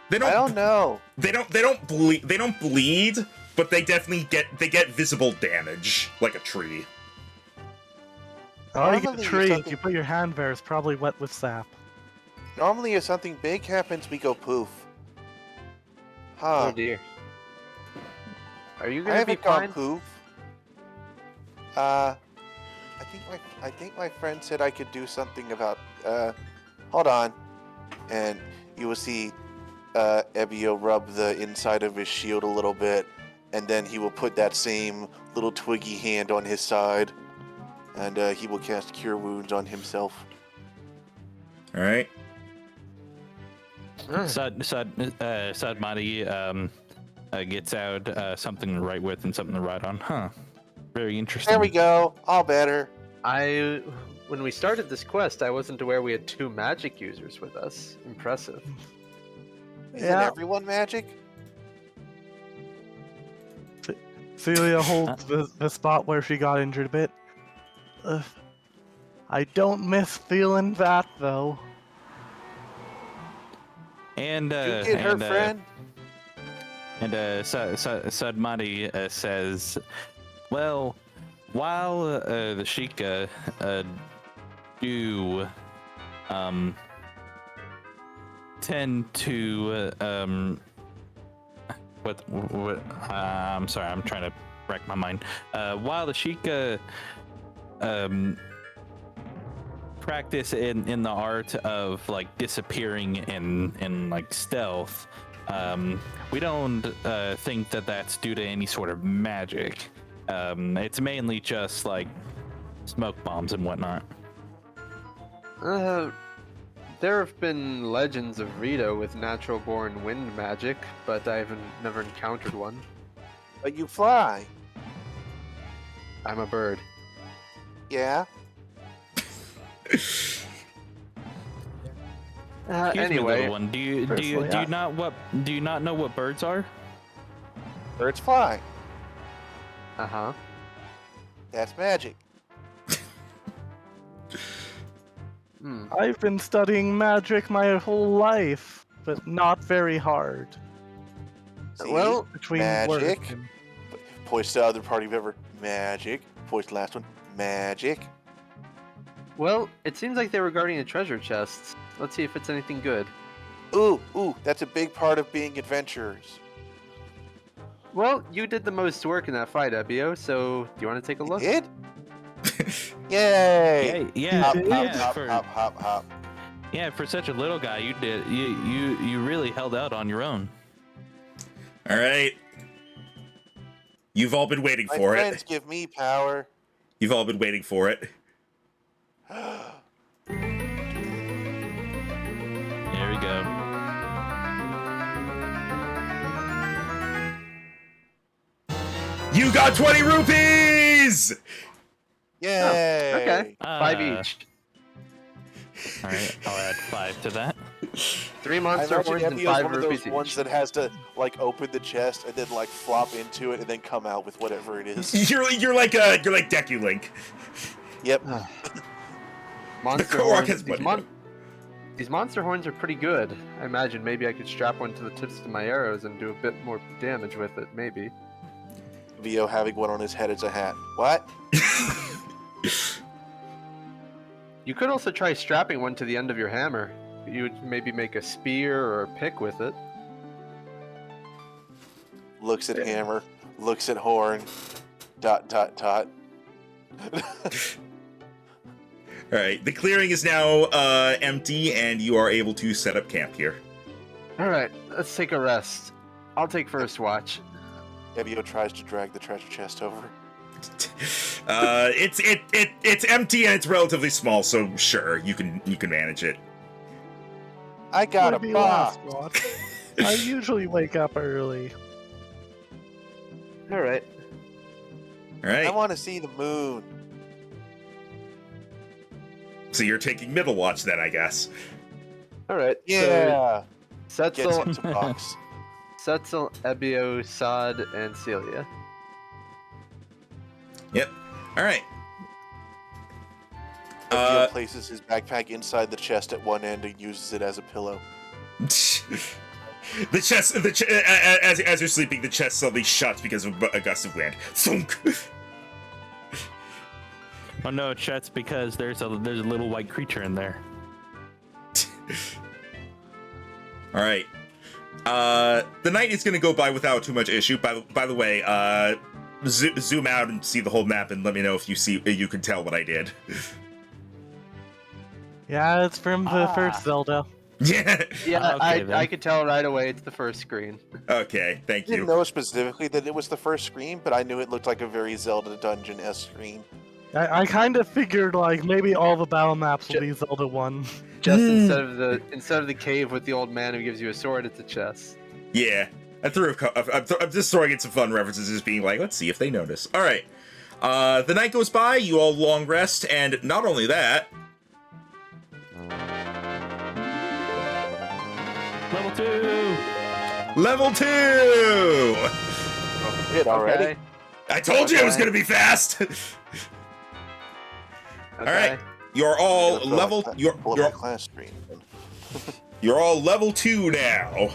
They I don't know. They don't bleed. They don't bleed, but they definitely get visible damage, like a tree. Like a Normally, if tree, something- you put your hand there, it's probably wet with sap. Normally, if something big happens, we go poof. Oh Huh. dear. Are you I gonna be haven't gone fine? poof. I think my friend said I could do something about. Hold on, and you will see Evio rub the inside of his shield a little bit, and then he will put that same little twiggy hand on his side, and he will cast Cure Wounds on himself. All right. Sadmati gets out something to write with and something to write on. Huh. Very interesting. There we go. All better. When we started this quest, I wasn't aware we had 2 magic users with us. Impressive. Isn't Yeah. everyone magic? Celia holds the spot where she got injured a bit. I don't miss feeling that, though. And You get hurt, friend? And Sadmati says, well, while the Sheikah do tend to I'm sorry, I'm trying to rack my mind. While the Sheikah practice in the art of like disappearing in like stealth, we don't think that that's due to any sort of magic. It's mainly just like smoke bombs and whatnot. There have been legends of Rito with natural-born wind magic, but I've never encountered one. But you fly. I'm a bird. Yeah. Excuse me, Anyway, little one. Do you not know what birds are? Birds fly. uh-huh. That's magic. I've been studying magic my whole life, but not very hard. See? Well, Between Magic. work and... Points to other party member. Magic. Points to last one. Magic. Well, it seems like they were guarding a treasure chest. Let's see if it's anything good. Ooh, that's a big part of being adventurers. Well, you did the most work in that fight, Ebio, so do you want to take a look? Did? Yay! Yeah, Hop, yeah. hop, For, hop, hop, hop. yeah, for such a little guy, you really held out on your own. All right. You've all been waiting My for friends it. give me power. You've all been waiting for it. There we go. You got 20 rupees! Yay! Okay, 5 Ah. each. All right, I'll add 5 to that. 3 I monster imagine horns and Evio's 5 one of those rupees ones each. that has to like open the chest and then like flop into it and then come out with whatever it is. You're like Deku Link. Yep. Monster Korok horns. has money, These monster horns are pretty good. I imagine maybe I could strap one to the tips of my arrows and do a bit more damage with it, maybe. Vio having one on his head as a hat. What? You could also try strapping one to the end of your hammer. You would maybe make a spear or a pick with it. Looks at hammer. Looks at horn. Dot dot dot. All right, the clearing is now empty, and you are able to set up camp here. All right, let's take a rest. I'll take first watch. Evio tries to drag the treasure chest over. It's empty and it's relatively small, so sure you can manage it. I got a Would be box. last watch. I usually wake up early. All right. All right, I want to see the moon. so you're taking middle watch then, I guess. All right. Yeah. So Get Setzel, into box. Setzel, Ebio, Sod, and Celia. Yep. All right. Evio places his backpack inside the chest at one end and uses it as a pillow. The chest, as you're sleeping, the chest suddenly shuts because of a gust of wind. Thunk. Oh no, Chet's because there's a little white creature in there. All right. The night is going to go by without too much issue. By the way, zoom out and see the whole map, and let me know if you can tell what I did. Yeah, it's from the first Zelda. Yeah. Yeah, Okay, then. I could tell right away. It's the first screen. Okay. Thank I didn't you. know specifically that it was the first screen, but I knew it looked like a very Zelda dungeon-esque screen. I kind of figured like maybe all the battle maps will be Zelda 1. Just instead of the cave with the old man who gives you a sword, it's a chest. Yeah. I'm just throwing in some fun references, just being like, let's see if they notice. All right. The night goes by. You all long rest, and not only that. Level 2! Level 2! Oh, it already. Okay. I told you it was Okay. gonna be fast! Okay. Alright. You're all level Pull up my class screen. you're all level 2 now.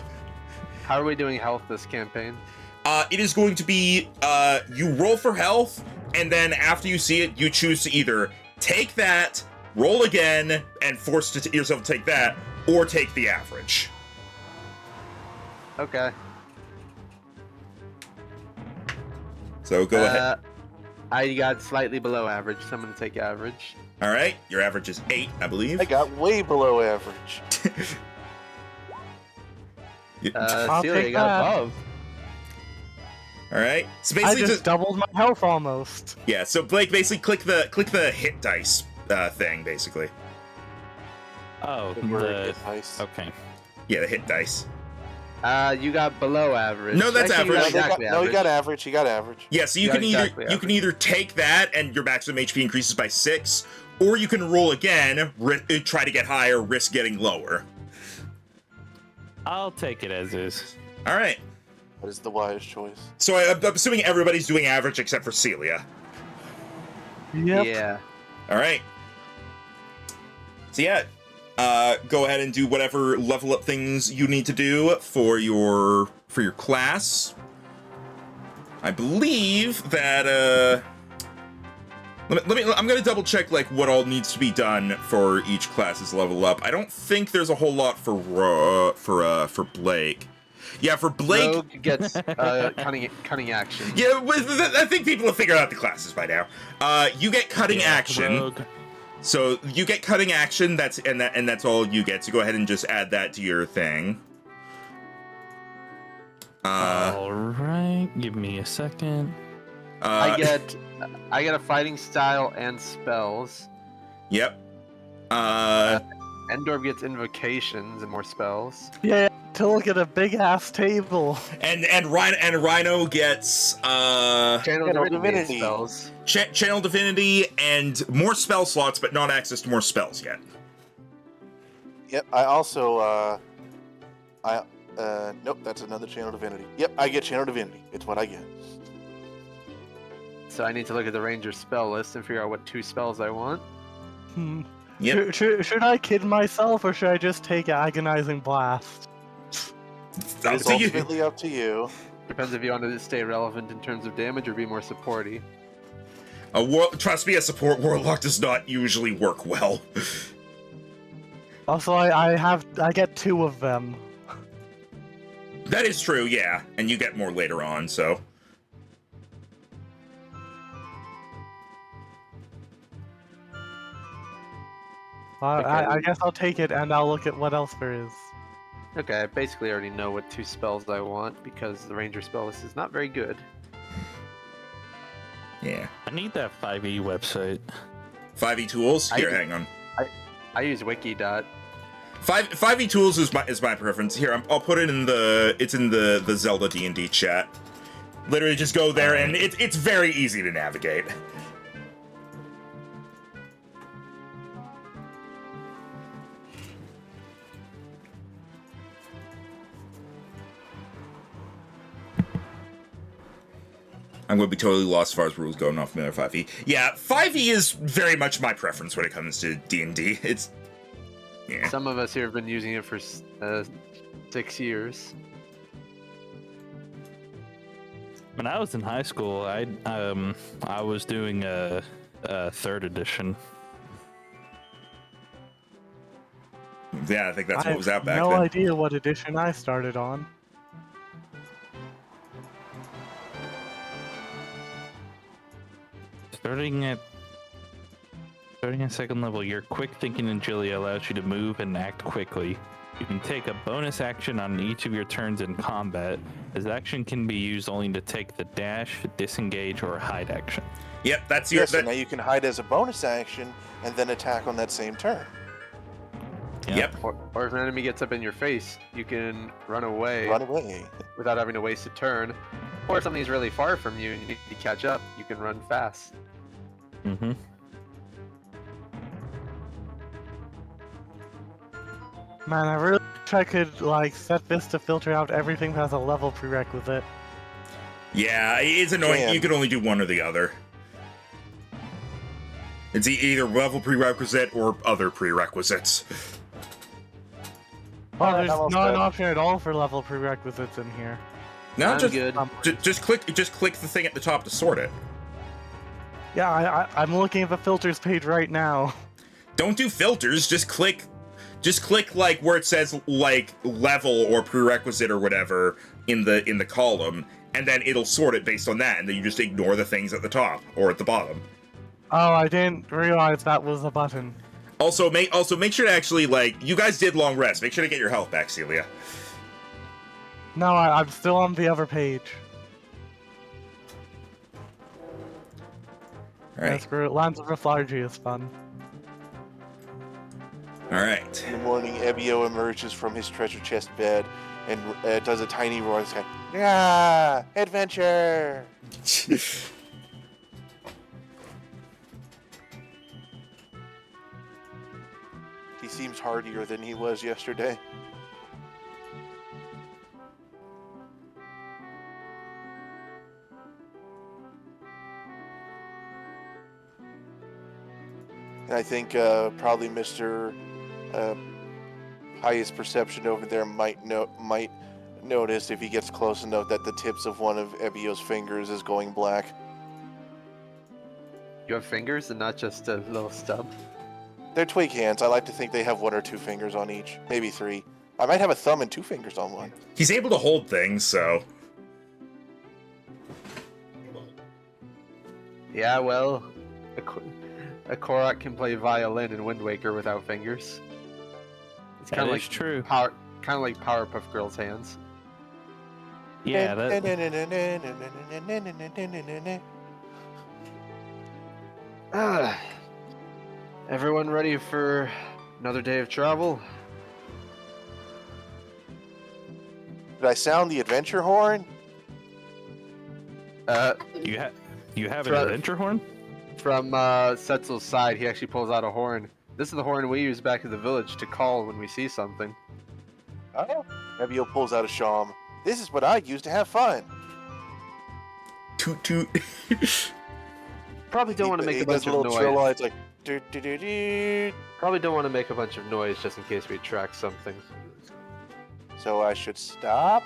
How are we doing health this campaign? It is going to be you roll for health, and then after you see it, you choose to either take that, roll again, and force yourself to take that, or take the average. Okay. So go ahead. I got slightly below average, so I'm gonna take average. All right, your average is 8, I believe. I got way below average. I'll Celia take got that. above. All right. So I basically, just doubled my health almost. yeah. So Blake, basically click the hit dice thing, basically. Oh, Where it gets nice. okay. Yeah, the hit dice. You got below average. No, that's Actually, you average. got exactly No, he got average. He got average. Yeah, so you Yeah, can exactly either you can either take that and your maximum HP increases by 6, or you can roll again, try to get higher, risk getting lower. I'll take it as is. All right. That is the wise choice. So I'm assuming everybody's doing average except for Celia. Yep. Yeah. All right. So yeah, go ahead and do whatever level up things you need to do for your class. I believe that I'm gonna double check like what all needs to be done for each class's level up. I don't think there's a whole lot for Blake. Yeah, for Blake. Rogue gets cunning action. Yeah, I think people have figured out the classes by now. You get cutting action. Rogue. So you get cutting action. That's all you get. So go ahead and just add that to your thing. All right, give me a second. I get a fighting style and spells. Yep. Endor gets invocations and more spells. Yeah, to look at a big ass table. And Rhino gets Channel Divinity. spells. Channel Divinity and more spell slots, but not access to more spells yet. Yep. I also nope. That's another Channel Divinity. Yep. I get Channel Divinity. It's what I get. So I need to look at the ranger spell list and figure out what 2 spells I want. Hmm. Yep. Should I kid myself or should I just take Agonizing Blast? Up It's to you. ultimately up to you. Depends if you want to stay relevant in terms of damage or be more supporty. Trust me, a support warlock does not usually work well. Also, I get 2 of them. That is true, yeah, and you get more later on. So, I guess I'll take it and I'll look at what else there is. Okay, I basically already know what 2 spells I want because the ranger spell list is not very good. Yeah. I need that 5e website. 5e tools. Here, hang on. I use wiki. 5e tools is my preference. Here, I'll put it in the Zelda D&D chat. Literally, just go there, and it's very easy to navigate. I'm going to be totally lost as far as rules go, not familiar with 5e. Yeah, 5e is very much my preference when it comes to D&D. It's... yeah. Some of us here have been using it for 6 years. When I was in high school, I was doing a 3rd edition. Yeah, I think that's what was out back no then. idea what edition I started on. Starting at 2nd level, your quick thinking agility allows you to move and act quickly. You can take a bonus action on each of your turns in combat. This action can be used only to take the dash, disengage, or hide action. Yep, that's your... So now you can hide as a bonus action and then attack on that same turn. Yep. Or if an enemy gets up in your face, you can run away without having to waste a turn. Or if something's really far from you and you need to catch up, you can run fast. Mm-hmm. Man, I really wish I could like set this to filter out everything that has a level prerequisite. Yeah, it's annoying. You can only do one or the other. It's either level prerequisite or other prerequisites. Oh, there's not an option at all for level prerequisites in here. No, I'm good. just click the thing at the top to sort it. Yeah, I'm looking at the filters page right now. Don't do filters. Just click like where it says like level or prerequisite or whatever in the column, and then it'll sort it based on that, and then you just ignore the things at the top or at the bottom. Oh, I didn't realize that was a button. Also make sure to actually, like, you guys did long rest. Make sure to get your health back, Celia. No, I'm still on the other page. Alright. Screw it. Lands of Lethargy is fun. Alright. In the morning, Ebio emerges from his treasure chest bed and does a tiny roar. It's like, yeah, adventure! He seems hardier than he was yesterday. And I think probably Mr. Highest Perception over there might notice if he gets close enough that the tips of one of Ebio's fingers is going black. You have fingers and not just a little stub? They're twig hands. I like to think they have 1 or 2 fingers on each, maybe 3. I might have a thumb and 2 fingers on one. He's able to hold things, so... Yeah, well, a Korok can play violin in Wind Waker without fingers. It's kind of like true. Kind of like Powerpuff Girls' hands. Yeah, that. Everyone ready for another day of travel? Did I sound the adventure horn? You have an Fra- adventure horn? From Setzel's side, he actually pulls out a horn. This is the horn we use back at the village to call when we see something. Oh. Ebio pulls out a shawm. This is what I use to have fun. Toot toot. Probably don't want to make a bunch of little trill noise. it's like, do do do do. Probably don't want to make a bunch of noise just in case we attract something. So I should stop?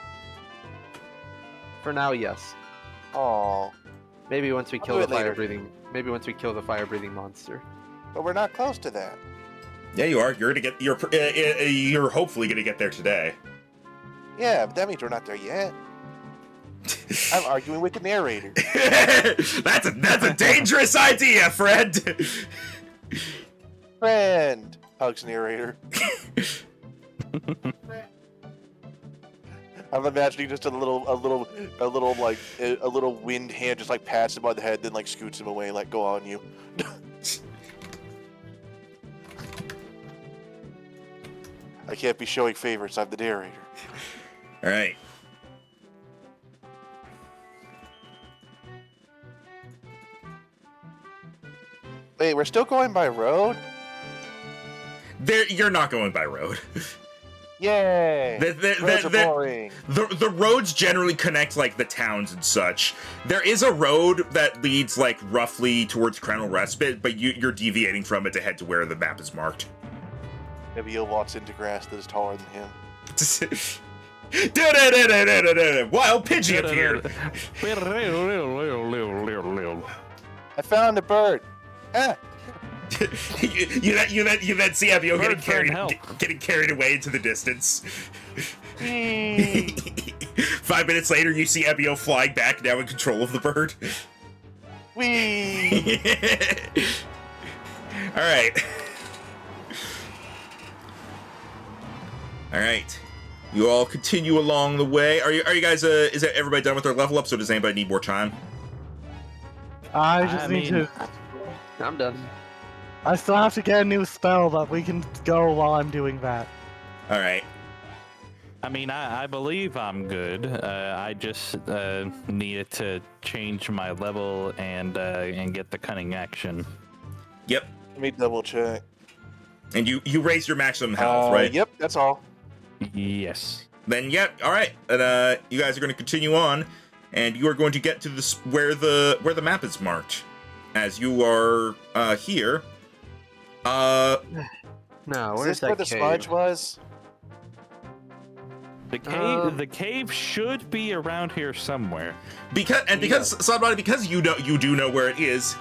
For now, yes. Oh, Maybe once we I'll kill do the it later. fire-breathing. Maybe once we kill the fire-breathing monster. but we're not close to that. Yeah, you are. You're gonna get. You're hopefully gonna get there today. Yeah, but that means we're not there yet. I'm arguing with the narrator. That's a dangerous idea, friend. Friend, Hugs narrator. I'm imagining just a little wind hand just like pats him on the head, then like scoots him away, like go on you. I can't be showing favorites. I'm the narrator. All right. Wait, we're still going by road? You're not going by road. Yay! Roads are boring. The roads generally connect like the towns and such. There is a road that leads like roughly towards Crownal Respite, but you're deviating from it to head to where the map is marked. Nebio walks into grass that is taller than him. Wild Pidgey appeared. I found a bird. Ah. you then see Abio getting carried away into the distance. 5 minutes later, you see Abio flying back, now in control of the bird. Whee! All right. All right. You all continue along the way. Are you guys? Is everybody done with their level up? So does anybody need more time? I just need to. I'm done. I still have to get a new spell, but we can go while I'm doing that. All right. I mean, I believe I'm good. I just needed to change my level and get the cunning action. Yep. Let me double check. And you raise your maximum health, right? Yep, that's all. Yes. Then yeah, all right. And you guys are going to continue on, and you are going to get to this where the map is marked, as you are here. No, Is where's this where that the cave? smudge was? The cave should be around here somewhere. Because Sadbody, because you do know where it is,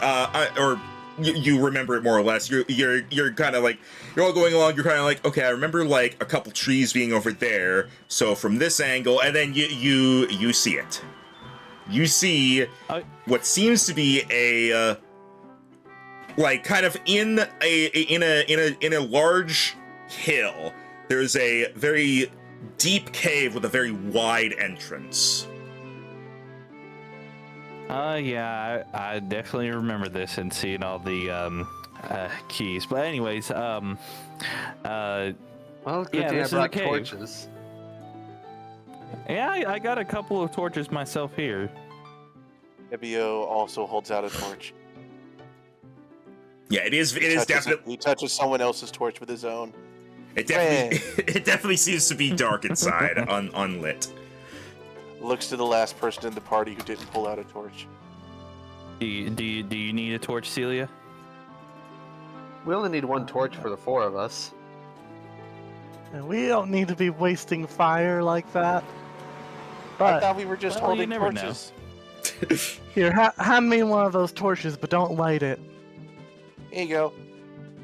or you remember it more or less. You're kind of like, you're all going along. You're kind of like, okay, I remember like a couple trees being over there. So from this angle, and then you see it. You see what seems to be a like kind of in a large hill. There's a very deep cave with a very wide entrance. Yeah, I definitely remember this and seeing all the keys. But anyways, Well, good yeah, thing I this is a brought cave. torches. yeah, I got a couple of torches myself here. Nebio also holds out a torch. Yeah, it is definitely. He touches someone else's torch with his own. It definitely seems to be dark inside, unlit. Looks to the last person in the party who didn't pull out a torch. Do you need a torch, Celia? We only need one torch for the four of us. And we don't need to be wasting fire like that. I But thought we were just Well, you holding never know. torches. here, hand me one of those torches, but don't light it. Here you go.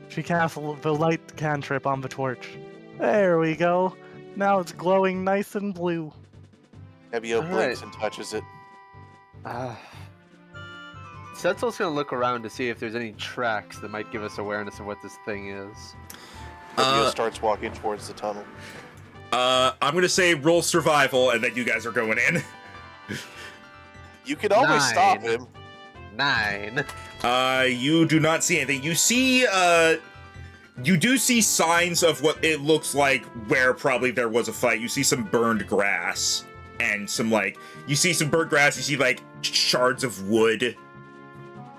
She casts the light cantrip on the torch. There we go. Now it's glowing nice and blue. Nebio All blinks right. and touches it. Setzel's gonna look around to see if there's any tracks that might give us awareness of what this thing is. Nebio starts walking towards the tunnel. I'm gonna say roll survival, and then you guys are going in. You can always stop 9. him. 9. You do not see anything. You see, you do see signs of what it looks like where probably there was a fight. You see some burned grass and some you see some burnt grass. You see like shards of wood,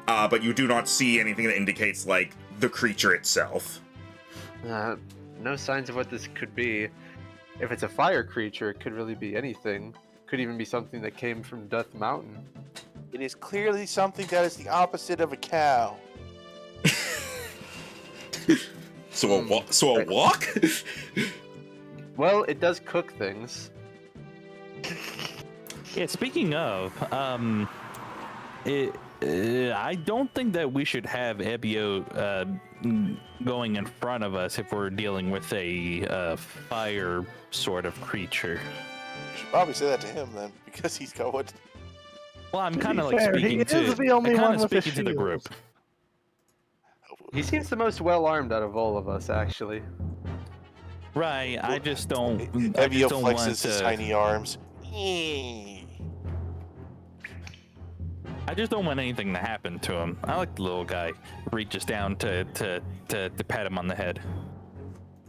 but you do not see anything that indicates like the creature itself. No signs of what this could be. If it's a fire creature, it could really be anything. Could even be something that came from Death Mountain. It is clearly something that is the opposite of a cow. So a walk? Well, it does cook things. Yeah, speaking of, I don't think that we should have Ebio going in front of us if we're dealing with a fire sort of creature. You should probably say that to him then, because he's got what. Well, I'm To kind of be like fair, he speaking to is the only I'm one kinda with a speaking to the shield. group. He seems the most well armed out of all of us, actually. Right. I just don't. I Evio just don't want flexes his to. tiny arms. I just don't want anything to happen to him. I like the little guy. Reaches down to pat him on the head.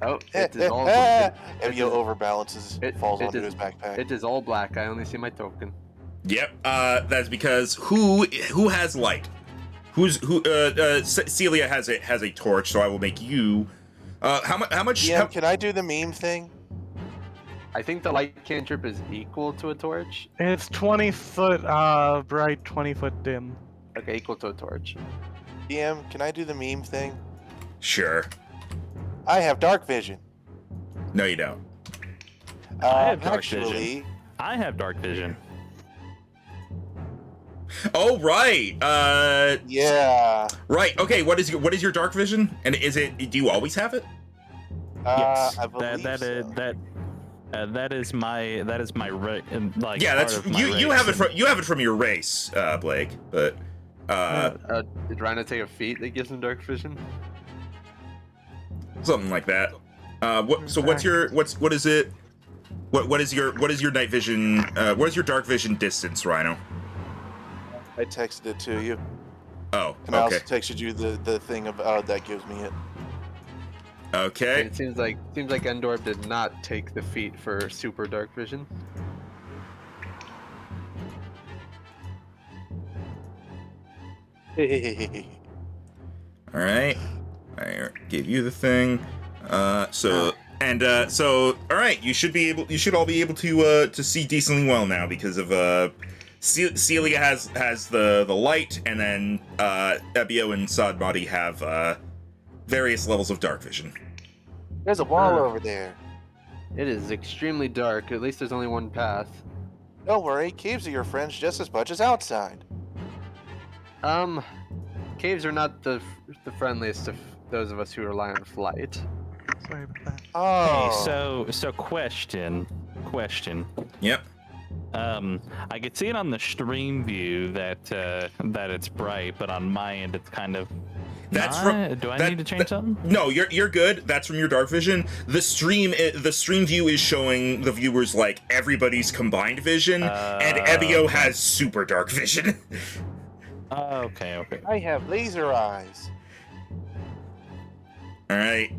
Oh, it is all. Evio overbalances, falls onto his backpack. It is all black. I only see my token. Yep. That's because who has light? Celia has a torch, so I will make you. How much? Yeah, can I do the meme thing? I think the light cantrip is equal to a torch. It's 20 foot bright, 20 foot dim. Okay, equal to a torch. DM, can I do the meme thing? Sure. I have dark vision. No, you don't. I have dark actually, vision. I have dark vision. Oh right. Yeah. Right. Okay. What is your dark vision? And do you always have it? Yes. I believe That is my like. Yeah. That's part of my you race. have it from your race, Blake. But Did Rhino take a feat that gives him dark vision? something like that. What is your night vision? What is your dark vision distance, Rhino? I texted it to you. Oh. And I also Okay. texted you the thing of that gives me it. Okay. It seems like Endor did not take the feat for super dark vision. All right. I gave you the thing. All right. You should all be able to see decently well now because of Celia has the light, and then Ebio and Sadmati have various levels of dark vision. There's a wall over there. It is extremely dark. At least there's only one path. Don't worry, caves are your friends just as much as outside. Caves are not the friendliest of those of us who rely on flight. Sorry about that. Oh. Hey, so question. Yep. I could see it on the stream view that it's bright, but on my end it's kind of. Do I need to change something? No, you're good. That's from your dark vision. The stream view is showing the viewers like everybody's combined vision, and Ebio has super dark vision. Okay. I have laser eyes. All right.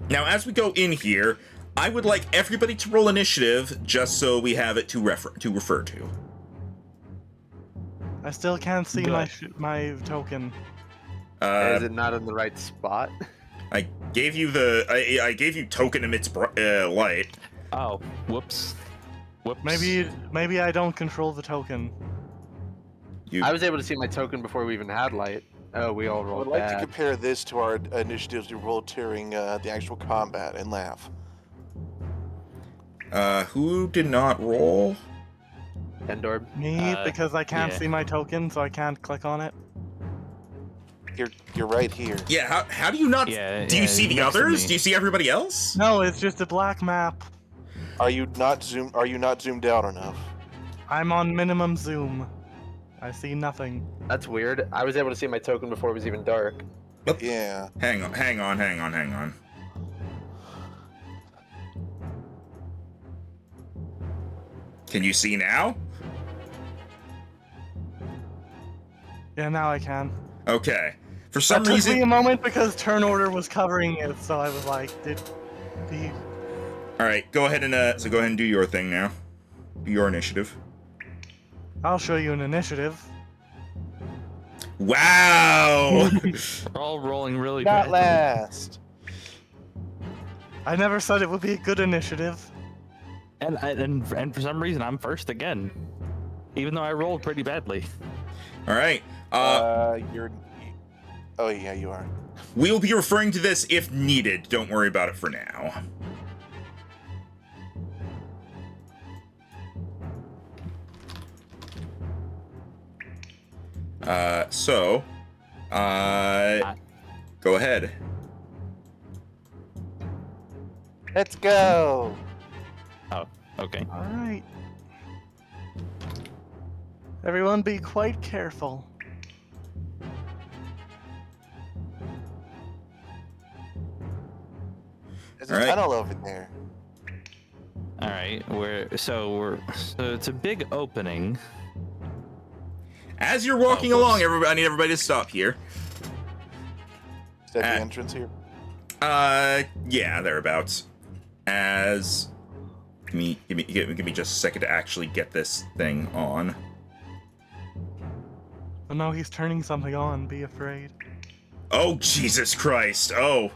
Now, as we go in here, I would like everybody to roll initiative, just so we have it to refer to. I still can't see Good. my token. Is it not in the right spot? I gave you I gave you token emits light. Oh, whoops. Maybe I don't control the token. You I was able to see my token before we even had light. Oh, we all I rolled would like bad. to compare this to our initiatives we rolled during the actual combat and laugh. who did not roll? Endor. Me, because I can't yeah. see my token, so I can't click on it. You're right here. Yeah, how do you not? Yeah, do you see the next to others? me. Do you see everybody else? No, it's just a black map. Are you not zoomed out enough? I'm on minimum zoom. I see nothing. That's weird. I was able to see my token before it was even dark. Yeah. Hang on. Can you see now? Yeah, now I can. Okay. For some That took me a reason. moment because turn order was covering it, so I was like, did he? All right, go ahead and do your thing now. Do your initiative. I'll show you an initiative. Wow. We're all rolling really Not bad. last. I never said it would be a good initiative. And for some reason I'm first again, even though I rolled pretty badly. All right. You're. Oh yeah, you are. We'll be referring to this if needed. Don't worry about it for now. Go ahead. Let's go. Oh, okay. All right. Everyone, be quite careful. All right. tunnel over there. All right, so it's a big opening. As you're walking along, everybody, I need everybody to stop here. Is that the entrance here? Yeah, thereabouts. As give me just a second to actually get this thing on. Oh no, he's turning something on. Be afraid. Oh Jesus Christ! Oh,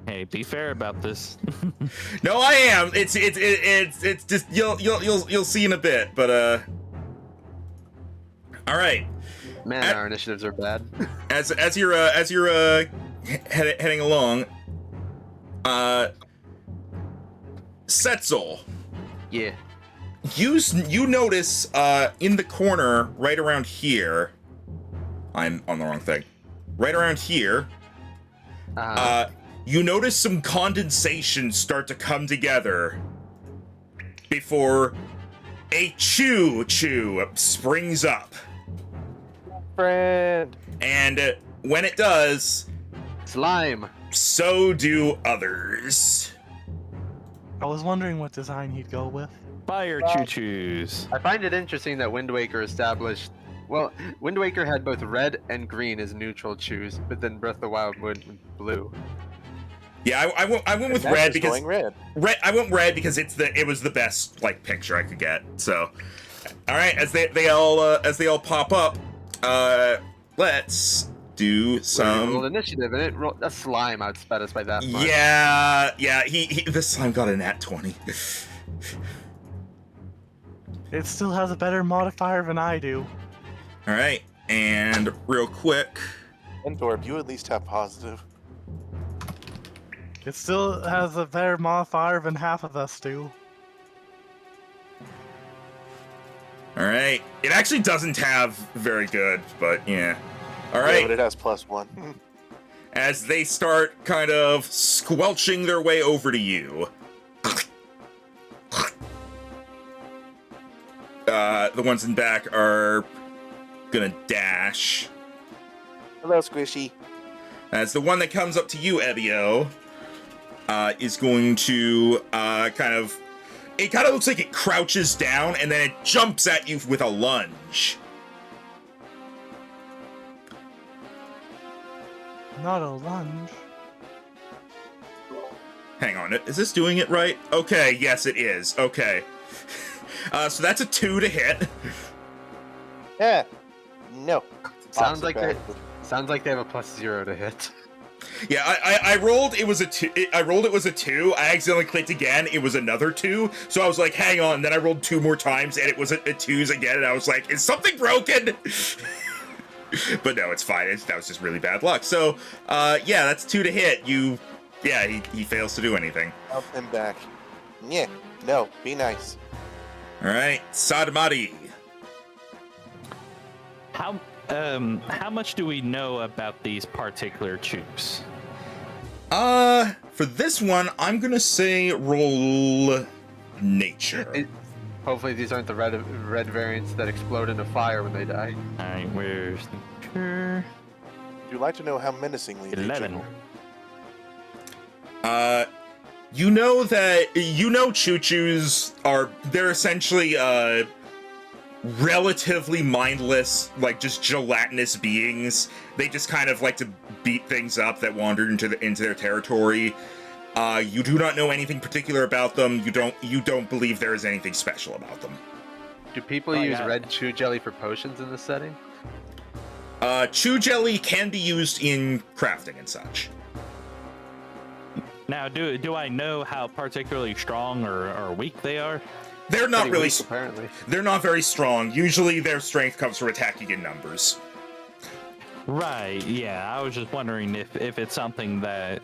Hey, be fair about this. No, I am. It's just you'll see in a bit, but All right. Man, our initiatives are bad. As you're heading along, Setzel, Yeah. you notice in the corner right around here. I'm on the wrong thing. Right around here. You notice some condensation start to come together before a choo-choo springs up. Friend. And when it does, Slime. so do others. I was wondering what design he'd go with. Fire choo-choos. I find it interesting that Wind Waker established. Well, Wind Waker had both red and green as neutral choose, but then Breath of the Wild went with blue. Yeah, I went with That's red just because going red. I went red because it was the best like picture I could get. So, all right, as they all pop up, let's do Rolled some. initiative, and it rolled a slime outsped us by that much. Yeah. He this slime got a nat 20. It still has a better modifier than I do. All right, and real quick. Endor, you at least have positive. It still has a better modifier than half of us do. All right, it actually doesn't have very good, but yeah. All Yeah, right. but it has +1. As they start kind of squelching their way over to you. The ones in back are gonna dash. Hello, Squishy. As the one that comes up to you, Ebio, is going to it kind of looks like it crouches down and then it jumps at you with a lunge. Not a lunge. Hang on, is this doing it right? Okay, yes it is. Okay. So that's a 2 to hit. Yeah. No. Sounds like bad. they have a +0 to hit. Yeah, I rolled. It was a 2. I rolled. It was a 2. I accidentally clicked again. It was another 2. So I was like, "Hang on." Then I rolled 2 more times, and it was a 2s again. And I was like, "Is something broken?" But no, it's fine. That was just really bad luck. So, yeah, that's 2 to hit. He fails to do anything. Help him back. Yeah. No. Be nice. All right, Sadmari. How much do we know about these particular choops? For this one, I'm gonna say roll nature. Hopefully these aren't the red variants that explode into fire when they die. All right, where's nature? Would you like to know how menacingly they 11. jingle? Choo-choos they're essentially relatively mindless, like just gelatinous beings. They just kind of like to beat things up that wander into their territory. You do not know anything particular about them. You don't believe there is anything special about them. Do people use red chew jelly for potions in this setting? Chew jelly can be used in crafting and such. Now, do I know how particularly strong or weak they are? They're not Pretty really. weak, apparently. They're not very strong. Usually, their strength comes from attacking in numbers. Right. Yeah. I was just wondering if it's something that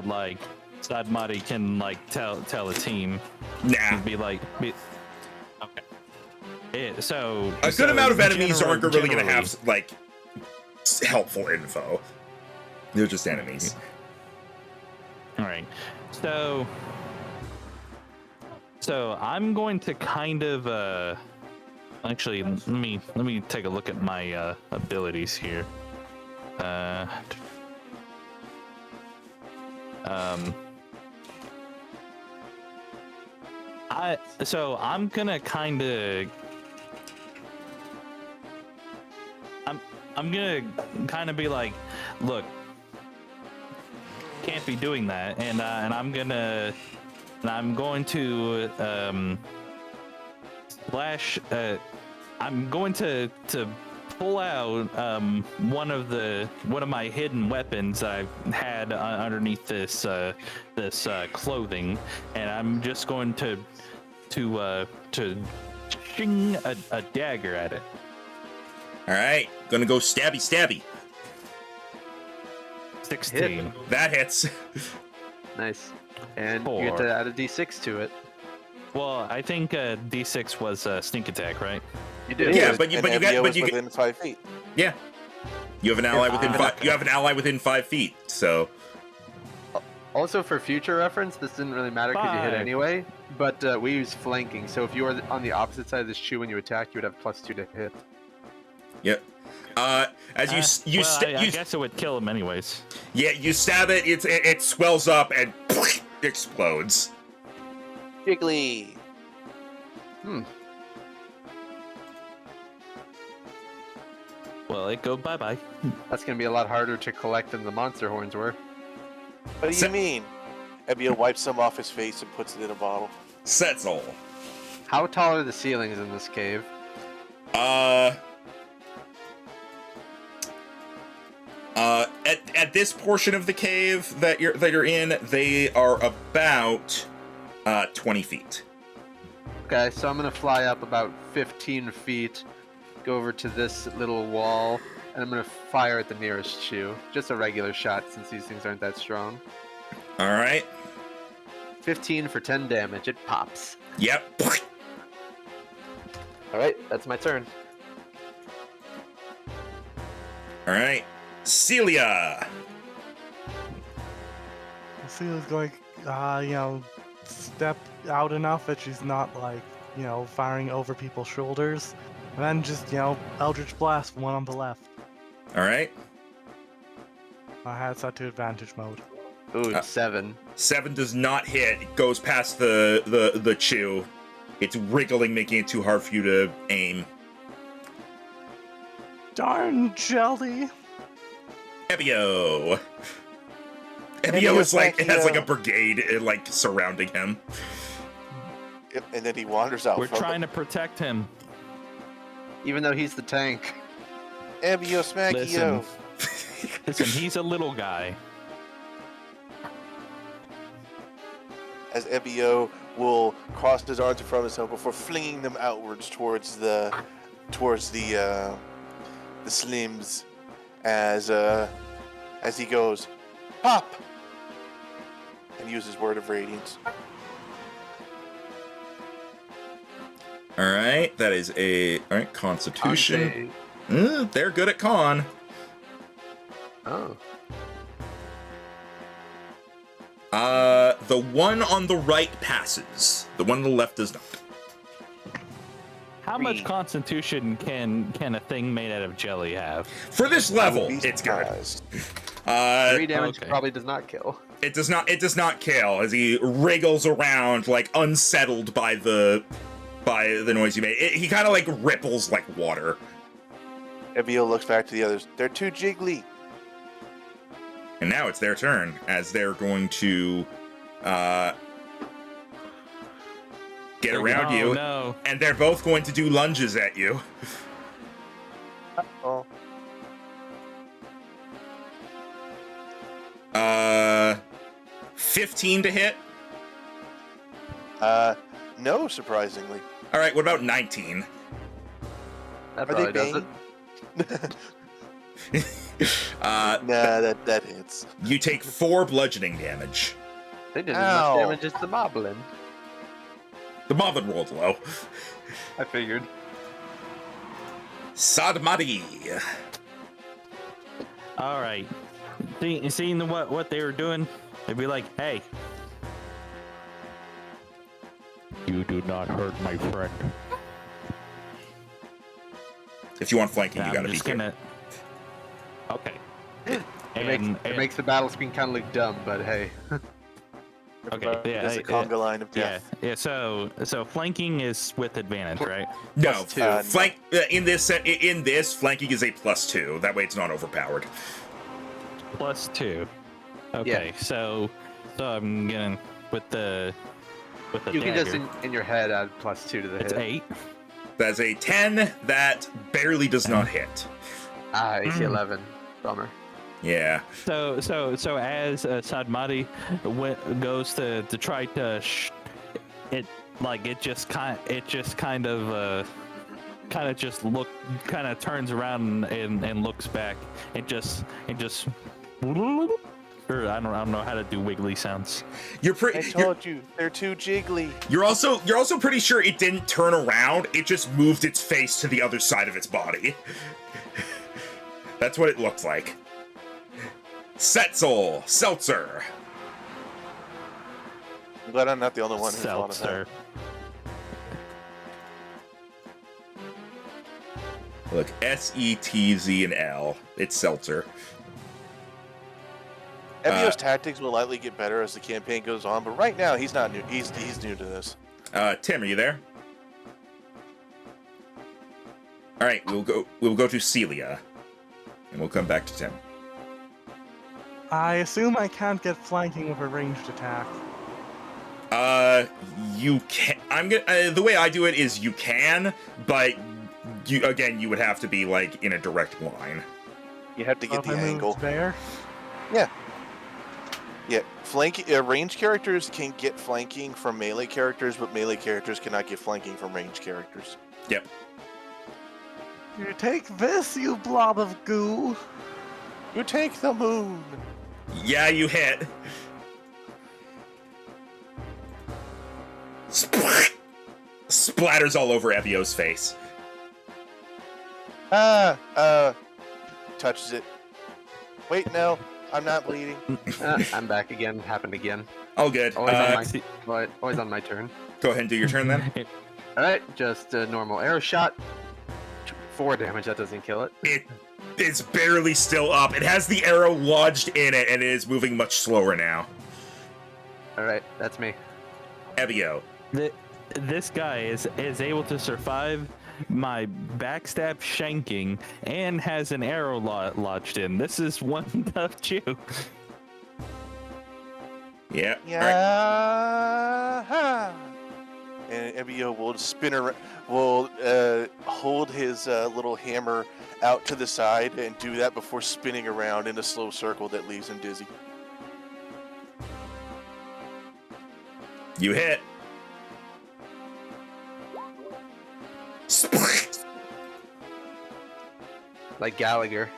like Sadmati can like tell a team. Nah. Be okay. So A good amount of enemies aren't really going to generally- have like helpful info. They're just enemies. All right. So I'm going to kind of actually let me take a look at my abilities here. I'm gonna kind of. I'm gonna kind of be like, look, can't be doing that, and I'm going to splash. I'm going to pull out one of my hidden weapons I've had underneath this clothing, and I'm just going to shing a dagger at it. All right, gonna go stabby. 16. That hits. Nice. And you 4. get to add a d6 to it. Well, I think D6 was sneak attack, right? You do. Yeah, And but you get within 5 feet. yeah. You have an ally within five. You have an ally within 5 feet. So Also, for future reference, this didn't really matter because you hit 5. anyway. But we use flanking, so if you are on the opposite side of this shoe when you attack, you would have +2 to hit. yep. As you I guess it would kill him anyways. yeah, you stab it. It swells up and explodes. Jiggly. Well, it go bye-bye. That's gonna be a lot harder to collect than the monster horns were. What do you mean? Ebio wipes some off his face and puts it in a bottle. Setzel. How tall are the ceilings in this cave? At this portion of the cave that you're in, they are about 20 feet. Okay, so I'm gonna fly up about 15 feet, go over to this little wall, and I'm gonna fire at the nearest shoe. Just a regular shot since these things aren't that strong. All right. 15 for 10 damage. It pops. Yep. Alright, that's my turn. All right. Celia. Celia's going, step out enough that she's not like, firing over people's shoulders. And then just, Eldritch Blast, one on the left. All right. I had set to advantage mode. Ooh, 7. 7 does not hit. It goes past the chew. It's wriggling, making it too hard for you to aim. Darn jelly! Ebio. Ebio Ebio's is like like, has like a brigade like surrounding him. Yep, and then he wanders out. We're from trying to protect him. Even though he's the tank. Ebio Smackio. Listen, he's a little guy. As Ebio will cross his arms in front of himself before flinging them outwards towards the slims, as he goes, pop, and uses Word of Radiance. All right, that is all right. Constitution. Con They're good at con. Oh. The one on the right passes. The one on the left does not. How much constitution can a thing made out of jelly have? For this level, it's good. 3 damage okay. probably does not kill. It does not kill as he wriggles around like unsettled by the noise you made. He kind of like ripples like water. Ebio looks back to the others. They're too jiggly. And now it's their turn as they're going to get around you. No. And they're both going to do lunges at you. Oh, 15 to hit. no, surprisingly. All right, what about 19? That Are probably they does it. banged? Nah, that hits. You take 4 bludgeoning damage. They did as Ow. much damage as the Moblin. The Moblin rolled low. I figured. Sadmadi. All right. Seeing what they were doing, they'd be like, "Hey, you do not hurt my friend." If you want flanking, you I'm gotta be just here. gonna. Okay. It makes the battle screen kind of look dumb, but hey. Okay, yeah, There's a conga line of death. yeah. So flanking is with advantage, right? No, +2. flank in this flanking is a +2. That way it's not overpowered. +2. Okay, so I'm getting with the You can just dagger. in your head add +2 to the It's hit. 8. That's a 10 that barely does not hit. AC 11. Bummer. Yeah. So as Sadmati goes to try to it just kind of turns around and looks back and just or I don't know how to do wiggly sounds. You're I pretty. told you, they're too jiggly. You're also pretty sure it didn't turn around. It just moved its face to the other side of its body. That's what it looks like. Seltzer. I'm glad I'm not the only one who thought of that. Seltzer. Look, S-E-T-Z and L. It's Seltzer. Evio's tactics will likely get better as the campaign goes on, but right now he's not new. He's new to this. Tim, are you there? All right, we'll go to Celia, and we'll come back to Tim. I assume I can't get flanking with a ranged attack. You can. The way I do it is you can, but you would have to be like in a direct line. You have to get If the I moved angle. there. Yeah, range characters can get flanking from melee characters, but melee characters cannot get flanking from range characters. Yep. You take this, you blob of goo. You take the moon. Yeah, you hit. Splatters all over Evio's face. Touches it. Wait, no, I'm not bleeding. I'm back again. Happened again. All good. Always on my turn. Go ahead and do your turn then. Alright, just a normal arrow shot. 4 damage, that doesn't kill it. It's barely still up. It has the arrow lodged in it, and it is moving much slower now. Alright, that's me. Evio. This guy is able to survive my backstab shanking and has an arrow lodged in. This is one tough chew. Yeah. Yeah. And Evio will spin around, will hold his little hammer out to the side and do that before spinning around in a slow circle that leaves him dizzy. You hit. Like Gallagher.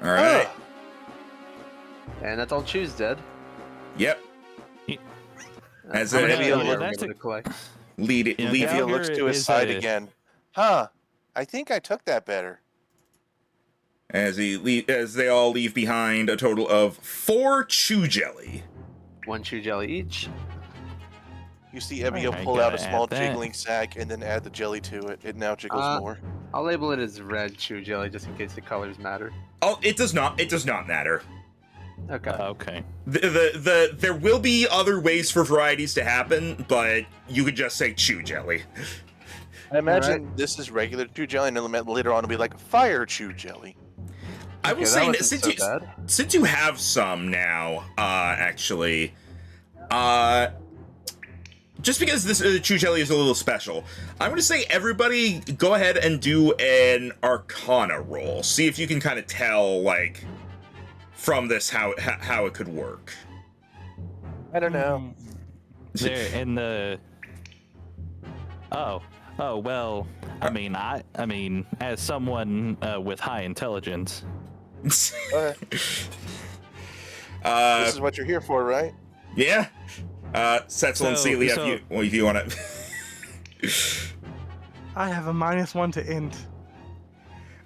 All right. Ah. And that's all Chew's dead. Yep. As How many a- heals yeah, are we that's able to collect? lead Yeah, leave. Evio Gallagher looks to his is side a- again. Huh. I think I took that better. As they all leave behind a total of 4 chew jelly. 1 Chew jelly each. You see Evio I pull out a gotta small add that. jiggling sack and then add the jelly to it. It now jiggles more. I'll label it as red Chew jelly just in case the colors matter. Oh, it does not matter. Okay. Okay. There will be other ways for varieties to happen, but you could just say chew jelly. I imagine this is regular chew jelly, and then later on it'll be like fire chew jelly. I will Okay, say, that wasn't so bad. since you have some now, actually, just because this chew jelly is a little special, I'm going to say everybody go ahead and do an Arcana roll. See if you can kind of tell, like, from this how it could work. I don't know. There in the. Oh well. I mean, as someone with high intelligence. Okay. This is what you're here for, right? Yeah. Setzel and So- Celia, so- if you want to. I have a -1 to int.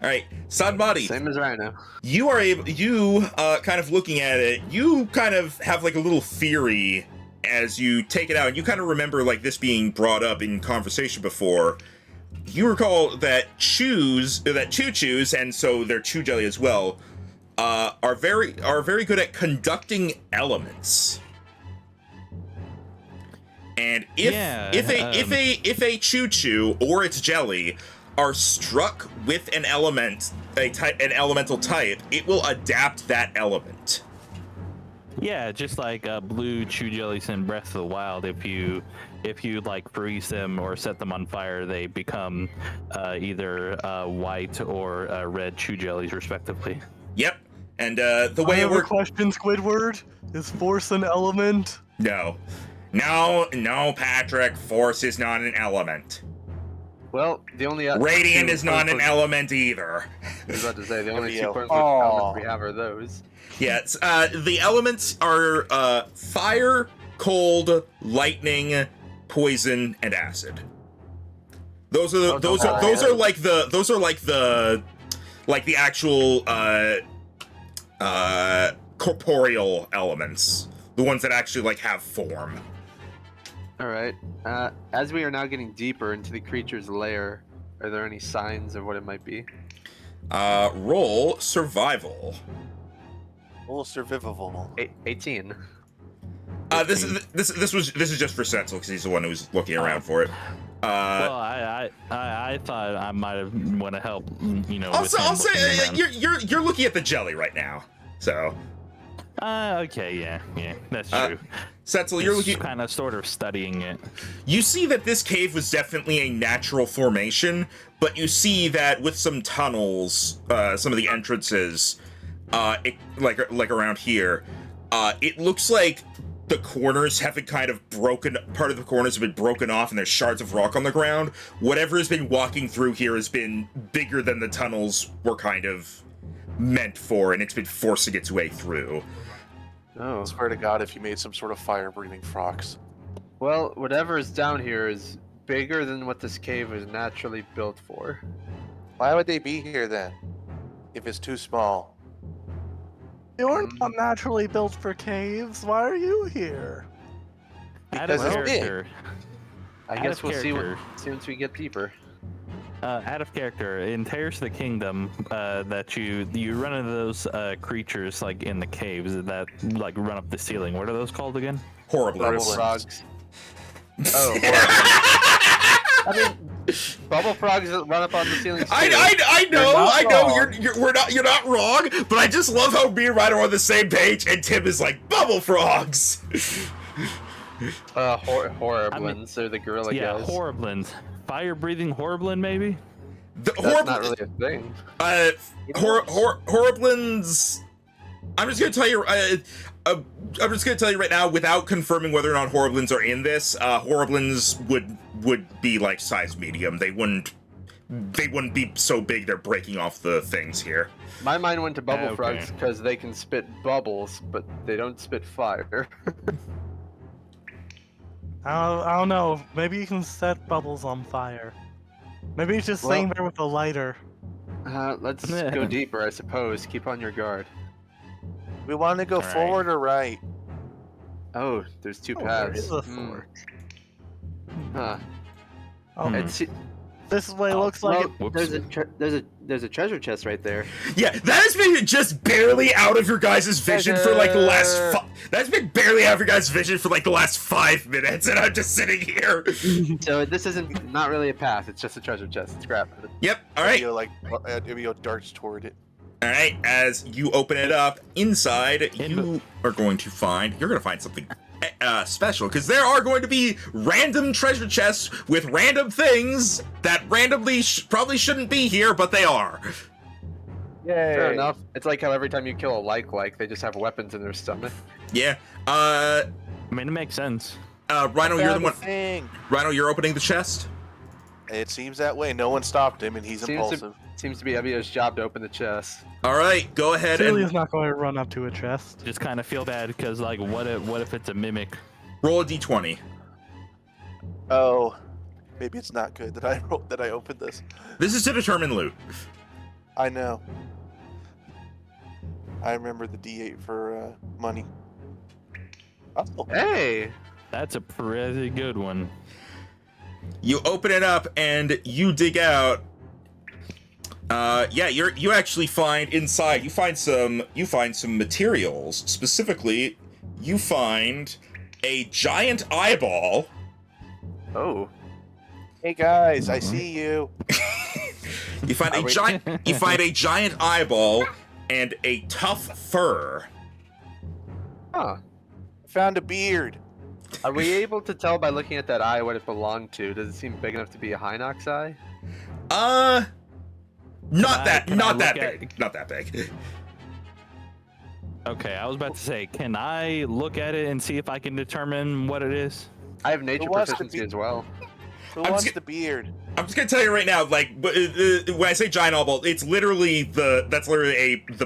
All right, Sadmati, Same as Rhino. you are able. Kind of looking at it, you kind of have like a little theory as you take it out, and you kind of remember like this being brought up in conversation before. you recall that choo-choos, and so they're chew jelly as well, are very good at conducting elements. And if a choo-choo or its jelly are struck with an elemental type, it will adapt that element. Yeah, just like blue chew jellies in Breath of the Wild. If you like freeze them or set them on fire, they become either white or red chew jellies, respectively. Yep. And the way I it have a works. question, Squidward. Is force an element? No, Patrick. Force is not an element. Well, the only Radiant is not an element either. I was about to say the only two Emio. elements we have are those. Yes, the elements are fire, cold, lightning, poison, and acid. Those are like the actual corporeal elements, the ones that actually like have form. All right. As we are now getting deeper into the creature's lair, are there any signs of what it might be? Roll survival. Full survivable. 18. This is just for Setzel because he's the one who's looking around for it. Well, I thought I might have want to help. I'll say you're looking at the jelly right now. So. Okay, yeah, that's true. Setzel, you're looking kind of sort of studying it. You see that this cave was definitely a natural formation, but you see that with some tunnels, some of the entrances, like around here, it looks like the corners have been kind of broken. Part of the corners have been broken off, and there's shards of rock on the ground. Whatever has been walking through here has been bigger than the tunnels were kind of meant for, and it's been forcing its way through. Oh. I swear to God, if you made some sort of fire-breathing frogs. Well, whatever is down here is bigger than what this cave was naturally built for. Why would they be here then? If it's too small. You're not naturally built for caves. Why are you here? Out of Because it's big. character. I Out guess of we'll see character. as soon as we get deeper. Out of character, in Tears of the Kingdom, that you run into those creatures like in the caves that like run up the ceiling. What are those called again? Horribly. Bubble frogs. Oh, I mean, bubble frogs that run up on the ceiling. I know. You're not wrong, but I just love how me and Ryan are on the same page, and Tim is like bubble frogs. Horriblins, they're the gorilla Yeah, guys. horriblins. Fire-breathing horriblin, maybe? That's not really a thing. Horriblins. I'm just gonna tell you. I'm just gonna tell you right now, without confirming whether or not Horriblins are in this. Horriblins would be like size medium. They wouldn't be so big they're breaking off the things here. My mind went to bubble Okay. frogs because they can spit bubbles, but they don't spit fire. I don't know. Maybe you can set bubbles on fire. Maybe he's just staying there with a lighter. Let's go deeper, I suppose. Keep on your guard. We want to go All right. forward or right? Oh, there's two There paths. is a Hmm. fork. Huh. Oh, It's, this way looks like well, there's a treasure chest right there. Yeah, that has been just barely out of your guys' vision for like the last. That's been barely out of your guys' vision for like the last 5 minutes, and I'm just sitting here. So this isn't not really a path. It's just a treasure chest. Let's grab it. Yep. All right. Emio darts toward it. All right. As you open it up, inside you are going to find. You're going to find something special, because there are going to be random treasure chests with random things that randomly probably shouldn't be here, but they are. Fair enough. It's like how every time you kill a like, they just have weapons in their stomach. Yeah. I mean, it makes sense. Rhino, you're the one. Thing. Rhino, you're opening the chest. It seems that way. No one stopped him, and he's impulsive. Seems to be Emio's job to open the chest. All right, go ahead Celia's and not going to run up to a chest. Just kind of feel bad because, like, what if it's a mimic? roll a d20. Oh, maybe it's not good that I opened this. This is to determine loot. I know. I remember the D8 for money. Oh, Hey! That's a pretty good one. You open it up and you dig out. You actually find inside. You find some materials. Specifically, you find a giant eyeball. Oh. Hey guys, I see you. You find a giant eyeball and a tough fur. Huh. I found a beard. Are we able to tell by looking at that eye what it belonged to? Does it seem big enough to be a Hinox eye? Not that big. big. Not that big. Okay, I was about to say, can I look at it and see if I can determine what it is? I have nature Who wants to proficiency be- as well. Who I'm wants just the beard? I'm just gonna tell you right now, like when I say giant eyeball, it's literally the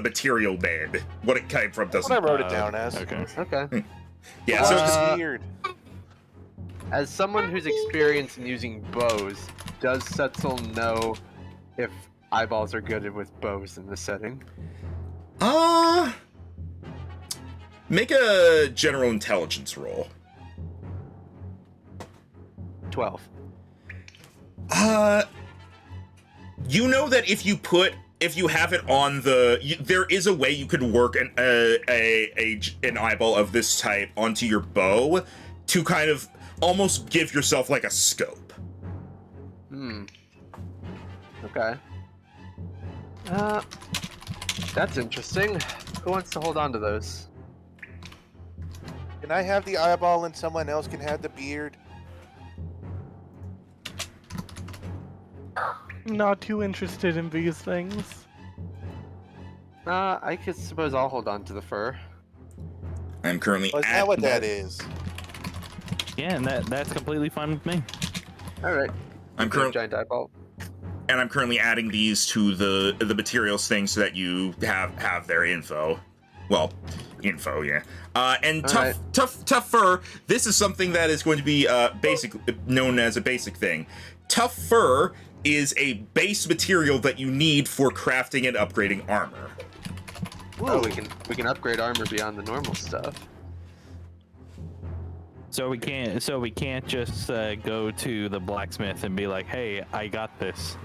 material name. What it came from That's doesn't. what I wrote it down as. Okay. Okay. Yeah, Who so wants just, the beard? As someone who's experienced in using bows, does Setzel know if eyeballs are good with bows in this setting? make a general intelligence roll. 12. You know that if you have it on there is a way you could work an eyeball of this type onto your bow to kind of almost give yourself like a scope. Okay. That's interesting. Who wants to hold on to those? Can I have the eyeball and someone else can have the beard? Not too interested in these things. I could suppose I'll hold on to the fur. I'm currently Oh, is that what that is? Yeah, and that's completely fine with me. Alright. I'm currently Giant eyeball. and I'm currently adding these to the materials thing so that you have their info. Well, info, yeah. And All tough fur. This is something that is going to be known as a basic thing. Tough fur is a base material that you need for crafting and upgrading armor. Oh, we can upgrade armor beyond the normal stuff. So we can't just go to the blacksmith and be like, "Hey, I got this."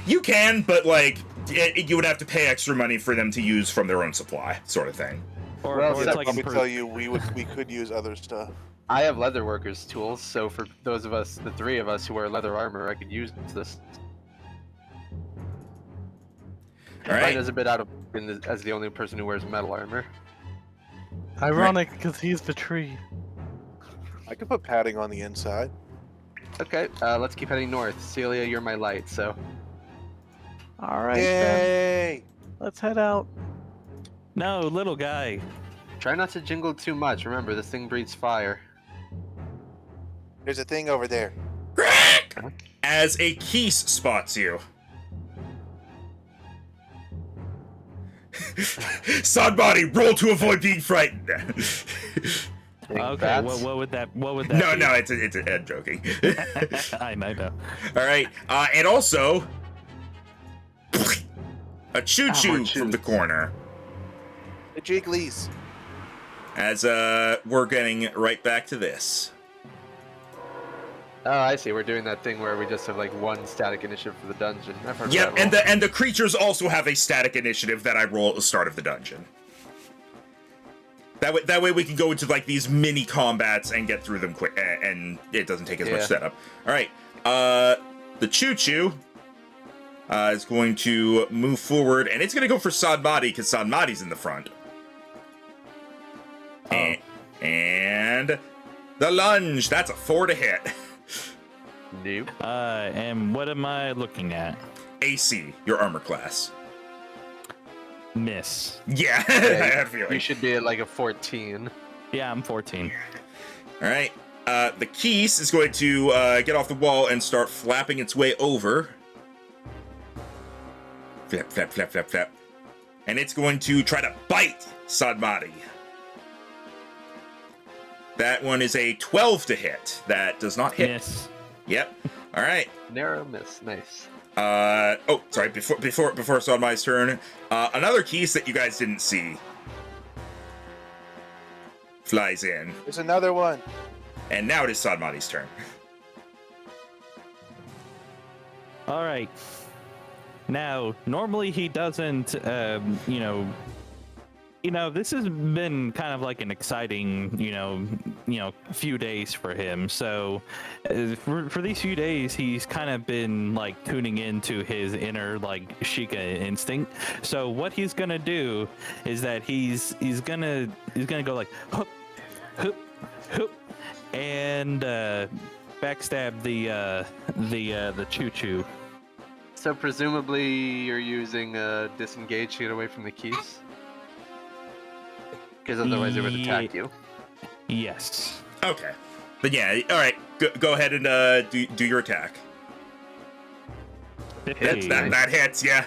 You can, but like you would have to pay extra money for them to use from their own supply, sort of thing. Or, Well, or so it's like Let me improved. tell you, we could use other stuff. I have leatherworkers tools, so for those of us, the three of us who wear leather armor, I could use this. All Mine right. is a bit out of as the only person who wears metal armor. Ironic, because he's the tree. I could put padding on the inside. Okay, let's keep heading north. Celia, you're my light, so Alright then, Yay! let's head out. No, little guy. try not to jingle too much. Remember, this thing breathes fire. There's a thing over there. As a Keese spots you. Sodbody, roll to avoid being frightened. Dang Okay, bats. what would that? No, be? it's Ed joking. I know. All right, and also a choo-choo choo-choo. from the corner. The Jigglies. As we're getting right back to this. Oh, I see. We're doing that thing where we just have like one static initiative for the dungeon. I've heard of Yep, that rule. and the creatures also have a static initiative that I roll at the start of the dungeon. That way we can go into like these mini combats and get through them quick, and it doesn't take as much Yeah. setup. All right, the choo-choo is going to move forward, and it's going to go for Sadmati because Sadmati's in the front. And the lunge. That's a 4 to hit. Nope. And what am I looking at? AC, your armor class. Miss. Yeah, I had a feeling. You should be at like a 14. Yeah, I'm 14. All right. The Keese is going to get off the wall and start flapping its way over. Flap, flap, flap, flap, flap. And it's going to try to bite Sadmati. That one is a 12 to hit. That does not hit. Miss. Yep. All right. Narrow miss. Nice. Oh, sorry. Before Sadmati's turn, another Keese that you guys didn't see flies in. There's another one. And now it is Sadmati's turn. All right. Now, normally he doesn't, this has been kind of like an exciting, few days for him. So, for these few days, he's kind of been like tuning into his inner like Sheikah instinct. So, what he's gonna do is that he's gonna go like hoop, hoop, hoop, and backstab the choo-choo. So presumably you're using disengage to get away from the keys? Because otherwise it would attack you. Yes. Okay. Then yeah, all right. Go ahead and do your attack. Hits. That hits, yeah.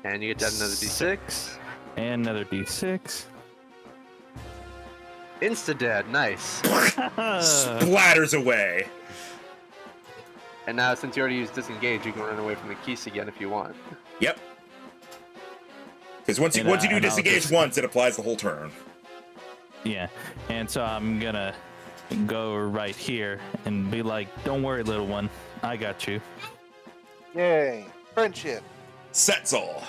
And you get that another d6. And another d6. Insta-dead, nice. Splatters away. And now since you already used disengage, you can run away from the keys again if you want. Yep. Because once you do disengage once, it applies the whole turn. Yeah. And so I'm gonna go right here and be like, "Don't worry, little one. I got you." Yay. Friendship. Setzel.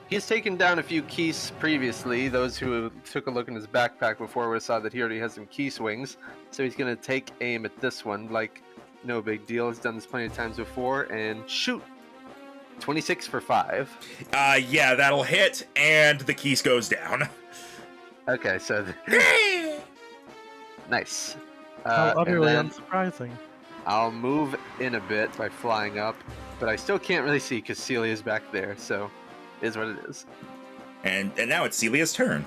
He's taken down a few keys previously. Those who took a look in his backpack before would have saw that he already has some key swings. So he's going to take aim at this one like no big deal. He's done this plenty of times before and shoot. 26 for 5. Yeah, that'll hit, and the keys goes down. Okay, so... Nice. How and utterly then unsurprising. I'll move in a bit by flying up, but I still can't really see because Celia's back there, so it is what it is. And now it's Celia's turn.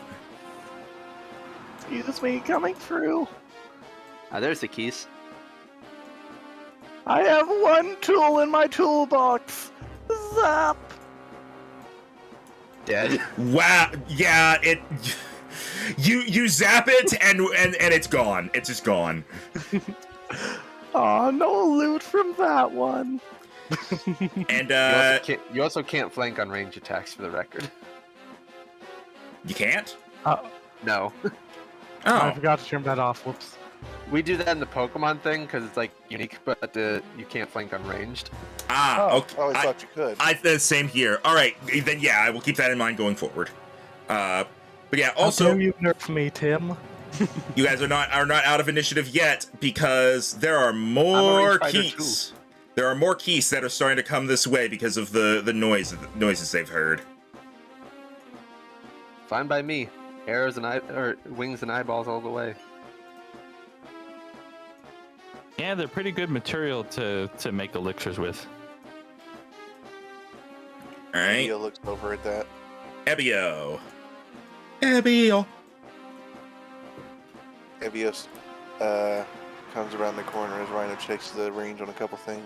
Excuse me, coming through. There's the keys. I have one tool in my toolbox. Zap. Dead. Wow. Yeah. You zap it and it's gone. It's just gone. Aw, no loot from that one. And You also can't flank on range attacks, for the record. you can't. No. I Oh. forgot to turn that off. Whoops. We do that in the Pokemon thing because it's like unique, but you can't flank on ranged. Okay. Oh, I thought you could. Same here. All right. Then yeah, I will keep that in mind going forward. But yeah. How Also, dare you nerf me, Tim? you guys are not out of initiative yet because there are more keys. There are more keys that are starting to come this way because of the noises they've heard. Fine by me. Arrows and wings and eyeballs all the way. Yeah, they're pretty good material to make elixirs with. All right. Theo looks over at that. Ebio. Evios comes around the corner as Rhino checks the range on a couple things.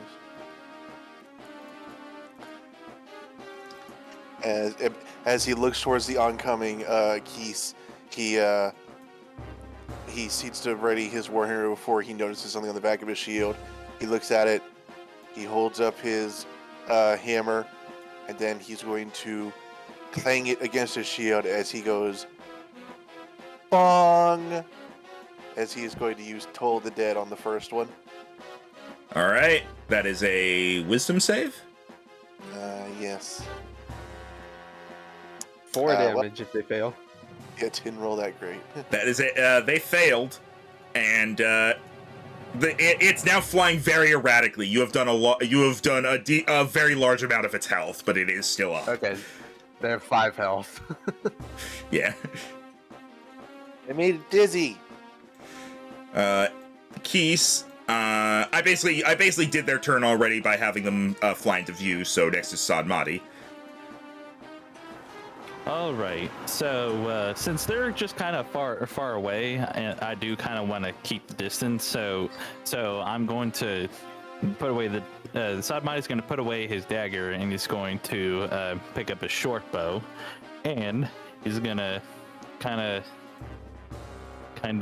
As he looks towards the oncoming keys, he seeks to ready his Warhammer before he notices something on the back of his shield. He looks at it, he holds up his hammer, and then he's going to clang it against his shield as he goes bong, as he is going to use Toll the Dead on the first one. All right. That is a wisdom save. Yes. 4 damage if they fail. Yeah, didn't roll that great. That is it. They failed, and it's now flying very erratically. You have done a very large amount of its health, but it is still up. Okay. They have 5 health. Yeah. I made it dizzy. Keys. I basically did their turn already by having them fly into view. So next is Sadmati. All right. So since they're just kind of far away, and I do kind of want to keep the distance. So I'm going to put away the Sadmati is going to put away his dagger, and he's going to pick up a short bow, and he's gonna kind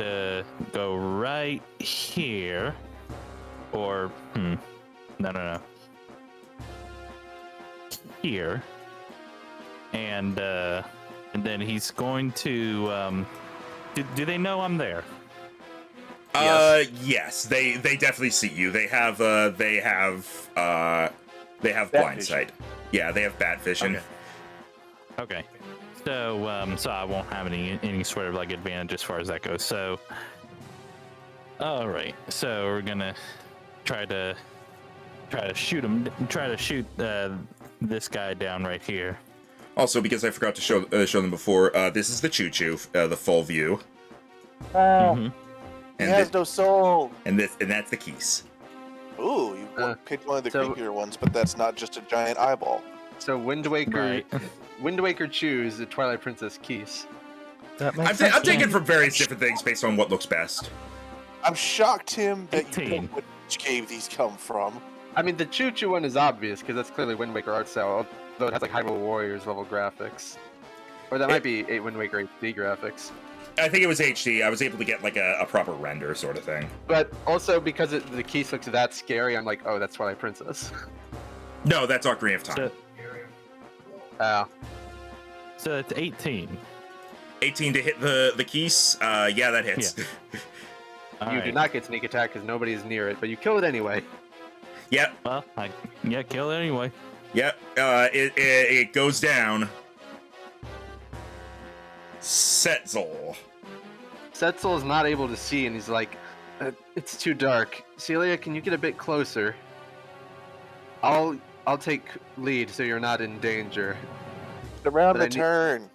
of go right here, or no, here. And then he's going to. Do they know I'm there? Yes, they definitely see you. They have blind vision. sight. Yeah, they have bat vision. Okay. So so I won't have any sort of like advantage as far as that goes. So all right. So we're gonna try to shoot him. Try to shoot this guy down right here. Also, because I forgot to show them before, this is the choo-choo, the full view, Mm-hmm. He and has no soul. that's the keys. Ooh, you picked one of the so- creepier ones, but that's not just a giant eyeball. So Wind Waker, Right. Wind Waker choose the Twilight Princess keys. That I'm makes sense. taking it from various different things based on what looks best. I'm shocked, Tim, that you 18. know which cave these come from. I mean, the Choo Choo one is obvious because that's clearly Wind Waker art style, although it has like Hyrule Warriors level graphics. Or that might be Wind Waker HD graphics. I think it was HD. I was able to get like a proper render sort of thing. But also because the keys looks that scary, I'm like, oh, that's Twilight Princess. No, that's Ocarina of Time. So, Oh. so it's 18. 18 to hit the keys. Yeah, that hits. All You right. do not get sneak attack because nobody's near it, but you kill it anyway. Yep. Well, kill it anyway. Yep. It goes down. Setzel. Setzel is not able to see, and he's like, "It's too dark. Celia, can you get a bit closer? I'll take lead, so you're not in danger. Around But the turn.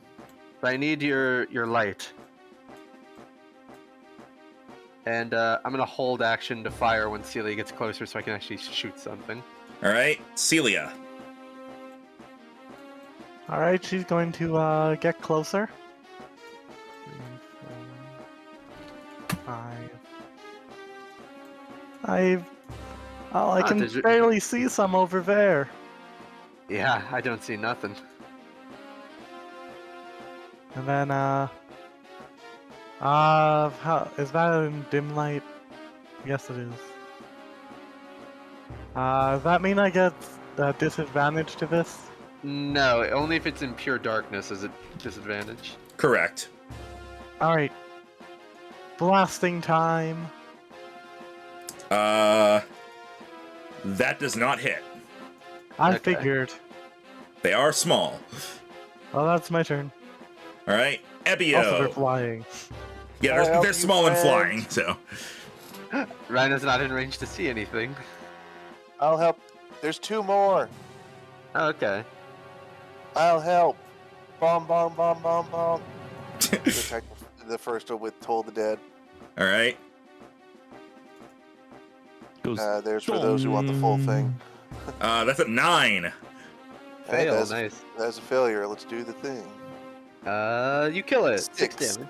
But I need your light." And I'm gonna hold action to fire when Celia gets closer, so I can actually shoot something. All right, Celia. All right, she's going to get closer. 3, 4, 5. Oh, I can does it- barely see some over there. Yeah, I don't see nothing. And then, how is that in dim light? Yes, it is. Does that mean I get disadvantage to this? No, only if it's in pure darkness is it disadvantage. Correct. All right. Blasting time. That does not hit. I Okay. figured. They are small. Well, that's my turn. All right, Also, they're Ebio. flying. Yeah, I'll help they're you, small and friend. flying. So Rhino's not in range to see anything. I'll help. There's 2 more. Okay. I'll help. Bomb, bomb, bomb, bomb, bomb. Attack the first one with Toll the Dead. all right. Goes There's for those who want the full thing. That's a 9. Hey, Fail, that's, nice. that's a failure. Let's do the thing. You kill it. 6 6. damage.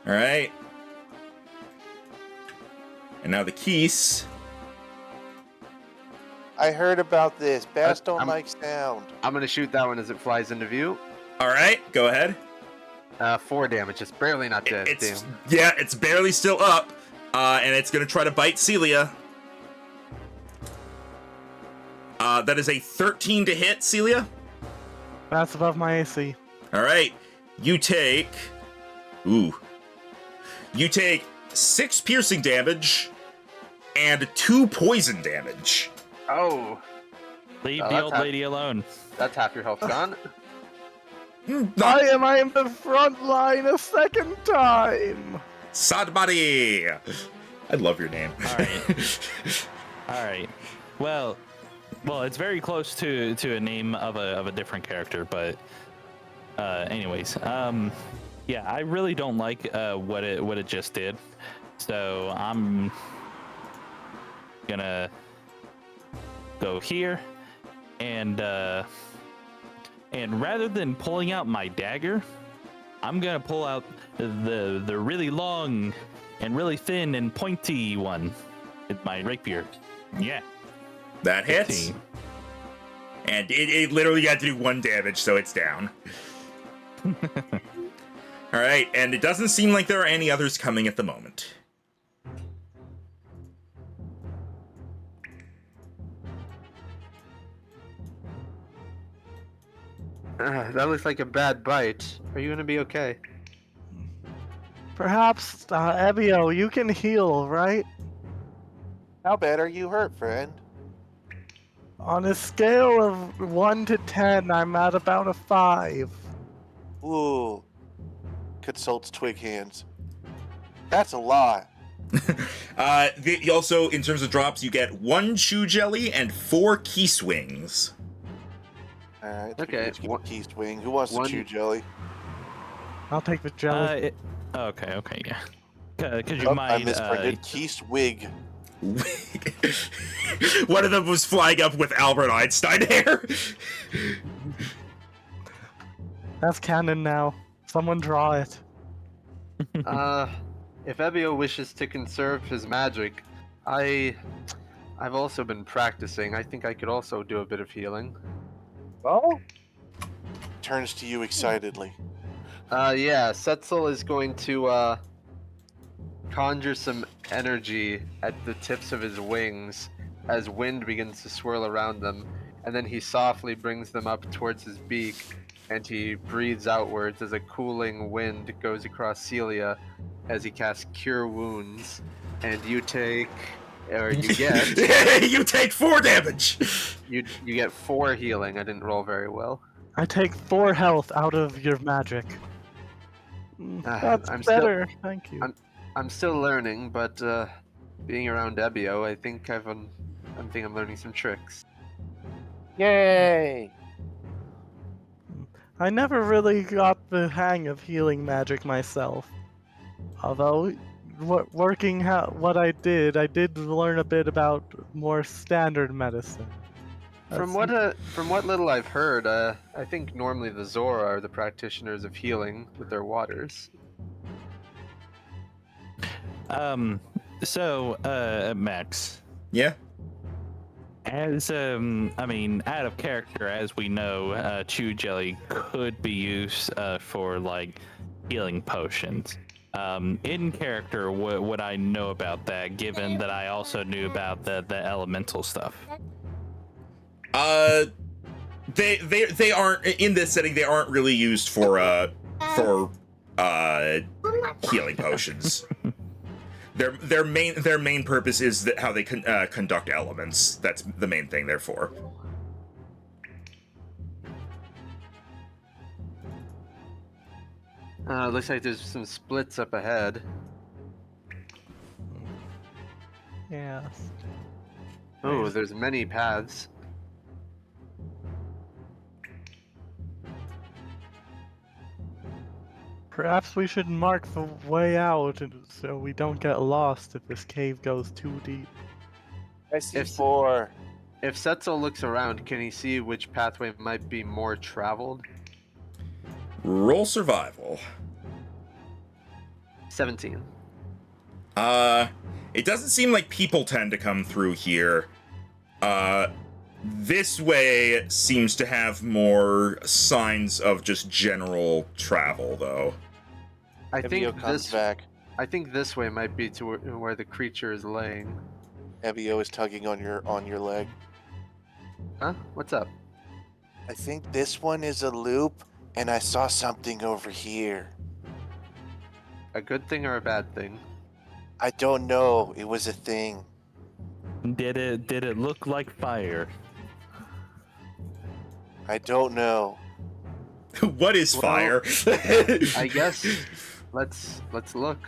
All right. And now the keys. I heard about this. Bats don't I'm- like sound. I'm gonna shoot that one as it flies into view. All right, go ahead. 4 damage. Just barely not dead. It's Damn. yeah, it's barely still up, and it's gonna try to bite Celia. That is a 13 to hit, Celia. That's above my AC. All right, you take. You take 6 piercing damage and 2 poison damage. Oh, Leave Oh, the that's old half- lady alone. that's half your health gone. Not I am in the front line a second time. Sadbari. I love your name. All right. All right. Well, it's very close to a name of a different character, but anyways, yeah, I really don't like what it just did, so I'm gonna go here and rather than pulling out my dagger, I'm gonna pull out the really long and really thin and pointy one with my rapier. Yeah. That hits. 15. And it literally had to do 1 damage, so it's down. All right, and it doesn't seem like there are any others coming at the moment. That looks like a bad bite. Are you gonna be okay? Perhaps, Ebio, you can heal, right? How bad are you hurt, friend? On a scale of 1 to 10, I'm at about a 5. Ooh. Consults twig hands. That's a lot. Also, in terms of drops, you get 1 chew jelly and 4 key swings. Alright, Okay, let's get a key swing. Who wants to one- chew jelly? I'll take the jelly. Okay, yeah. Because you Oh, I might. misprinted. Key swig. One of them was flying up with Albert Einstein hair. That's canon now. Someone draw it. If Ebio wishes to conserve his magic, I've also been practicing. I think I could also do a bit of healing. Oh? Turns to you excitedly. Yeah, Setzel is going to conjure some energy at the tips of his wings as wind begins to swirl around them, and then he softly brings them up towards his beak, and he breathes outwards as a cooling wind goes across Celia as he casts Cure Wounds, and you take, or you get, You take 4 damage. you get 4 healing. I didn't roll very well. I take 4 health out of your magic. That's I'm better, thank you. I'm still learning, but being around Ebio, I think I'm learning some tricks. Yay! I never really got the hang of healing magic myself. Although, working what I did learn a bit about more standard medicine. From That's- what little I've heard, I think normally the Zora are the practitioners of healing with their waters. Max, Yeah. as out of character, as we know, chew jelly could be used for like healing potions. In character, what would I know about that? Given that I also knew about the elemental stuff. They aren't in this setting. They aren't really used for healing potions. Their main purpose is that how they conduct elements. That's the main thing they're for. Looks like there's some splits up ahead. Yes. Oh, there's many paths. Perhaps we should mark the way out so we don't get lost if this cave goes too deep. I see If- 4. If Setzel looks around, can he see which pathway might be more traveled? Roll survival. 17. It doesn't seem like people tend to come through here. This way seems to have more signs of just general travel, though. I Evio think comes back. I think this way might be to where the creature is laying. Evio is tugging on your leg. Huh? What's up? I think this one is a loop, and I saw something over here. A good thing or a bad thing? I don't know. It was a thing. Did it look like fire? I don't know. What is Well, fire? I guess let's look.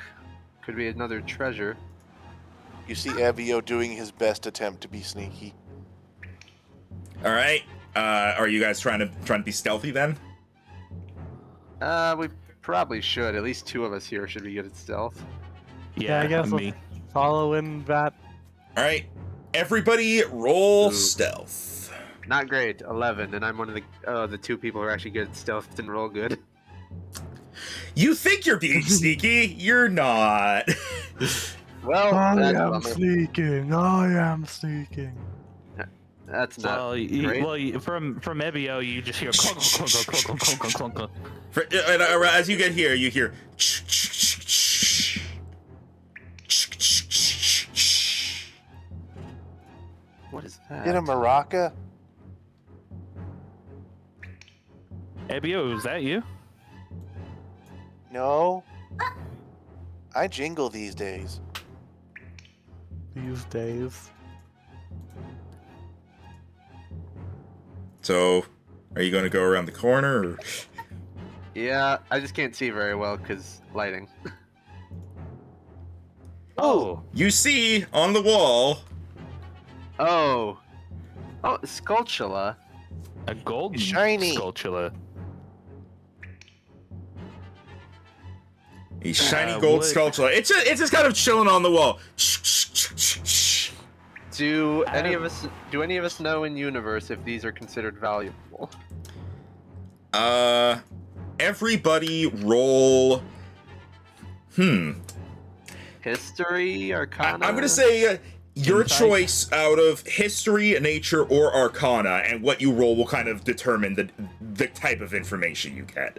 Could be another treasure. You see Evio doing his best attempt to be sneaky. All right. Are you guys trying to be stealthy then? We probably should. At least 2 of us here should be good at stealth. Yeah, I guess me. let's follow in that. All right. Everybody roll Ooh. stealth. Not great. 11, and I'm one of the 2 people who are actually good at stealth. Didn't roll good. You think you're being sneaky? You're not. Well, I that's a am bummer. sneaking. I am sneaking. That's not great. From Ebio, you just hear clunk, clunk, clunk, clunk, clunk, clunk, clunk, clunk. As you get here, you hear. What is that? Get a maraca? Ebio, is that you? No. I jingle these days. These days. So, are you going to go around the corner? Or... Yeah, I just can't see very well because lighting. Oh, You see on the wall. Oh, Skulltula. a golden Shiny. Skulltula. A shiny gold wood. sculpture. It's just kind of chilling on the wall. Do any of us know in universe if these are considered valuable? Everybody roll. History, Arcana. I'm gonna say your Insight? choice out of history, nature, or arcana, and what you roll will kind of determine the type of information you get.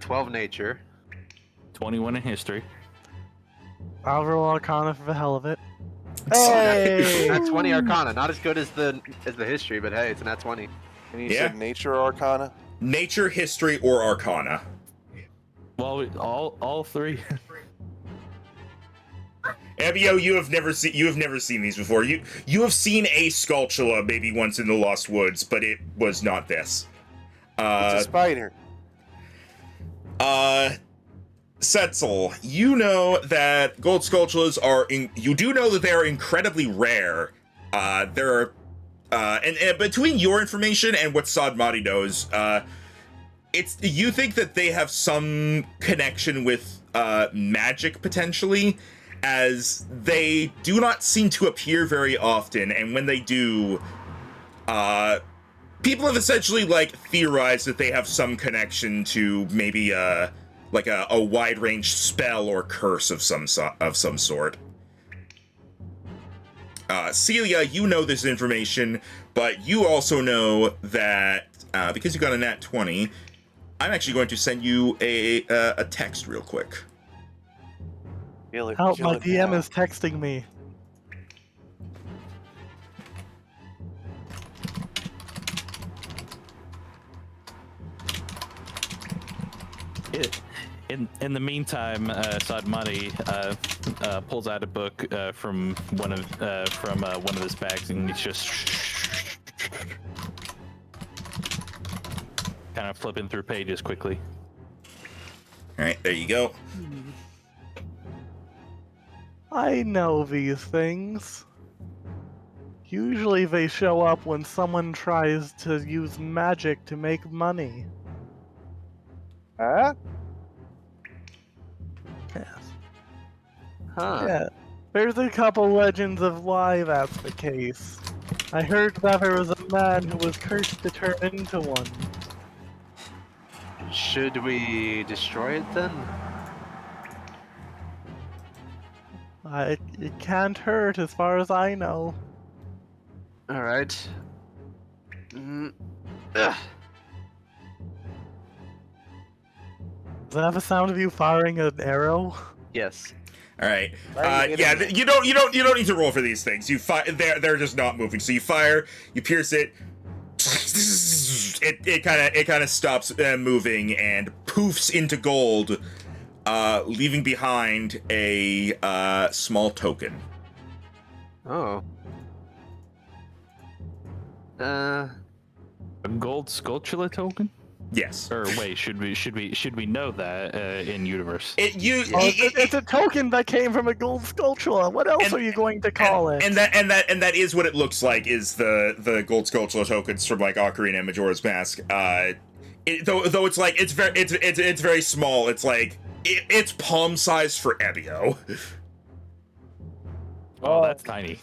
12 nature. 21 in history. I'll roll Arcana for the hell of it. Hey! Nat 20 Arcana, not as good as the history, but hey, it's a nat 20. And you Yeah. said nature or arcana? Nature, history, or arcana. Well, all three. Ebio, you have never seen these before. You have seen a Skulltula maybe once in the Lost Woods, but it was not this. It's a spider. Setzel, you know that gold Skulltulas you do know that they are incredibly rare. There are, and between your information and what Sadmati knows, you think that they have some connection with magic potentially, as they do not seem to appear very often, and when they do, people have essentially like theorized that they have some connection to maybe like a wide range spell or curse of some sort. Celia, you know this information, but you also know that because you got a nat 20, I'm actually going to send you a text real quick. Help, my DM is texting me. In the meantime, Sadmati pulls out a book from one of his bags, and he's just kind of flipping through pages quickly. All right, there you go. I know these things. Usually they show up when someone tries to use magic to make money. Huh? Yes. Huh. Yeah. There's a couple legends of why that's the case. I heard that there was a man who was cursed to turn into one. Should we destroy it then? It can't hurt as far as I know. Alright. Ugh. Does that have a sound of you firing an arrow? Yes. All right. Right, Yeah, hit him. you don't need to roll for these things. You fire. They're just not moving. So you fire. You pierce it. It kind of stops moving and poofs into gold, leaving behind a small token. Oh. A gold Skulltula token? Yes. Or wait, should we know that in universe? It's a token that came from a gold Skulltula. What else are you going to call it? And that is what it looks like, is the gold Skulltula tokens from like Ocarina and Majora's Mask. Though it's like it's very small. It's like it's palm size for Ebio. Oh, that's tiny.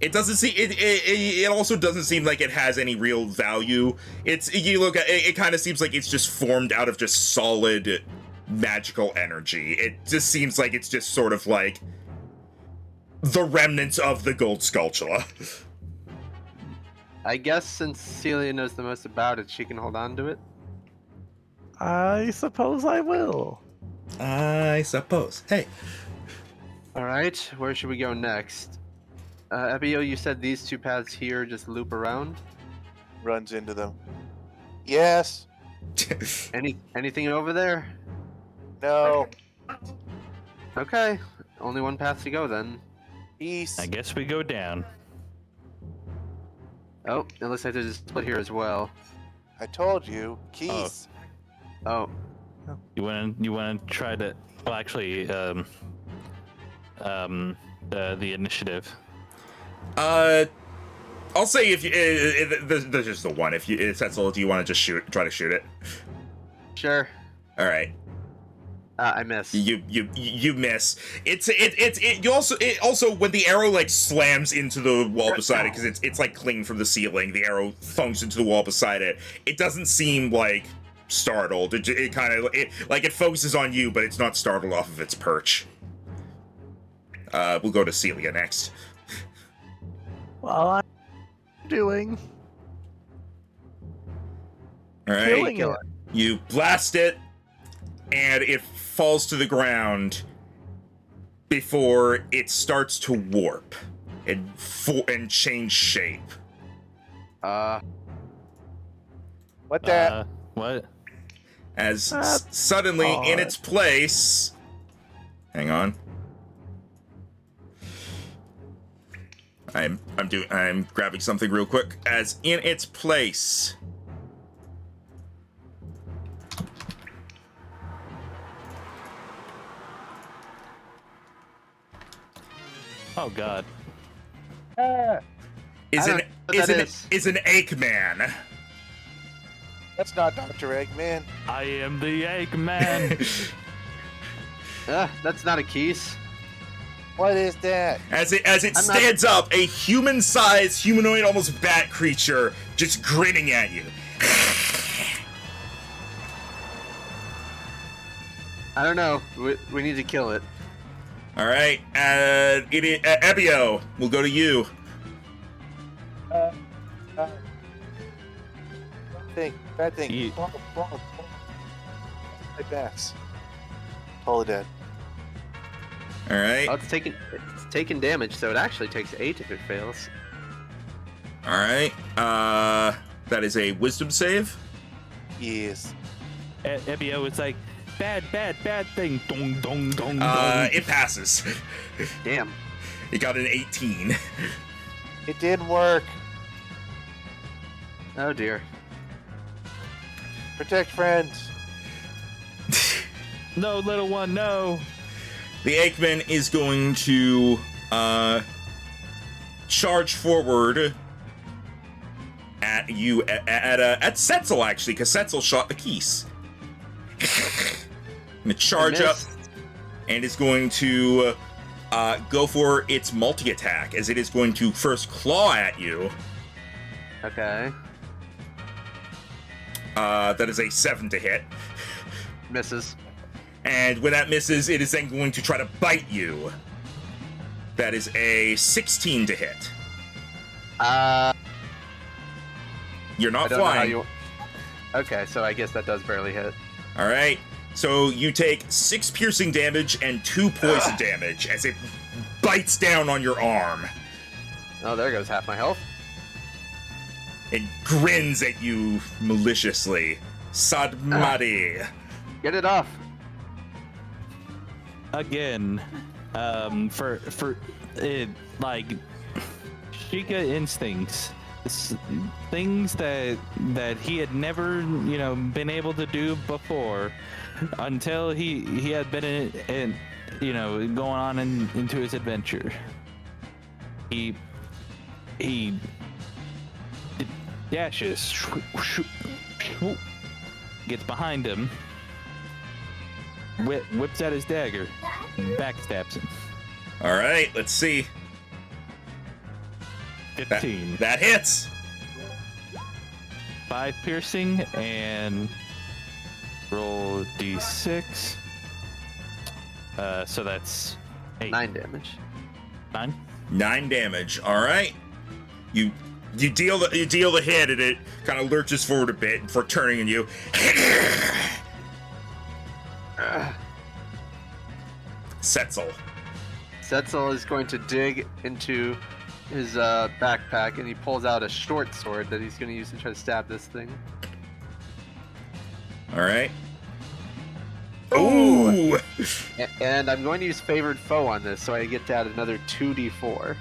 It doesn't seem it also doesn't seem like it has any real value. You look at it kind of seems like it's just formed out of just solid magical energy. It just seems like it's just sort of like the remnants of the gold Skulltula. I guess since Celia knows the most about it, she can hold on to it. I suppose I will. I suppose. Hey. Alright, where should we go next? Ebio, you said these two paths here just loop around? Runs into them. Yes. Anything over there? No. Okay, only one path to go then. Peace. I guess we go down. Oh, it looks like there's a split here as well. I told you. Keys. Oh, You wanna try to? Well, actually, the initiative. I'll say if you, there's just the one. If that's all, do you want to just try to shoot it? sure. All right. I miss. You miss. You also when the arrow like slams into the wall beside it, because it's like clinging from the ceiling. The arrow thunks into the wall beside it. It doesn't seem like startled. It kind of it focuses on you, but it's not startled off of its perch. We'll go to Celia next. Well, I'm doing All right. killing it. You blast it, and it falls to the ground before it starts to warp and change shape. What the? What? As That's suddenly in odd. its place. Hang on. I'm grabbing something real quick. As in its place. Oh God. Is I don't an know what that is an Eggman. That's not Dr. Eggman. I am the Eggman. That's not a keys. What is that? As it I'm not- stands up, a human-sized, humanoid, almost bat creature, just grinning at you. I don't know. We need to kill it. All right, Ebio, we'll go to you. Bad thing. Ye- Wrong. My backs. Totally dead. All right, Oh, it's taking damage, so it actually takes 8 if it fails. all right. That is a wisdom save. Yes. Ebio is like, bad thing. Dong, dong, dong, dong. It passes. Damn. It got an 18. It didn't work. Oh dear. Protect friends. No, little one, no. The Eggman is going to charge forward at you at Setzel, actually, because Setzel shot the keys. Gonna charge up Missed. and is going to go for its multi-attack, as it is going to first claw at you. Okay. That is a 7 to hit. Misses. And when that misses, it is then going to try to bite you. That is a 16 to hit. You're I not don't know how flying. you. Okay, so I guess that does barely hit. All right. So you take 6 piercing damage and 2 poison damage as it bites down on your arm. Oh, there goes half my health. It grins at you maliciously. Sadmadi. Get it off. Again, for it, like Sheikah instincts, things that he had never been able to do before, until he had been in going on into his adventure. He dashes, gets behind him, whips out his dagger, and backstabs him. All right. Let's see. 15. That hits. 5 piercing and roll d6. So that's 8. 9 damage. 9. 9 damage. All right. You deal the hit, and it kind of lurches forward a bit before turning on you. Setzel. Setzel is going to dig into his backpack, and he pulls out a short sword that he's going to use to try to stab this thing. All right. Ooh, Ooh! And I'm going to use favored foe on this, so I get to add another 2d4.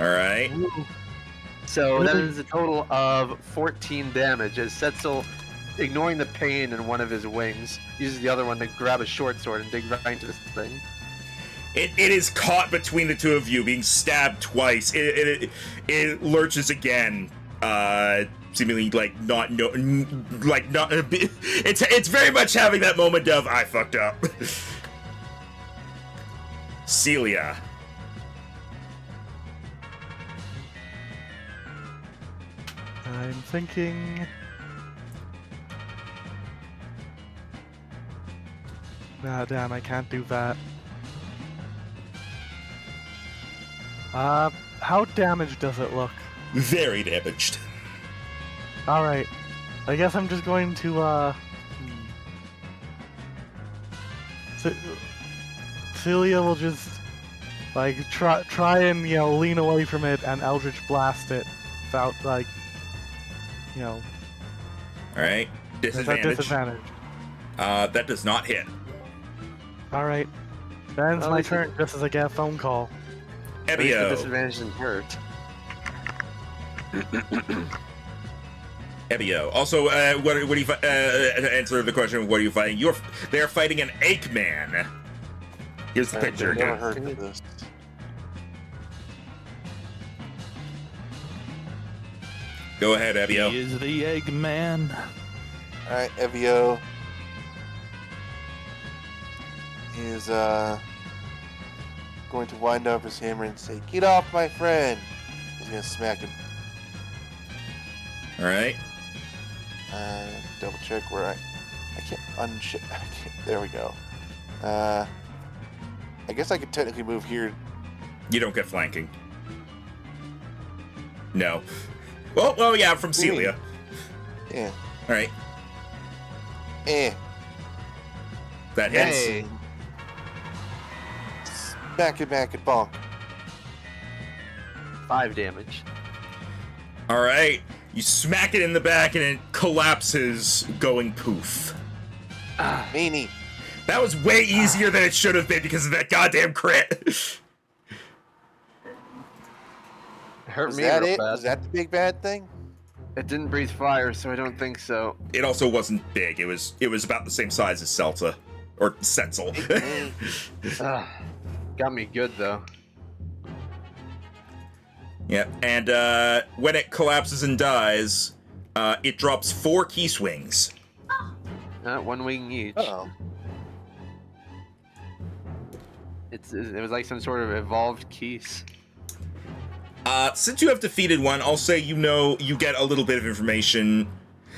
Alright. So that Really? is a total of 14 damage as Setzel, ignoring the pain in one of his wings, uses the other one to grab a short sword and dig right into this thing. It is caught between the two of you, being stabbed twice. It lurches again, seemingly like not no, like not. It's very much having that moment of I fucked up. Celia. I'm thinking. Nah, damn, I can't do that. How damaged does it look? Very damaged. Alright. I guess I'm just going to, Celia will just, like, try and, you know, lean away from it and Eldritch blast it without, like, you know... Alright. without Disadvantage. disadvantage. That does not hit. Alright. That ends Well, my this is- turn just as I get a phone call. At least the Ebio. disadvantage didn't hurt. Ebio. Also, what do you answer the question? What are you fighting? They're fighting an Eggman. Here's the picture I've never again. heard of this. Go ahead, Ebio. He is the Eggman. Alright, Evio is going to wind up his hammer and say, "Get off my friend!" He's gonna smack him. Alright. Double check where I can't there we go. I guess I could technically move here. You don't get flanking. No. Well, yeah, from Celia. Yeah. Alright. That hits. Hey, Back it, bonk. 5 damage. Alright. You smack it in the back and it collapses, going poof. Meanie. That was way easier than it should have been because of that goddamn crit. It hurt Was me that real it? bad. Was that the big bad thing? It didn't breathe fire, so I don't think so. It also wasn't big. It was about the same size as Celta. Or Setzel. Got me good, though. Yeah, and when it collapses and dies, it drops 4 key swings. 1 wing each. Uh-oh. It was like some sort of evolved keys. Since you have defeated one, I'll say you get a little bit of information.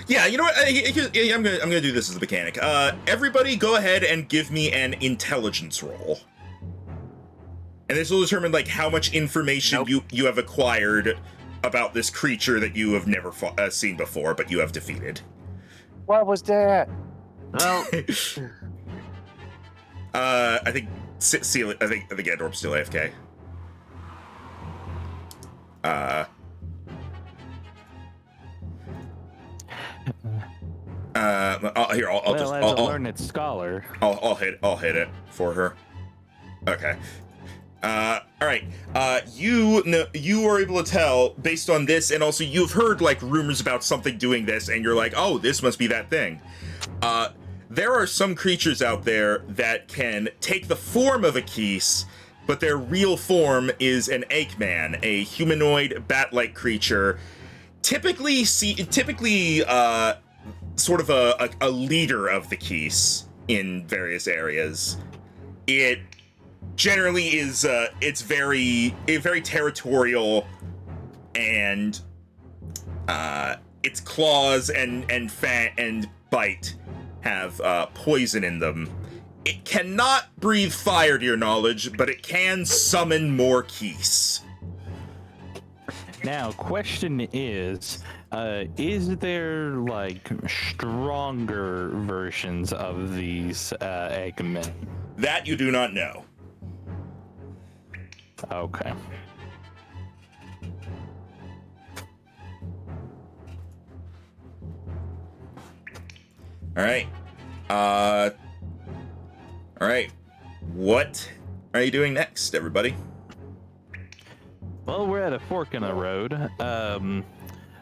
Yeah, you know what? I'm gonna do this as a mechanic. Everybody, go ahead and give me an intelligence roll, and this will determine like how much information you have acquired about this creature that you have never seen before, but you have defeated. What was that? Well, I think Celia. I think Andorp's still AFK. Here, As a learned scholar. I'll hit it for her. Okay. All right. You are able to tell based on this, and also you've heard like rumors about something doing this, and you're like, oh, this must be that thing. There are some creatures out there that can take the form of a Keese, but their real form is an Eggman, a humanoid bat-like creature, typically sort of a leader of the Keese in various areas. It generally is it's very territorial, and its claws and bite have poison in them. It cannot breathe fire to your knowledge, but it can summon more Keese. Now, question is there like stronger versions of these Eggmen? That you do not know. Okay. All right. All right. What are you doing next, everybody? Well, we're at a fork in the road.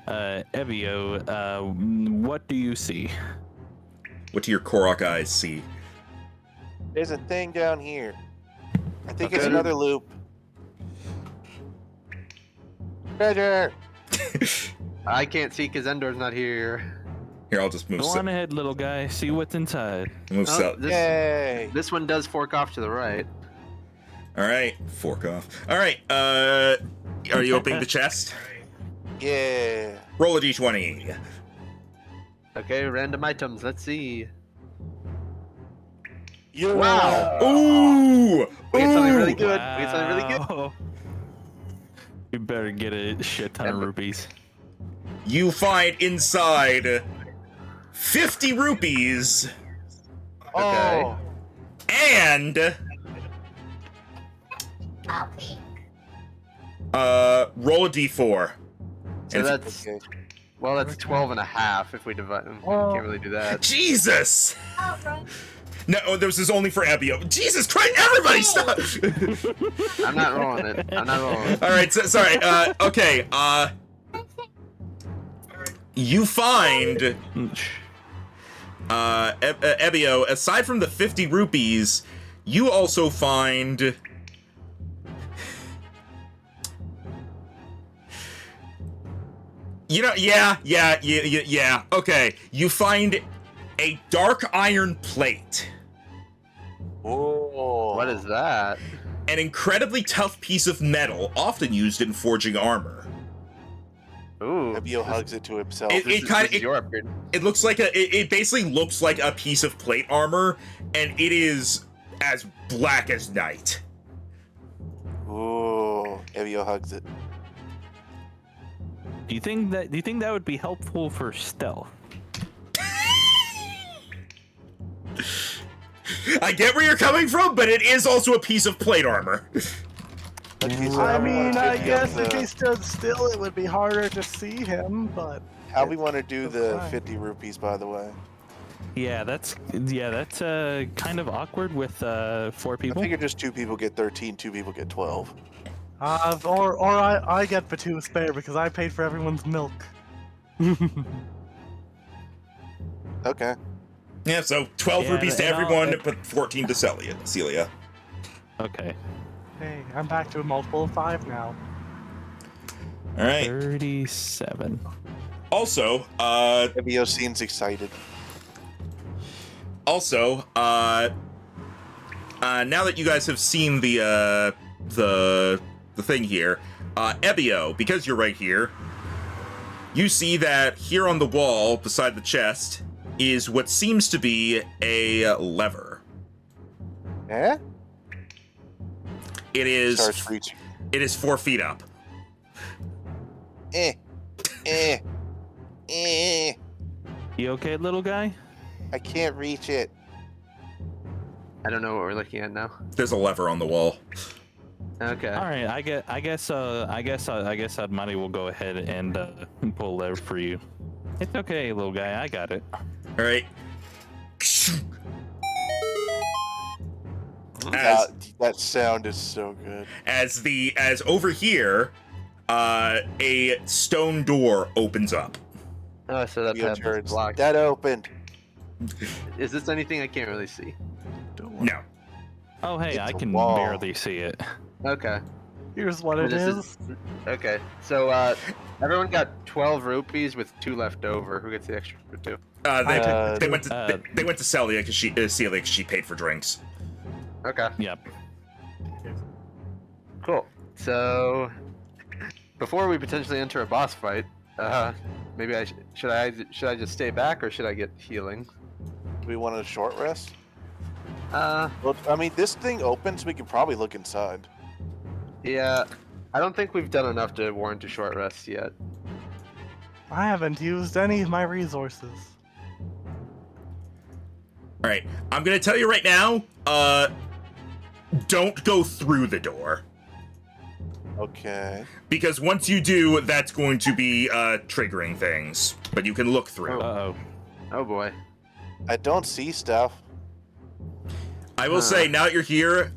Evio, what do you see? What do your Korok eyes see? There's a thing down here. I think Okay. it's another loop. Treasure! I can't see because Endor's not here. Here, I'll just move. Go on ahead, little guy. See what's inside. Move Oh, south. Yay! this one does fork off to the right. All right, fork off. All right. Are you opening the chest? Yeah. Roll a d20. Okay, random items. Let's see. Yeah. Wow. Ooh! We get something really Ooh! good. We get something really good. Wow. You better get a shit ton of rupees. You find inside 50 rupees Oh. and roll a d4. So And if- that's Okay. well, that's 12 and a half if we divide. Can't really do that. Jesus! No, this is only for Ebio. Jesus Christ! Everybody stop! I'm not rolling it. I'm not rolling it. All right, so, sorry. Okay. You find Ebio. Aside from the 50 rupees, you also find. You know, yeah. Okay, you find a dark iron plate. Oh. What is that? An incredibly tough piece of metal, often used in forging armor. Ooh. Ebio hugs it to himself. It This kind is your upgrade. It looks like it basically looks like a piece of plate armor, and it is as black as night. Ooh. Ebio hugs it. Do you think that would be helpful for stealth? I get where you're coming from, but it is also a piece of plate armor. Okay, so I how we wanna mean, I divvy guess up if the- he stood still, it would be harder to see him, but... How we want to do That's the fine. 50 rupees, by the way? Yeah, that's kind of awkward with 4 I people. figure just 2 people get 13, 2 people get 12. Or I get the 2 spare because I paid for everyone's milk. Okay. Yeah, so 12 Yeah, rupees to and I'll- everyone, but 14 to Celia. Okay. Hey, I'm back to a multiple of 5 now. All right. 37. Also, Ebio seems excited. now that you guys have seen the thing here, Ebio, because you're right here, you see that here on the wall beside the chest is what seems to be a lever. Eh? It Starts reaching. is 4 feet up. Eh. Eh. Eh. You okay, little guy? I can't reach it. I don't know what we're looking at now. There's a lever on the wall. Okay. All right. I guess Admati will go ahead and pull lever for you. It's okay, little guy. I got it. All right. As That sound is so good. as over here, a stone door opens up. Oh, so that Ebio path is turns. blocked. That opened. Is this anything I can't really see? No. Oh, hey, It's I a can wall. barely see it. Okay. Here's what it This is. Okay. So everyone got 12 rupees with 2 left over. Who gets the extra 2? They went to Uh, they went to Celia because she paid for drinks. Okay. Yep. Cool. So before we potentially enter a boss fight, maybe should I just stay back or should I get healing? Do we want a short rest? Uh, Well, I mean, this thing opens. We can probably look inside. yeah. I don't think we've done enough to warrant a short rest yet. I haven't used any of my resources. All right, I'm gonna tell you right now. Don't go through the door Okay. because once you do, that's going to be triggering things. But you can look through. Uh-oh. Oh boy. I don't see stuff. I will say, now that you're here,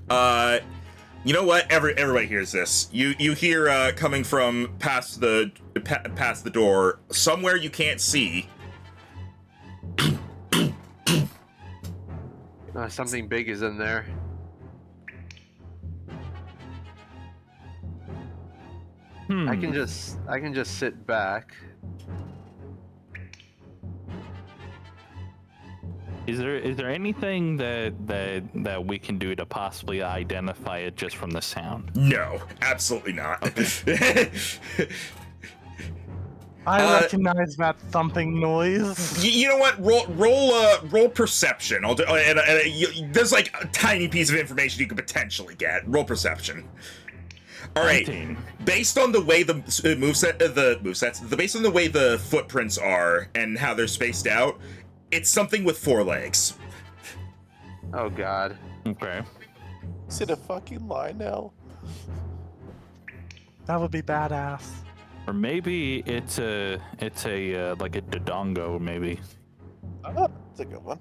you know what? Everybody hears this. You hear coming from past the door, somewhere you can't see. Something big is in there. I can just sit back. Is there anything that we can do to possibly identify it just from the sound? No, absolutely not. Okay. I recognize that thumping noise. You know what? Roll perception. I'll do. There's like a tiny piece of information you could potentially get. Roll perception. All right. 19. Based on the way the based on the way the footprints are and how they're spaced out, it's something with 4 legs. Oh God. Okay. Is it a fucking Lionel? That would be badass. Or maybe it's a like a Dodongo, maybe. Oh, that's a good one.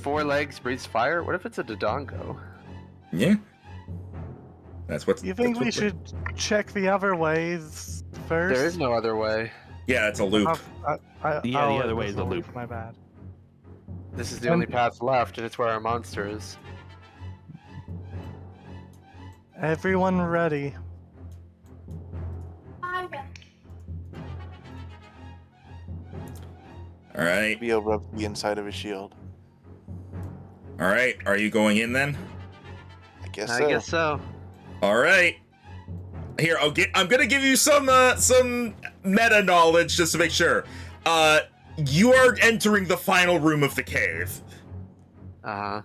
4 legs breathes fire. What if it's a Dodongo? Yeah. That's what. You think we should check the other ways first? There is no other way. Yeah, it's a loop. The other way is a loop. My bad. This is the only path left, and it's where our monster is. Everyone ready? All right. Be over up the inside of his shield. All right. Are you going in then? I guess I so. guess so. All right. Here, I'm gonna give you some meta knowledge just to make sure. You are entering the final room of the cave. Uh huh.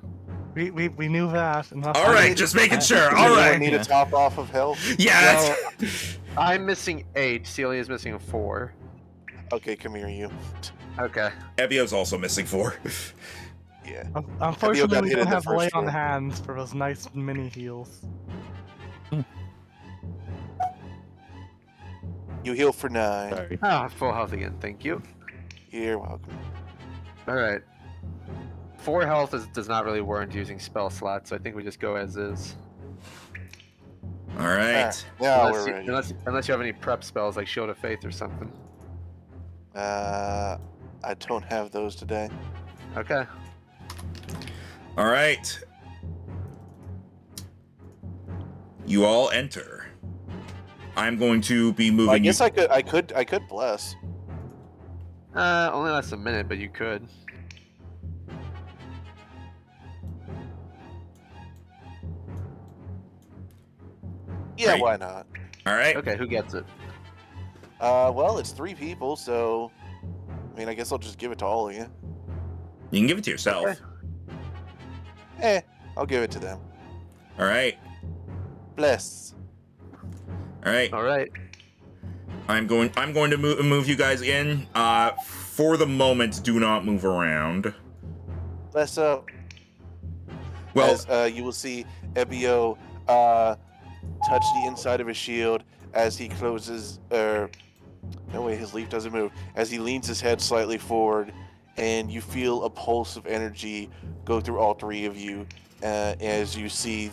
We knew that. All right, just making sure. Does All anyone right. need a top off of health? Yeah. Well, I'm missing 8. Celia's missing a 4. Okay, come here, you. Okay. Ebio's also missing 4. Yeah. Unfortunately, got we hit don't in the have lay first on room. hands for those nice mini heals. You heal for 9. Sorry. Ah, full health again. Thank you. You're welcome. All right. 4 health does not really warrant using spell slots, so I think we just go as is. All right. Now unless, we're you, ready. unless you have any prep spells like Shield of Faith or something. I don't have those today. Okay. All right. You all enter. I'm going to be moving I guess I could bless. Only lasts a minute, but you could. Yeah, Right. why not? All right. Okay, who gets it? Well, it's 3 people, so I mean, I guess I'll just give it to all of you. You can give it to yourself. Okay. I'll give it to them. All right. Bless. All right. All right. I'm going to move you guys in. For the moment, do not move around. Bless up. Well, As you will see Ebio touch the inside of his shield as he closes. No way, his leaf doesn't move. As he leans his head slightly forward, and you feel a pulse of energy go through all 3 of you, as you see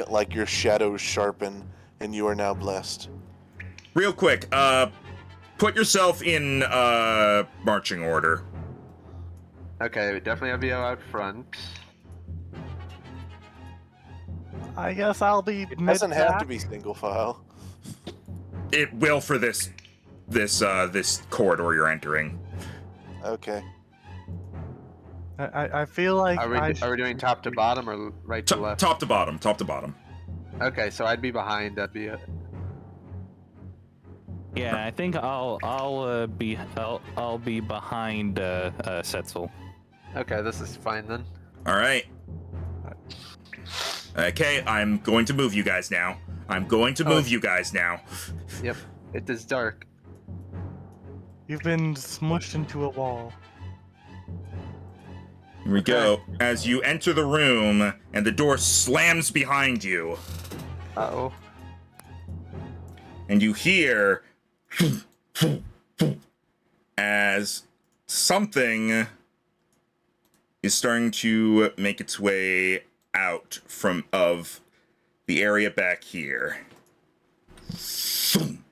like your shadows sharpen, and you are now blessed. real quick, put yourself in marching order. Okay, we definitely have you out front. I guess I'll be It mid doesn't have to be single file. It will for this corridor you're entering. Okay. I feel like Are we doing top to bottom or right to left? Top to bottom. Top to bottom. Okay, so I'd be behind. That'd be it. Yeah, I think I'll be behind Setzel. Okay, this is fine then. All right. Okay, I'm going to move you guys now. Yep, it is dark. you've been smushed into a wall. Here we go. As you enter the room and the door slams behind you, Uh-oh. and you hear as something is starting to make its way out of the area back here. Thum.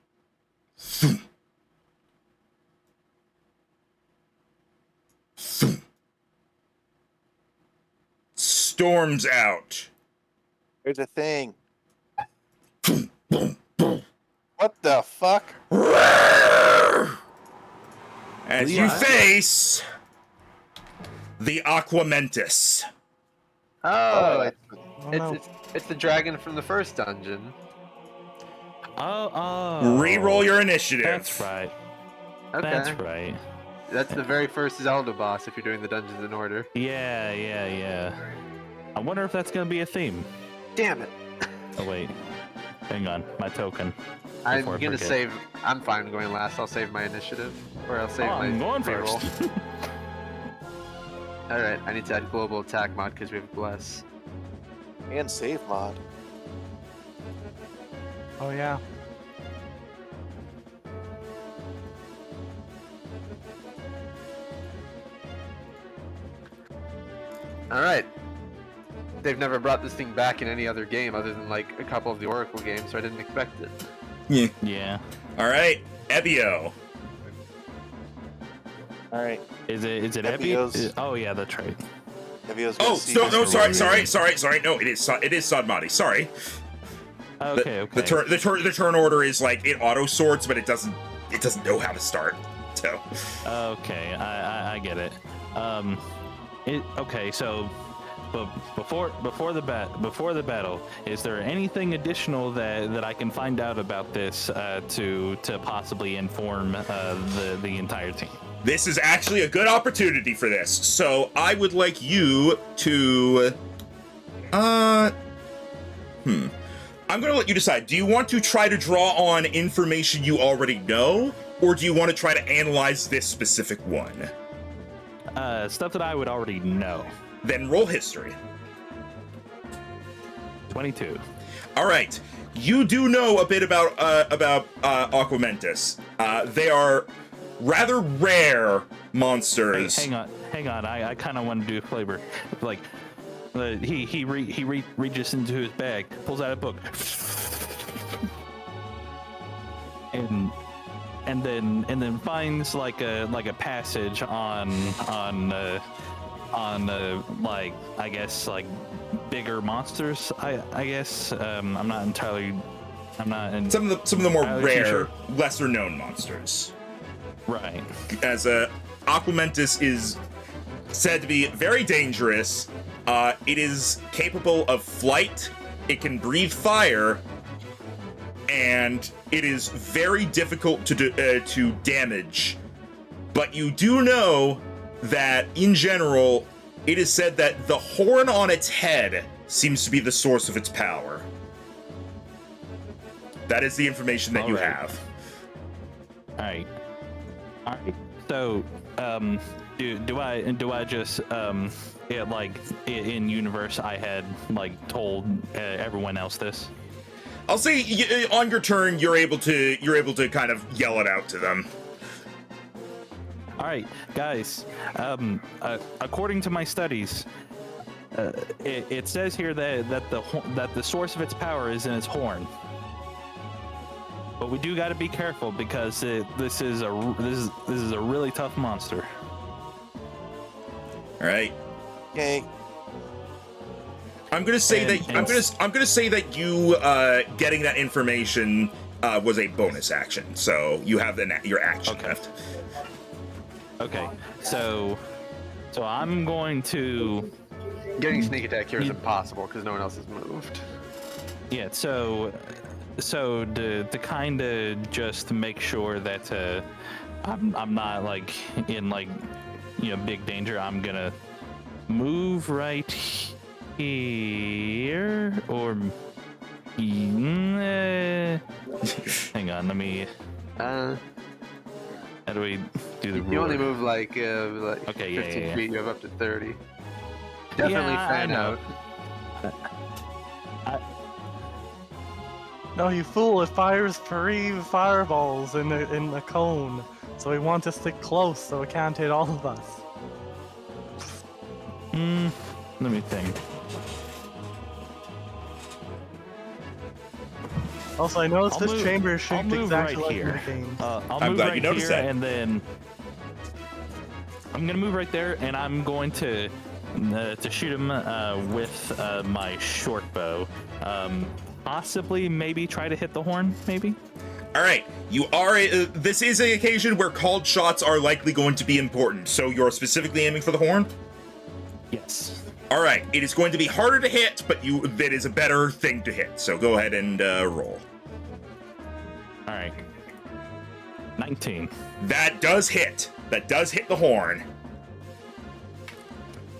Thum. Thum. Storms out. Here's the thing. Boom, boom, boom. What the fuck? As you face the Aquamentus. Oh, no. it's the dragon from the first dungeon. Oh. Reroll your initiative. That's right. Okay. That's right. That's the very first Zelda boss if you're doing the dungeons in order. Yeah. I wonder if that's gonna be a theme. Damn it. Oh wait, hang on, my token. I'm Before I gonna forget. save. I'm fine going last. I'll save my initiative, or I'll save my I'm going reroll. first. All right, I need to add global attack mod because we have bless. And save mod. Oh yeah. All right. They've never brought this thing back in any other game other than like a couple of the Oracle games, so I didn't expect it. Yeah. Yeah. All right, Ebio. All right. Is it Ebio's- Epi? Oh yeah, that's right. Evio's gonna Oh, see no, this no, roll. sorry. No, it is Sodmati. Sorry. Okay. The turn order is like it auto sorts, but it doesn't know how to start. So. Okay, I get it. Okay, so, but before the battle, is there anything additional that I can find out about this to possibly inform the entire team? This is actually a good opportunity for this. So I would like you to, I'm gonna let you decide. Do you want to try to draw on information you already know, or do you want to try to analyze this specific one? Stuff that I would already know. Then roll history. 22. All right. You do know a bit about Aquamentus. They are rather rare monsters. Hang on. I kind of want to do a flavor. Like, he reaches into his bag, pulls out a book, and then finds like a passage on like, I guess, like bigger monsters. I guess I'm not Some of the more entirely rare, sure. lesser known monsters. Right. As Aquamentus is said to be very dangerous. It is capable of flight. It can breathe fire, and it is very difficult to damage. But you do know that, in general, it is said that the horn on its head seems to be the source of its power. That is the information that you Alright. have. All right. So, do I just like in universe I had like told everyone else this? I'll say on your turn you're able to kind of yell it out to them. All right, guys. According to my studies, it says here that the source of its power is in its horn. But we do got to be careful because this is a really tough monster. All right. Okay. I'm gonna say And- I'm gonna say that you getting that information was a bonus action, so you have your action Okay. left. Okay, so I'm going to Getting sneak attack here is impossible because no one else has moved. yeah. So to kind of just make sure that I'm not like in like big danger, I'm gonna move right here or hang on, let me. How do we do the You ruler? only move like Okay, yeah, 15 yeah. feet. You have up to 30. Definitely Yeah, I fan know. out. No, you fool! It fires 3 fireballs in a cone, so we want to stick close so it can't hit all of us. Let me think. Also, I noticed this chamber is I'll shaped move exactly right like here. in the game. I'll I'm move glad right you noticed here, that. and then I'm gonna move right there, and I'm going to shoot him with my short bow. Possibly, maybe try to hit the horn. Maybe. All right, you are. This is an occasion where called shots are likely going to be important. So you're specifically aiming for the horn. Yes. All right, it is going to be harder to hit, but that is a better thing to hit. So go ahead and roll. All right. 19. That does hit. That does hit the horn.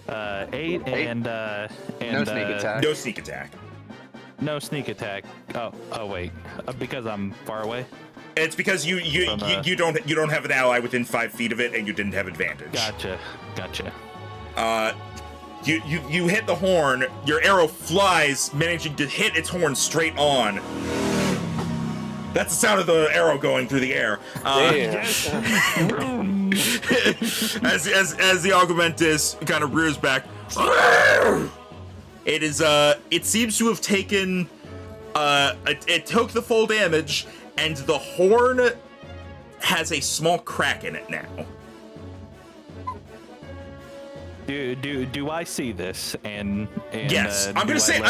8 and No sneak attack. No sneak attack. No sneak attack. Oh wait, because I'm far away. It's because you don't have an ally within 5 feet of it, and you didn't have advantage. Gotcha. You hit the horn. Your arrow flies, managing to hit its horn straight on. That's the sound of the arrow going through the air. Yes. as the Augmentus kind of rears back. It is it seems to have taken it took the full damage, and the horn has a small crack in it now. Do I see this? And Yes, I'm gonna say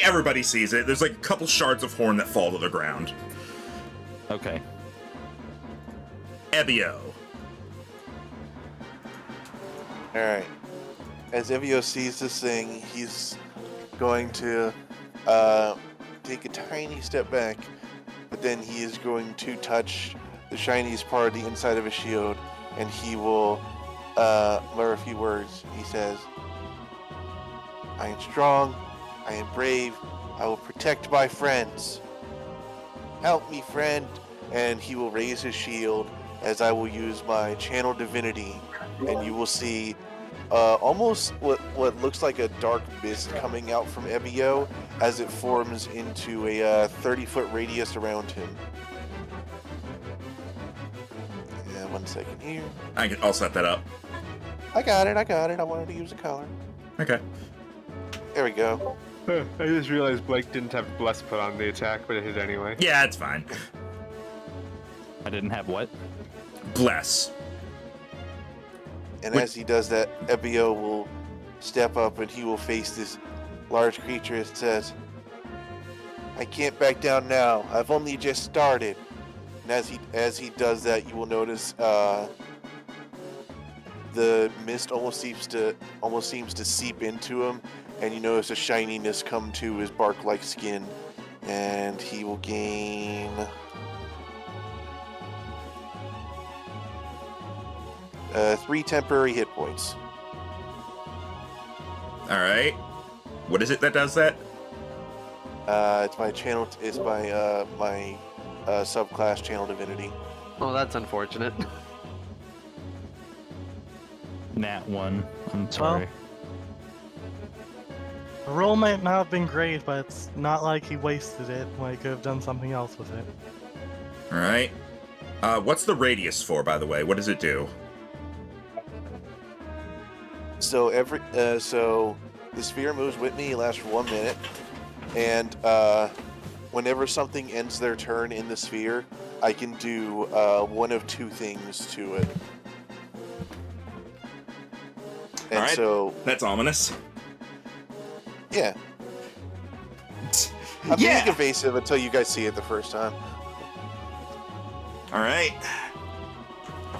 everybody sees it. There's like a couple shards of horn that fall to the ground. Okay. Ebio. All right. As Evio sees this thing, he's going to take a tiny step back, but then he is going to touch the shiniest part of the inside of his shield, and he will mutter a few words. He says, "I am strong, I am brave, I will protect my friends. Help me, friend." And he will raise his shield as I will use my channel divinity, and you will see almost what looks like a dark mist coming out from Ebio as it forms into a 30-foot radius around him. Yeah, 1 second here. I'll set that up. I got it. I wanted to use a color. Okay. There we go. I just realized Blake didn't have Bless put on the attack, but it hit anyway. Yeah, it's fine. I didn't have what? Bless. And as he does that, Ebio will step up and he will face this large creature. It says, "I can't back down now. I've only just started." And as he does that, you will notice the mist almost seems to seep into him, and you notice a shininess come to his bark-like skin, and he will gain 3 temporary hit points. All right. What is it that does that? It's my channel. It's my subclass channel divinity. Oh, that's unfortunate. Nat 1. I'm sorry. The roll might not have been great, but it's not like he wasted it. Like, he could have done something else with it. All right. What's the radius for, by the way? What does it do? So so the sphere moves with me. It lasts for 1 minute, and whenever something ends their turn in the sphere, I can do one of 2 things to it. And All right. so That's ominous. yeah, I'm being evasive until you guys see it the first time. All right.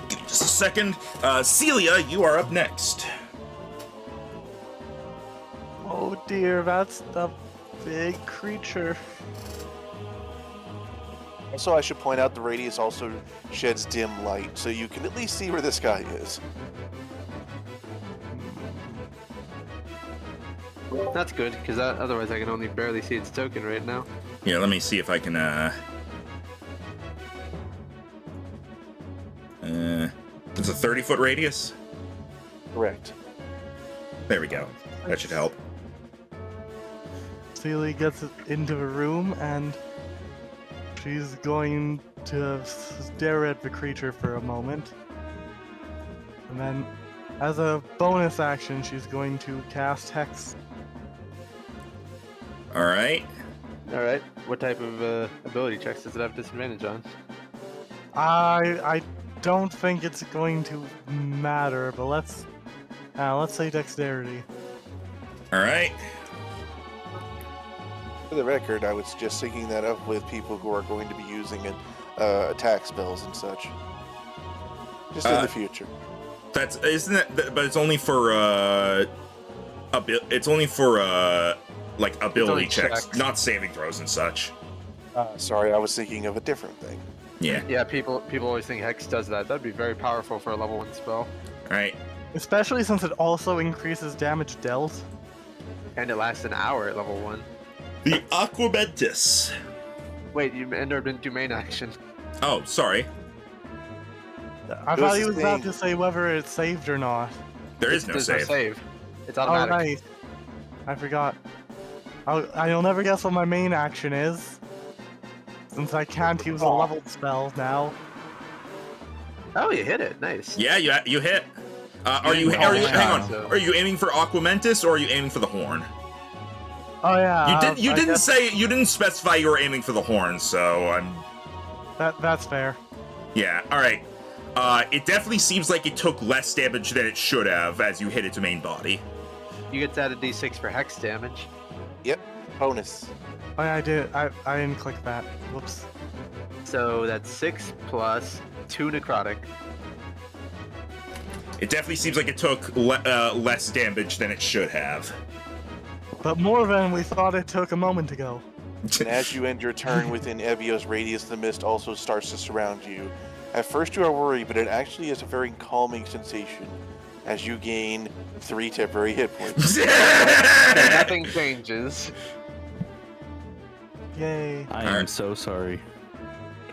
Give me just a second. Celia, you are up next. Oh dear, that's a big creature. Also, I should point out the radius also sheds dim light, so you can at least see where this guy is. That's good, because otherwise I can only barely see its token right now. Here, let me see if I can, it's a 30-foot radius? Correct. There we go. That should help. Celia gets into the room and she's going to stare at the creature for a moment. And then, as a bonus action, she's going to cast Hex. Alright. All right. What type of ability checks does it have disadvantage on? I don't think it's going to matter, but let's say dexterity. Alright. For the record, I was just syncing that up with people who are going to be using attack spells and such. Just in the future. Isn't it? But it's only for it's only for like ability checks, not saving throws and such. Sorry, I was thinking of a different thing. Yeah. Yeah, people always think Hex does that. That'd be very powerful for a level 1 spell. Alright. Especially since it also increases damage dealt. And it lasts an hour at level 1. The Aquamentus. Wait, Endor didn't do main action. Oh, sorry. I thought he was about to say whether it's saved or not. There's no save. It's automatic. Alright. I forgot. I'll never guess what my main action is. Since I can't use a leveled spell now. Oh, you hit it. Nice. Yeah, you hit. Hang on. Are you aiming for Aquamentus or are you aiming for the horn? Oh yeah. You didn't specify you were aiming for the horn, so I'm. That's fair. Yeah. All right. It definitely seems like it took less damage than it should have as you hit its main body. You get to add a d6 for Hex damage. Yep, bonus. Oh yeah, I did. I didn't click that. Whoops. So that's 6 plus 2 necrotic. It definitely seems like it took less damage than it should have. But more than we thought it took a moment ago. And as you end your turn within Evio's radius, the mist also starts to surround you. At first you are worried, but it actually is a very calming sensation as you gain 3 temporary hit points. Nothing changes. Yay. I am so sorry.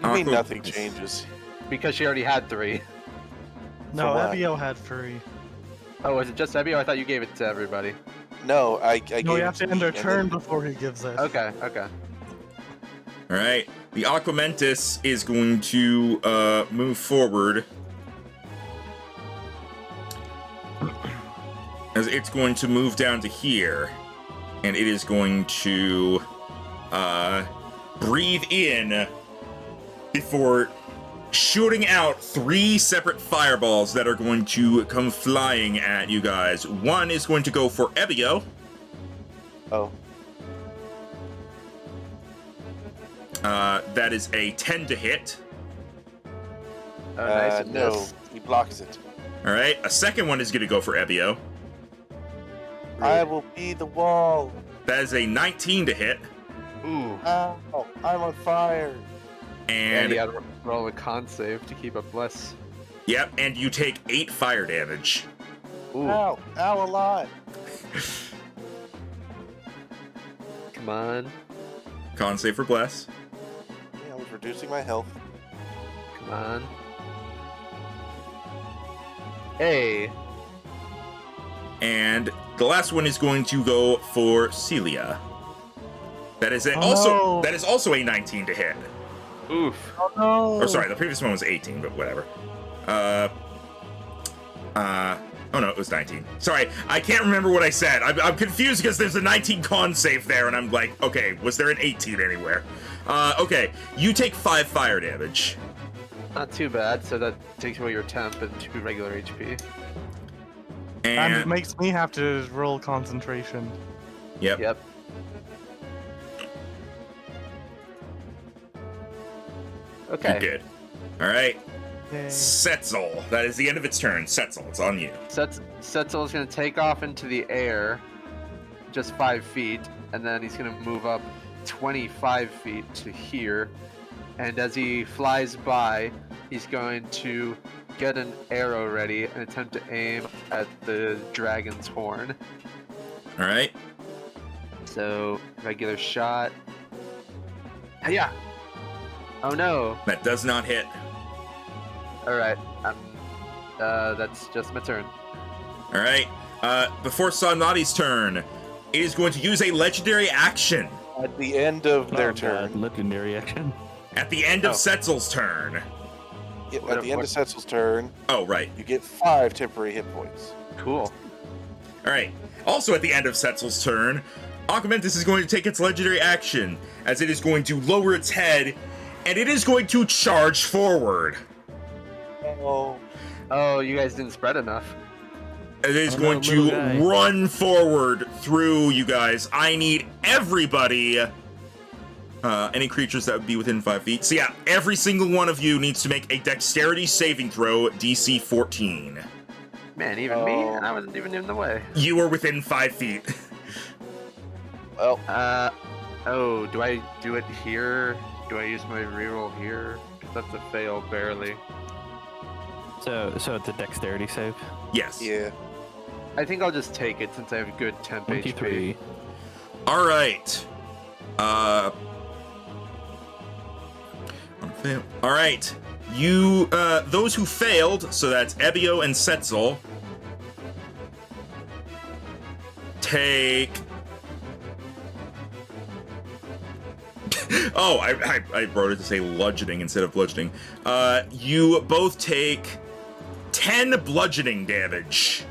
I mean nothing changes. Because she already had 3. No, what? Evio had 3. Oh, was it just Evio? I thought you gave it to everybody. No, I gave No, we it have to me, end our and turn then- before he gives it. Okay. All right. The Aquamentus is going to move forward. As it's going to move down to here. And it is going to breathe in before shooting out 3 separate fireballs that are going to come flying at you guys. One is going to go for Ebio. Oh. That is a 10 to hit. Oh, nice. and No, miss. he blocks it. All right. A second one is going to go for Ebio. I will be the wall. That is a 19 to hit. Ooh. Ow, I'm on fire. And And you gotta roll a con save to keep up less. yep, and you take 8 fire damage. Ooh. Ow, a lot. Come on. Con save for bless. Yeah, I was reducing my health. Come on. Hey. And the last one is going to go for Celia. That is no. that is also a 19 to hit. Oof. Oh no! Or sorry, the previous one was 18, but whatever. Oh no, it was 19. Sorry, I can't remember what I said. I'm confused because there's a 19 con save there, and I'm like, okay, was there an 18 anywhere? Okay, you take 5 fire damage. Not too bad, so that takes away your temp and 2 regular HP. And it And makes me have to roll concentration. yep. Yep. Okay. You're good. All right, Yay. Setzel. That is the end of its turn. Setzel, it's on you. Setzel is going to take off into the air just 5 feet, and then he's going to move up 25 feet to here. And as he flies by, he's going to get an arrow ready and attempt to aim at the dragon's horn. All right. So, regular shot. Yeah. Oh no. That does not hit. Alright. That's just my turn. All right. Before Sonati's turn, it is going to use a legendary action At the end of their turn. Legendary action. at the end of Setzel's turn. Yeah, at the end of Setzel's turn, Oh, right. you get 5 temporary hit points. Cool. All right. Also, at the end of Setzel's turn, Augmentus is going to take its legendary action as it is going to lower its head, and it is going to charge forward. Oh. Oh, you guys didn't spread enough. It is Oh, going no, to little guy. run forward through you guys. I need everybody. Any creatures that would be within 5 feet. So yeah, every single one of you needs to make a dexterity saving throw, DC 14. Man, even me, and I wasn't even in the way. You are within 5 feet. Well, Oh, do I do it here? Do I use my reroll here? 'Cause that's a fail, barely. So it's a dexterity save. Yes. yeah. I think I'll just take it since I have good temp 23. HP. All right. All right. You, those who failed, so that's Ebio and Setzel, take. Oh, I wrote it to say bludgeoning instead of bludgeoning. You both take 10 bludgeoning damage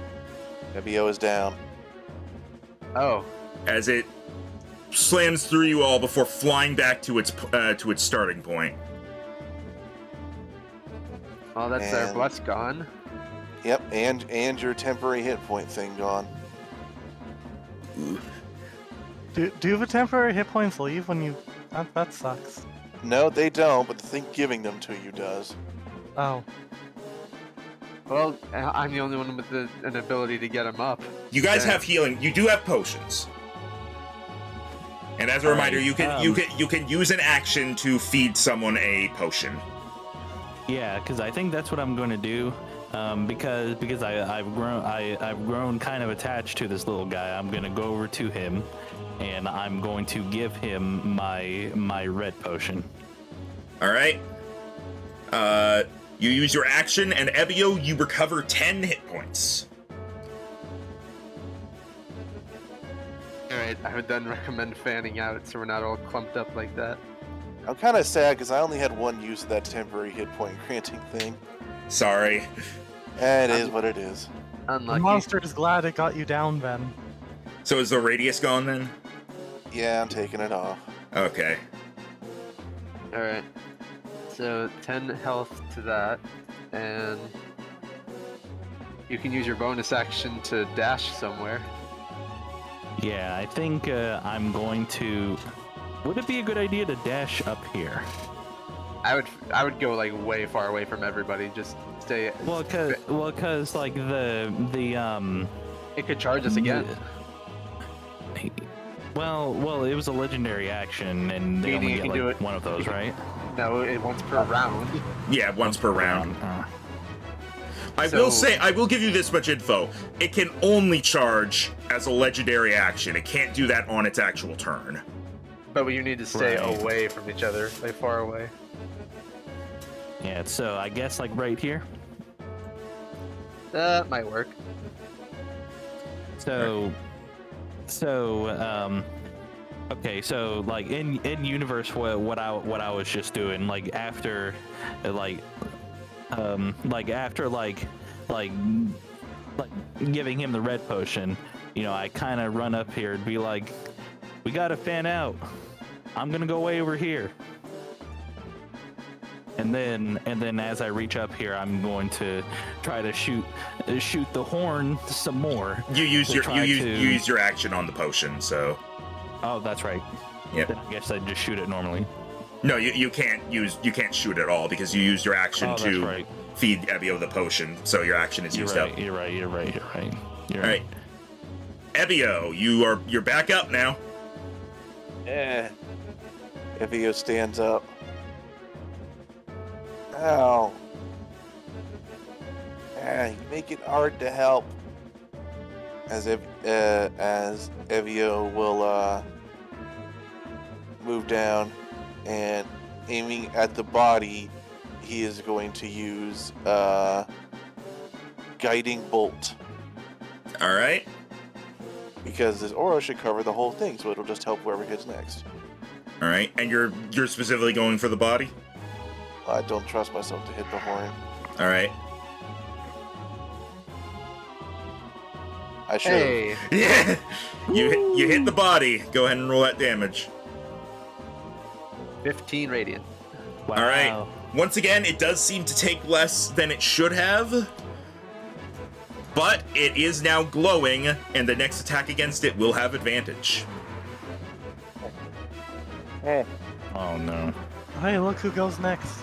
Nebio is down. Oh, as it slams through you all before flying back to its starting point. well, that's their And- bless gone. Yep, and your temporary hit point thing gone. Do you have a temporary hit points leave when you? That sucks. No, they don't, but the thing giving them to you does. Oh. Well, I'm the only one with an ability to get him up. You guys Yeah. have healing. You do have potions. And as a All reminder, right, you can use an action to feed someone a potion. Yeah, because I think that's what I'm going to do. Because I've grown kind of attached to this little guy. I'm going to go over to him, and I'm going to give him my red potion. All right. You use your action, and Ebio, you recover 10 hit points. Alright, I would then recommend fanning out so we're not all clumped up like that. I'm kind of sad because I only had one use of that temporary hit point granting thing. Sorry. It is what it is. The Unlucky. monster is glad it got you down, Ben. So is the radius gone then? Yeah, I'm taking it off. Okay. Alright. So 10 health to that, and you can use your bonus action to dash somewhere. Yeah, I think I'm going to. Would it be a good idea to dash up here? I would go like way far away from everybody. Just stay. Well, cause like the It could charge us again. Well, it was a legendary action, and they Meaning only you get can like do it- one of those, right? No, it once per round. Yeah, once per round. I So- will say, I will give you this much info. It can only charge as a legendary action. It can't do that on its actual turn. But you need to stay Right. away from each other, like far away. Yeah, so I guess like right here. That might work. Okay, so like in universe, what I was just doing, like after giving him the red potion, you know, I kind of run up here and be like, we gotta fan out. I'm gonna go way over here. And then as I reach up here, I'm going to try to shoot the horn some more. You use To your try you to- use your action on the potion, so Oh, that's right. Yep. Then I guess I'd just shoot it normally. no, you can't shoot at all because you used your action Oh, that's to right. feed Ebio the potion, so your action is You're used right. up. You're right. All right, Ebio, you're back up now. Yeah. Evio stands up. Ow. You make it hard to help. As Evio will move down and aiming at the body, he is going to use Guiding Bolt. All right. because this aura should cover the whole thing, so it'll just help whoever hits next. All right, and you're specifically going for the body. I don't trust myself to hit the horn. All right. I should. Hey, Yeah. You hit the body. Go ahead and roll that damage. 15 radiant. Wow. All right. Once again, it does seem to take less than it should have, but it is now glowing, and the next attack against it will have advantage. Oh no. Hey, look who goes next.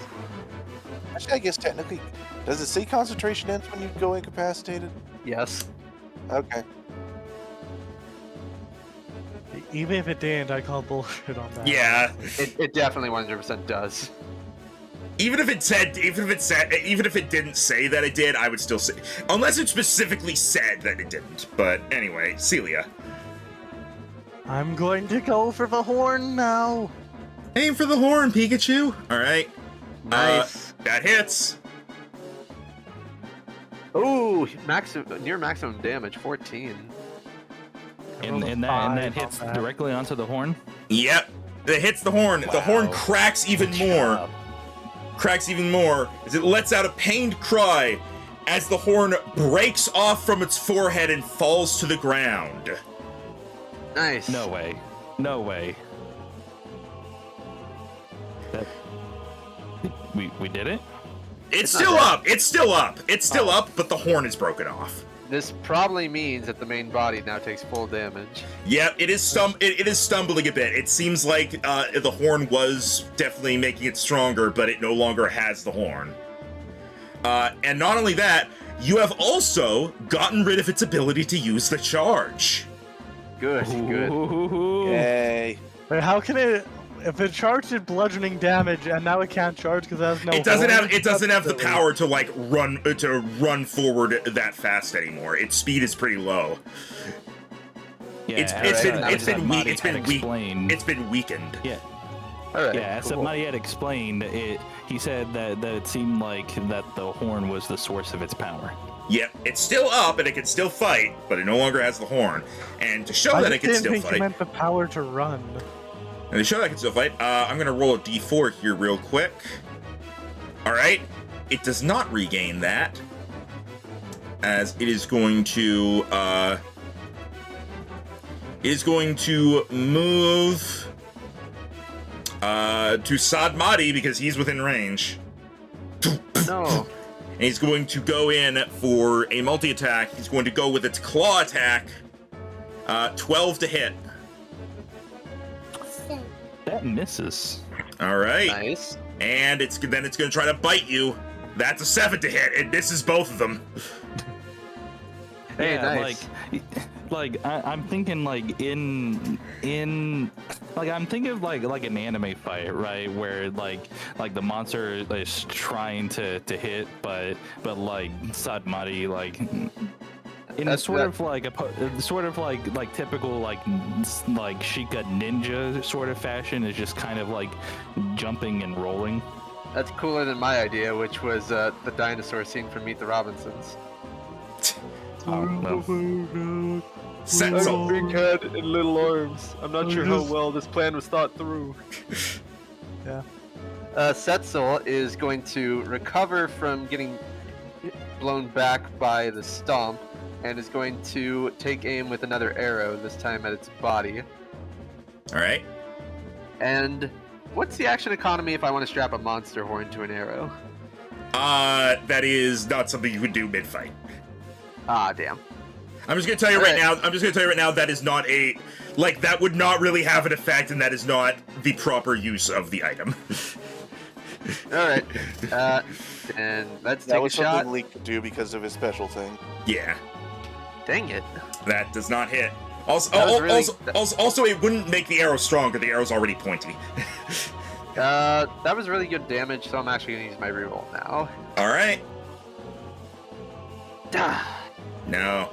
Actually, I guess technically, does it say concentration ends when you go incapacitated? Yes. Okay. Even if it didn't, I call bullshit on that. Yeah. It definitely 100% does. Even if it didn't say that it did, I would still say, unless it specifically said that it didn't. But anyway, Celia. I'm going to go for the horn now. Aim for the horn, Pikachu. All right. Nice. That hits. Ooh, near maximum damage, 14. And that Five hits on that. directly onto the horn. Yep. It hits the horn. The horn Wow. cracks even Good more. job. Cracks even more as it lets out a pained cry as the horn breaks off from its forehead and falls to the ground. Nice. No way. No way. That... We did it? It's not still dead. up. It's still up. It's still up, but the horn is broken off. This probably means that the main body now takes full damage. Yep, it is stumbling a bit. It seems like the horn was definitely making it stronger, but it no longer has the horn. And not only that, you have also gotten rid of its ability to use the charge. Good, good. Ooh. Yay. Wait, how can it? If it charged it bludgeoning damage and now it can't charge because it has no. It doesn't horn, have the that's power to like run forward that fast anymore. Its speed is pretty low. Yeah, It's been weakened. Yeah. All right. Yeah, as cool. somebody had explained, he said that it seemed like that the horn was the source of its power. Yep, it's still up and it can still fight, but it no longer has the horn. And to show I that just it can didn't still think you fight, meant the power to run. and to show that it can still fight, I'm gonna roll a d4 here real quick. All right, it does not regain that, as it is going to move to Sadmati because he's within range. No. And he's going to go in for a multi-attack. He's going to go with its claw attack. 12 to hit. That misses. All right. Nice. And it's going to try to bite you. That's a 7 to hit. It misses both of them. Hey, Yeah, nice. I'm thinking I'm thinking of like an anime fight, right? Where like the monster is trying to hit, but like Sadmati like in a sort of like typical like Sheikah ninja sort of fashion is just kind of like jumping and rolling. That's cooler than my idea, which was the dinosaur scene from Meet the Robinsons. No. Setzel. Big head and little arms. I'm not sure how well this plan was thought through. Yeah. Setzel is going to recover from getting blown back by the stomp and is going to take aim with another arrow, this time at its body. All right. And what's the action economy if I want to strap a monster horn to an arrow? That is not something you would do mid-fight. Ah, damn. I'm just gonna tell you right now. That is not that would not really have an effect, and that is not the proper use of the item. All right. And let's That take a was shot. something Leak could do because of his special thing. Yeah, Dang it. that does not hit. Also, That was really- also, it wouldn't make the arrow stronger. The arrow's already pointy. That was really good damage, so I'm actually gonna use my reroll now. All right. Ah, No.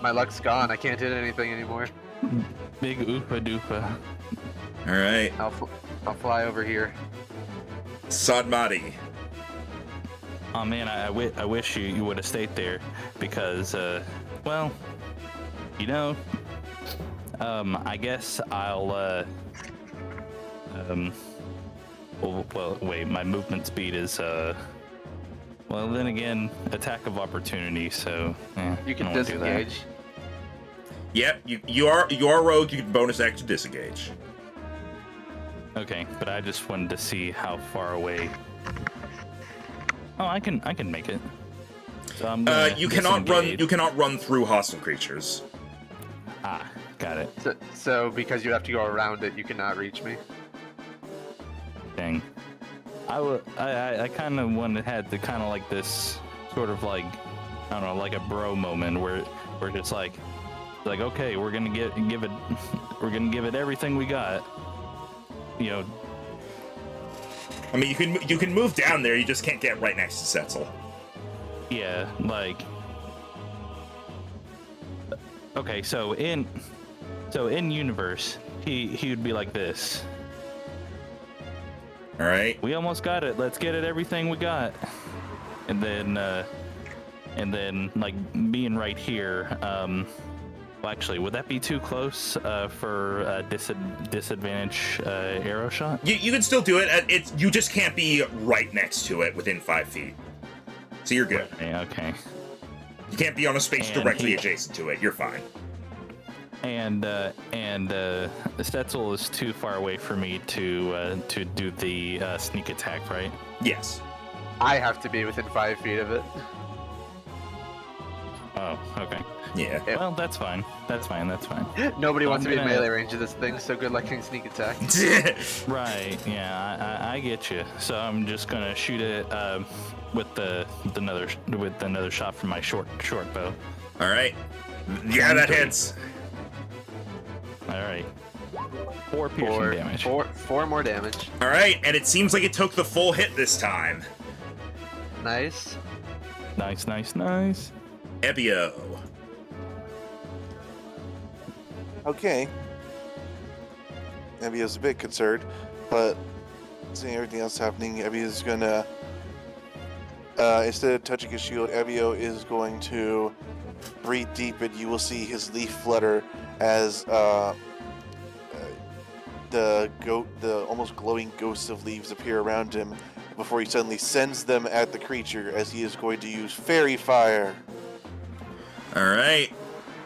my luck's gone. I can't hit anything anymore. Big oopa doopa. All right. I'll fly over here. Sadmati. Oh man, I wish you would have stayed there because well, I guess I'll well, wait, my movement speed is well, then again, attack of opportunity, so You can I don't wanna do that. disengage. Yep, you are rogue. You can bonus action disengage. Okay, but I just wanted to see how far away. Oh, I can make it. So I'm gonna You cannot run. disengage. You cannot run through hostile creatures. Ah, got it. So because you have to go around it, you cannot reach me. Dang. I kind of had to kind of like this sort of like, I don't know, like a bro moment where we're just like okay, we're gonna give it everything we got. You know. I mean, you can move down there. You just can't get right next to Setzel. Yeah, like. Okay, so in universe, he would be like this. All right. We almost got it. Let's get it everything we got. And then like being right here. Well, actually, would that be too close for disadvantage arrow shot? You can still do it. You just can't be right next to it within 5 feet. So you're good. Okay. You can't be on a space And directly adjacent to it. You're fine. And Stetzel is too far away for me to do the sneak attack, right? Yes. I have to be within 5 feet of it. Oh, okay. Yeah. Well, that's fine. That's fine. Nobody wants to be in gonna- melee range of this thing, so good luck getting sneak attack. Right. Yeah, I get you. So I'm just gonna shoot it with another shot from my short bow. All right. Yeah, that hits. All right. 4 piercing damage. Four more damage. All right, and it seems like it took the full hit this time. Nice. Nice. Ebio. Okay. Evio's a bit concerned, but seeing everything else happening, Evio's gonna instead of touching his shield, Evio is going to breathe deep, and you will see his leaf flutter as the almost glowing ghosts of leaves appear around him before he suddenly sends them at the creature as he is going to use fairy fire. All right.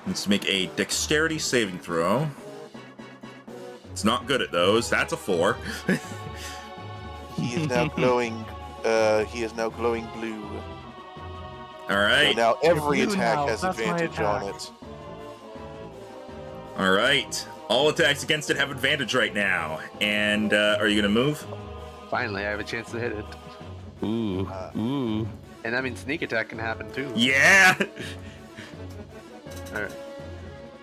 Let's make a dexterity saving throw. It's not good at those. That's a 4. He is now glowing. He is now glowing blue. All right. So now every blue attack now. has That's my advantage on attack. it. All right. All attacks against it have advantage right now. And are you gonna move? Finally, I have a chance to hit it. Ooh. And that means sneak attack can happen too. Yeah. Alright.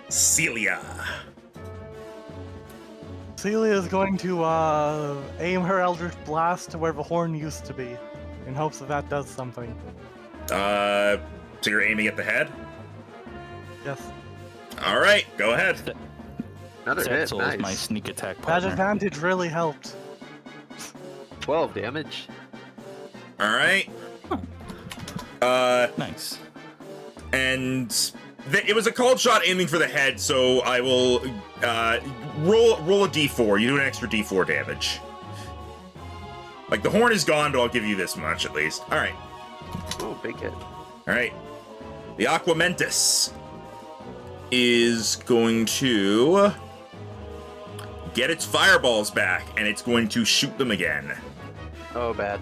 Celia. Celia is going to aim her Eldritch Blast to where the horn used to be, in hopes that does something. So you're aiming at the head? Yes. All right. Go ahead. Another hit. Setzel is my Nice. sneak attack That partner. advantage really helped. 12 damage. All right. Nice. And it was a cold shot aiming for the head, so I will roll a d4. You do an extra d4 damage. Like, the horn is gone, but I'll give you this much at least. All right. Ooh, big hit. All right. The Aquamentus is going to get its fireballs back, and it's going to shoot them again. Oh, bad.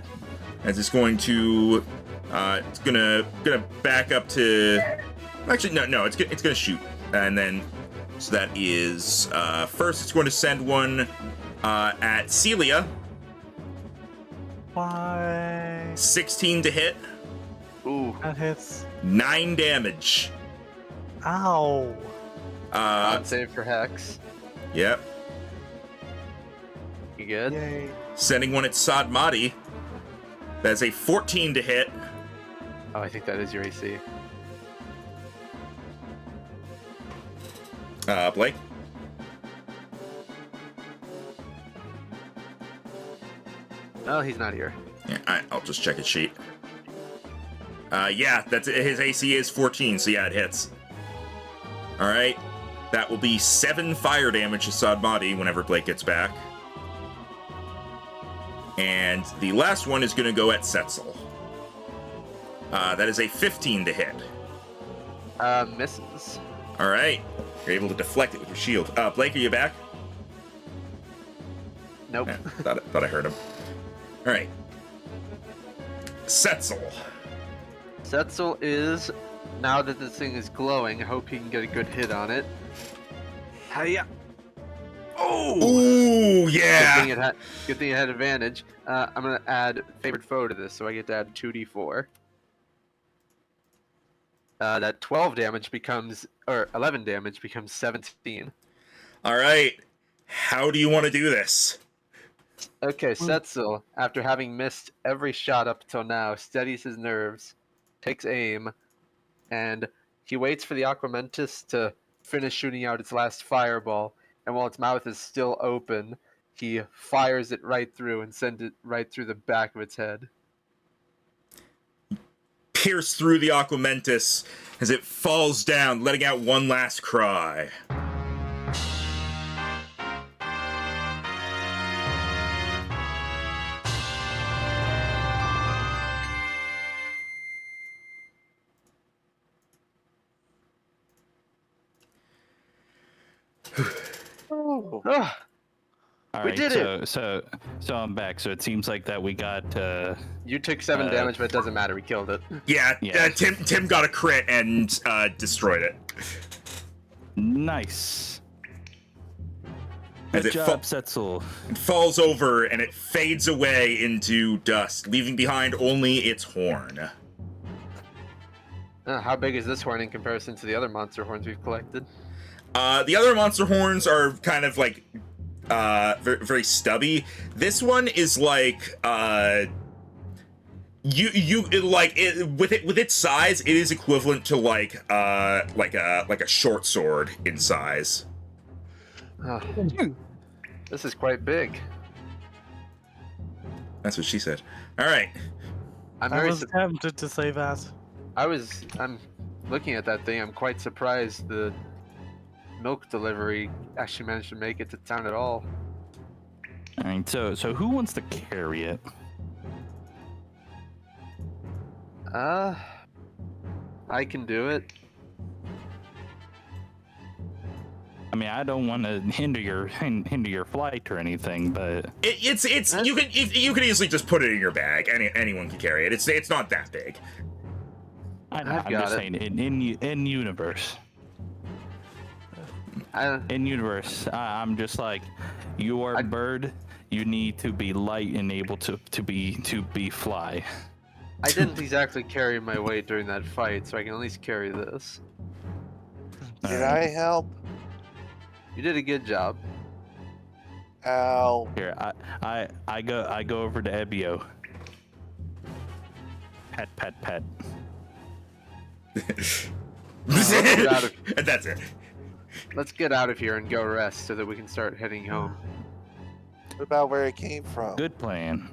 As it's going to, it's gonna back up to. Actually, no, it's gonna shoot, and then so that is first it's going to send one at Celia. Why? 16 to hit, Ooh. That hits. 9 damage. Ow. Odd save for Hex. Yep. You good? Yay. Sending one at Sadmati. That's a 14 to hit. Oh, I think that is your AC. Blake. Oh, he's not here. Yeah, I'll just check his sheet. Yeah, that's his AC is 14, so yeah, it hits. All right, That will be 7 fire damage to Sadmati whenever Blake gets back. And the last one is going to go at Setzel. That is a 15 to hit. Misses. All right. You're able to deflect it with your shield. Blake, are you back? Nope. Yeah, thought I heard him. All right. Setzel. Setzel is, now that this thing is glowing, I hope he can get a good hit on it. Hiya! Oh! Ooh, yeah! Good thing it had advantage. I'm gonna add favorite foe to this, so I get to add 2d4. That 12 damage becomes, or 11 damage becomes 17. All right. How do you want to do this? Okay, Setzel, after having missed every shot up till now, steadies his nerves, takes aim, and he waits for the Aquamentus to finish shooting out its last fireball, and while its mouth is still open, he fires it right through and sends it right through the back of its head. Pierce through the Aquamentus as it falls down, letting out one last cry. Oh. All We right, did it! So I'm back. So it seems like that we got. You took 7 damage, but it doesn't matter. We killed it. Yeah, Yeah. Tim got a crit and destroyed it. Nice. As Good it job, Setzel. It falls over and it fades away into dust, leaving behind only its horn. How big is this horn in comparison to the other monster horns we've collected? The other monster horns are kind of like very, very stubby. This one is like with its size, it is equivalent to like a short sword in size. This is quite big. That's what she said. All right. I was tempted to say that. I'm looking at that thing. I'm quite surprised the milk delivery actually managed to make it to town at all. All right, so who wants to carry it? I can do it. I mean, I don't want to hinder your flight or anything, but It's you can easily just put it in your bag. Anyone can carry it. It's not that big. I'm got just it. saying in universe. In universe, I'm just like, you are a bird. You need to be light and able to be fly. I didn't exactly carry my weight during that fight, so I can at least carry this. Did I help? You did a good job. Ow. Here, I go over to Ebio. Pet. And that's it. Let's get out of here and go rest so that we can start heading home. What about where it came from? Good plan.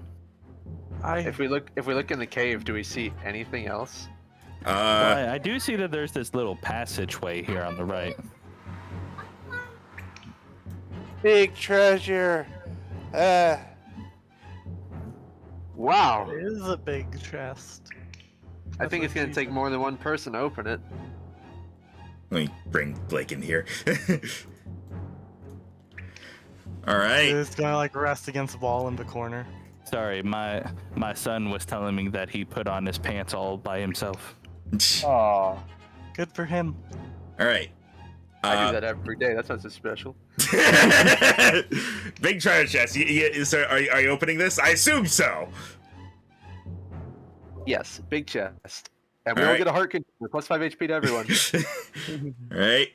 If we look in the cave, do we see anything else? Well, I do see that there's this little passageway here on the right. Big treasure. Wow. It is a big chest. I think it's gonna take more than one person to open it. Let me bring Blake in here. All right. It's gonna like rest against the wall in the corner. Sorry, my son was telling me that he put on his pants all by himself. Aw. Good for him. All right. I do that every day. That's not so special. Big treasure chest. So are you opening this? I assume so. Yes, big chest. And we All all right. get a heart conditioner, plus 5 HP to everyone. All right.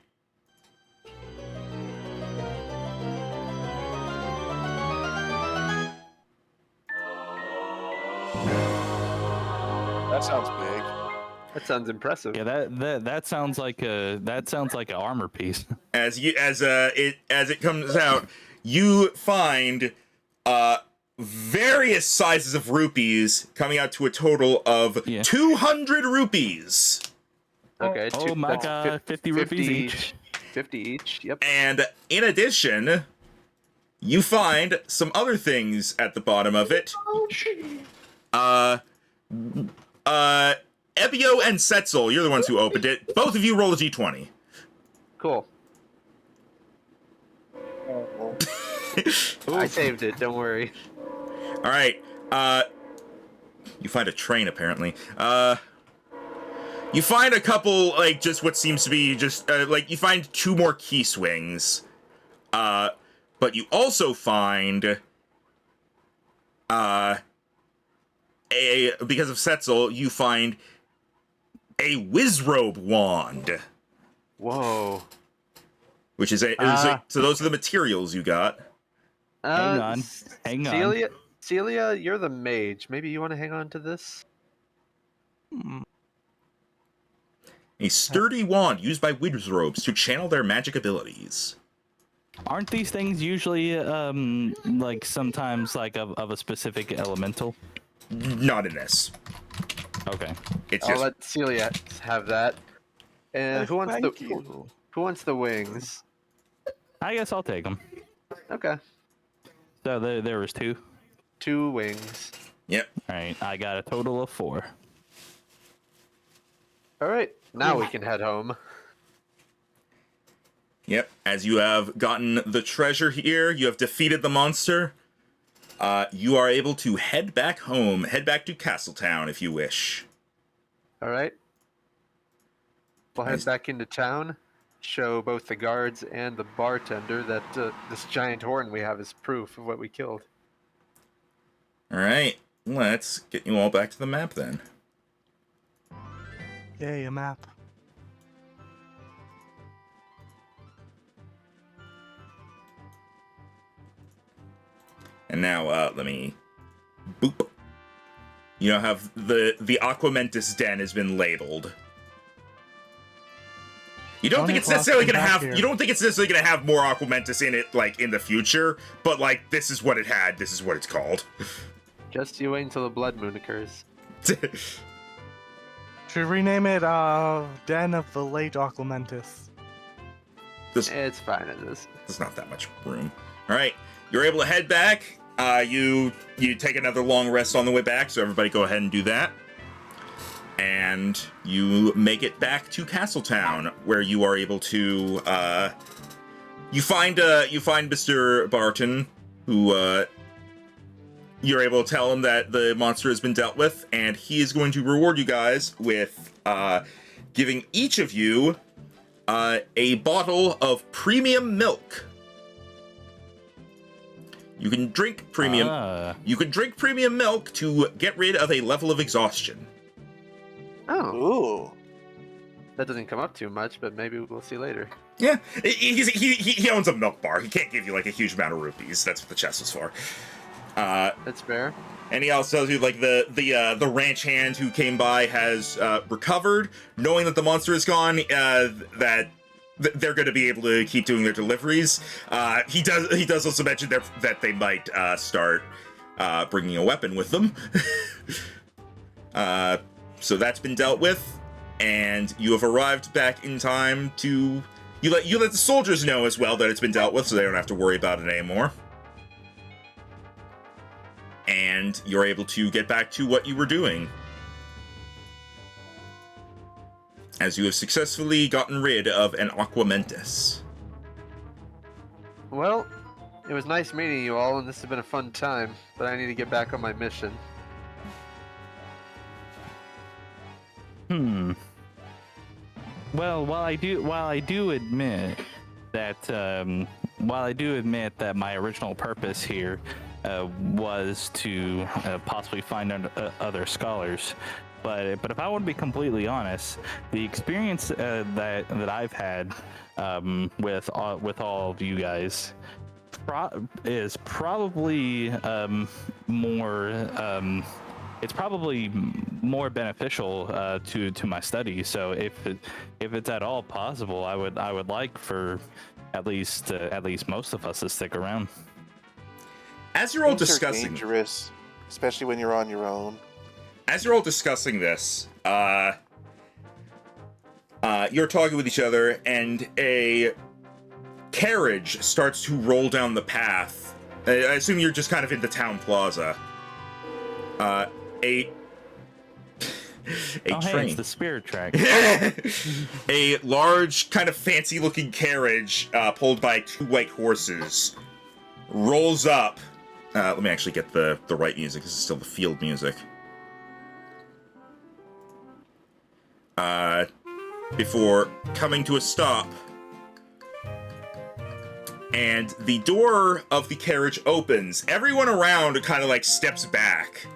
That sounds big. That sounds impressive. Yeah, that sounds like an armor piece. As it comes out, you find various sizes of rupees, coming out to a total of 200 rupees. Okay. Oh my that's god, 50 rupees each. 50 each. Yep. And in addition, you find some other things at the bottom of it. Ebio and Setzel, you're the ones who opened it. Both of you roll a d20. Cool. I saved it. Don't worry. All right. You find a train, apparently. You find a couple, like, just what seems to be just, like, you find 2 more key swings. But you also find, because of Setzel, you find a Wizrobe wand. Whoa. Which is so those are the materials you got. Hang on. Celia, you're the mage. Maybe you want to hang on to this? A sturdy wand used by Wizrobes to channel their magic abilities. Aren't these things usually, like, sometimes, like, of a specific elemental? Not in this. Okay. It's I'll just... let Celia have that. And who wants Thank you. who wants the wings? I guess I'll take them. Okay. So there was 2. 2 wings. Yep. All right, I got a total of 4. All right. Now we can head home. Yep. As you have gotten the treasure here, you have defeated the monster. You are able to head back home, head back to Castletown if you wish. All right. We'll head Nice. back into town, show both the guards and the bartender that this giant horn we have is proof of what we killed. All right. Let's get you all back to the map then. Yay, a map. And now, let me... Boop. You know, have the Aquamentus Den has been labeled. You don't think it's necessarily gonna have... You don't think it's necessarily gonna have more Aquamentus in it, like, in the future, but, like, this is what it had, this is what it's called. Just you wait until the blood moon occurs. Should rename it, Den of the Late Aquamentus. It's fine as is. There's not that much room. Alright, you're able to head back. You take another long rest on the way back, so everybody go ahead and do that. And you make it back to Castletown, where you are able to, you find Mr. Barton, who, you're able to tell him that the monster has been dealt with, and he is going to reward you guys with, giving each of you, a bottle of premium milk. You can drink premium. You can drink premium milk to get rid of a level of exhaustion. Oh, Ooh. that doesn't come up too much, but maybe we'll see later. Yeah, he owns a milk bar. He can't give you like a huge amount of rupees. That's what the chest was for. That's fair. And he also tells you like the ranch hand who came by has recovered, knowing that the monster is gone. That they're going to be able to keep doing their deliveries. He does also mention that they might start bringing a weapon with them. So that's been dealt with, and you have arrived back in time to you let the soldiers know as well that it's been dealt with, so they don't have to worry about it anymore. And you're able to get back to what you were doing, as you have successfully gotten rid of an Aquamentus. Well, it was nice meeting you all, and this has been a fun time, but I need to get back on my mission. Well, while I do admit that my original purpose here was to possibly find other scholars, but if I want to be completely honest, the experience that I've had with all of you guys is probably more. It's probably more beneficial to my studies. So if it's at all possible, I would like for at least most of us to stick around. As you're all Things are discussing, dangerous, especially when you're on your own. as you're all discussing this, you're talking with each other, and a carriage starts to roll down the path. I assume you're just kind of in the town plaza. A Hey, train. it's the spirit track. A large, kind of fancy-looking carriage pulled by 2 white horses rolls up. Let me actually get the right music. This is still the field music. Before coming to a stop. And the door of the carriage opens. Everyone around kind of like steps back.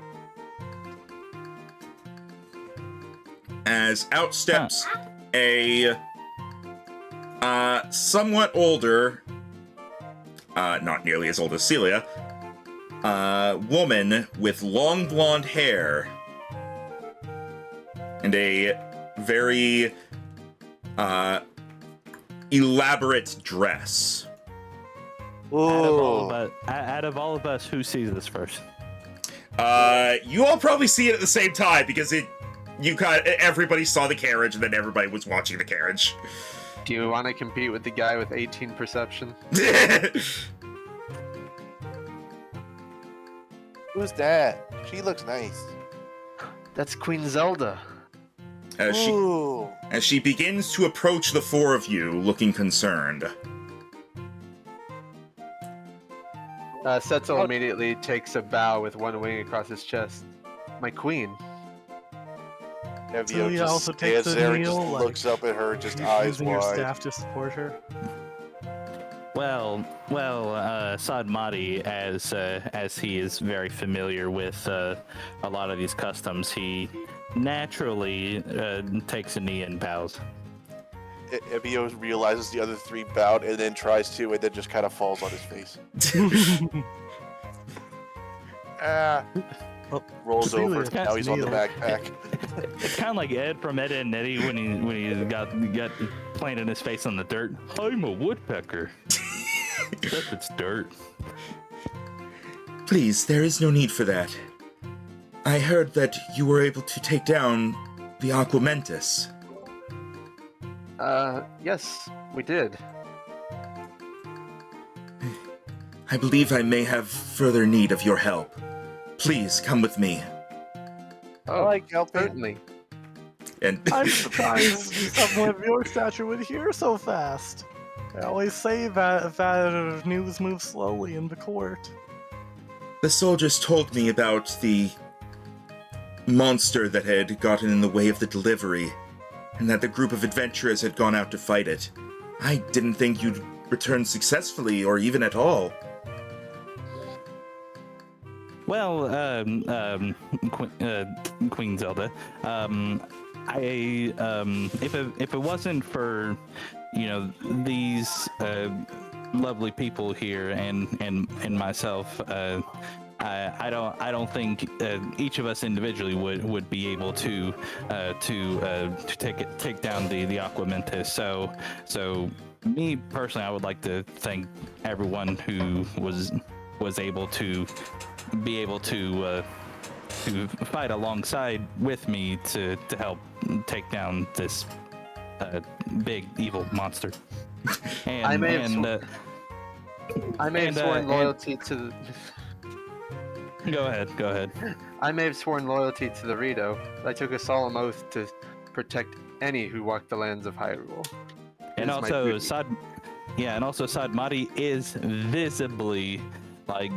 As out steps a somewhat older, not nearly as old as Celia, woman with long blonde hair and a very elaborate dress. Out of all of us, who sees this first? You all probably see it at the same time because everybody saw the carriage and then everybody was watching the carriage. Do you want to compete with the guy with 18 perception? Who's that? She looks nice. That's Queen Zelda. Ooh. As she begins to approach the 4 of you, looking concerned. Setzel immediately takes a bow with one wing across his chest. My queen. Evio Celia just also takes stands a there and kneel, just like, looks up at her, just You're eyes using your wide. staff to support her. Well, Sadmati, as he is very familiar with a lot of these customs, he naturally takes a knee and bows. Evio realizes the other 3 bowed and then tries to, and then just kind of falls on his face. Rolls over. Celia, Now he's on the kneel. backpack. It's kind of like Ed from Ed and Eddie when he got planted his face on the dirt. I'm a woodpecker. Except it's dirt. Please, there is no need for that. I heard that you were able to take down the Aquamentus. Yes, we did. I believe I may have further need of your help. Please come with me. Oh, like helping. certainly. And I'm surprised someone of your stature would hear so fast. I always say that news moves slowly in the court. the soldiers told me about the monster that had gotten in the way of the delivery, and that the group of adventurers had gone out to fight it. I didn't think you'd return successfully, or even at all. Well, Queen Zelda, if it wasn't for, these lovely people here and myself, I don't think each of us individually would be able to take down the Aquamentus. So me personally, I would like to thank everyone who was able to fight alongside with me to help take down this big evil monster. And I may have sworn loyalty to the. Go ahead. I may have sworn loyalty to the Rito, but I took a solemn oath to protect any who walk the lands of Hyrule. And also, Sadmati is visibly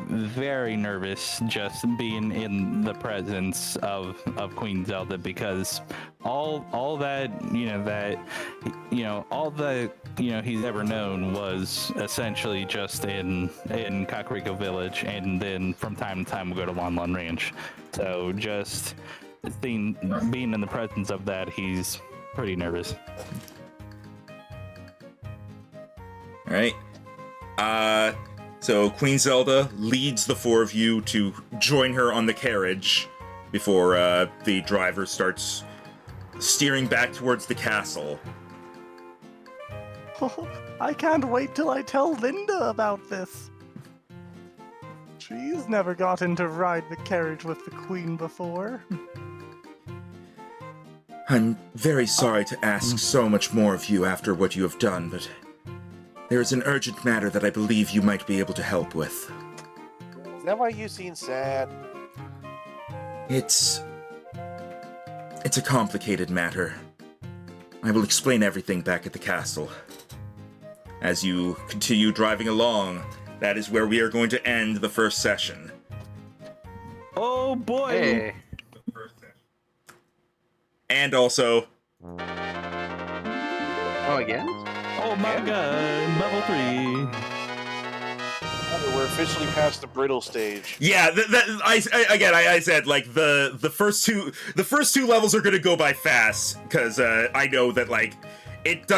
very nervous just being in the presence of Queen Zelda, because all that he's ever known was essentially just in Kakariko Village, and then from time to time we'll go to Lon Lon Ranch. So just being in the presence of that, he's pretty nervous. All right. So Queen Zelda leads the four of you to join her on the carriage before the driver starts steering back towards the castle. Oh, I can't wait till I tell Linda about this. She's never gotten to ride the carriage with the Queen before. I'm very sorry to ask so much more of you after what you have done, but There is an urgent matter that I believe you might be able to help with. Is that why you seem sad? It's a complicated matter. I will explain everything back at the castle. As you continue driving along, that is where we are going to end the first session. Oh boy! Hey. And also... Oh, again? Oh my god, level 3. We're officially past the brittle stage. Yeah, I said like the first two levels are gonna go by fast because I know that like it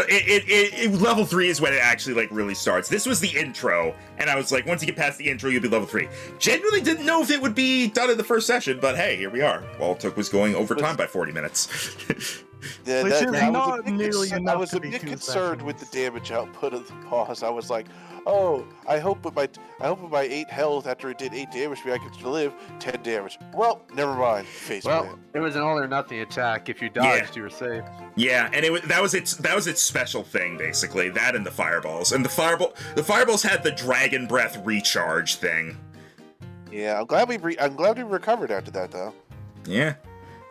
level 3 is when it actually like really starts. This was the intro, and I was like, once you get past the intro, you'll be level 3. Genuinely didn't know if it would be done in the first session, but hey, here we are. All it took was going over time by 40 minutes. Yeah, Which is I not nearly I enough was to a be bit 2 concerned with the sessions. damage output of the boss. I was like, oh, I hope with my 8 health after it did 8 damage to me, I could live 10 damage. Well, never mind. Face Well, plant. it was an all or nothing attack. If you dodged, you were safe. Yeah, and that was its special thing basically. That and the fireballs. And the fireballs had the dragon breath recharge thing. Yeah, I'm glad we recovered after that though. Yeah.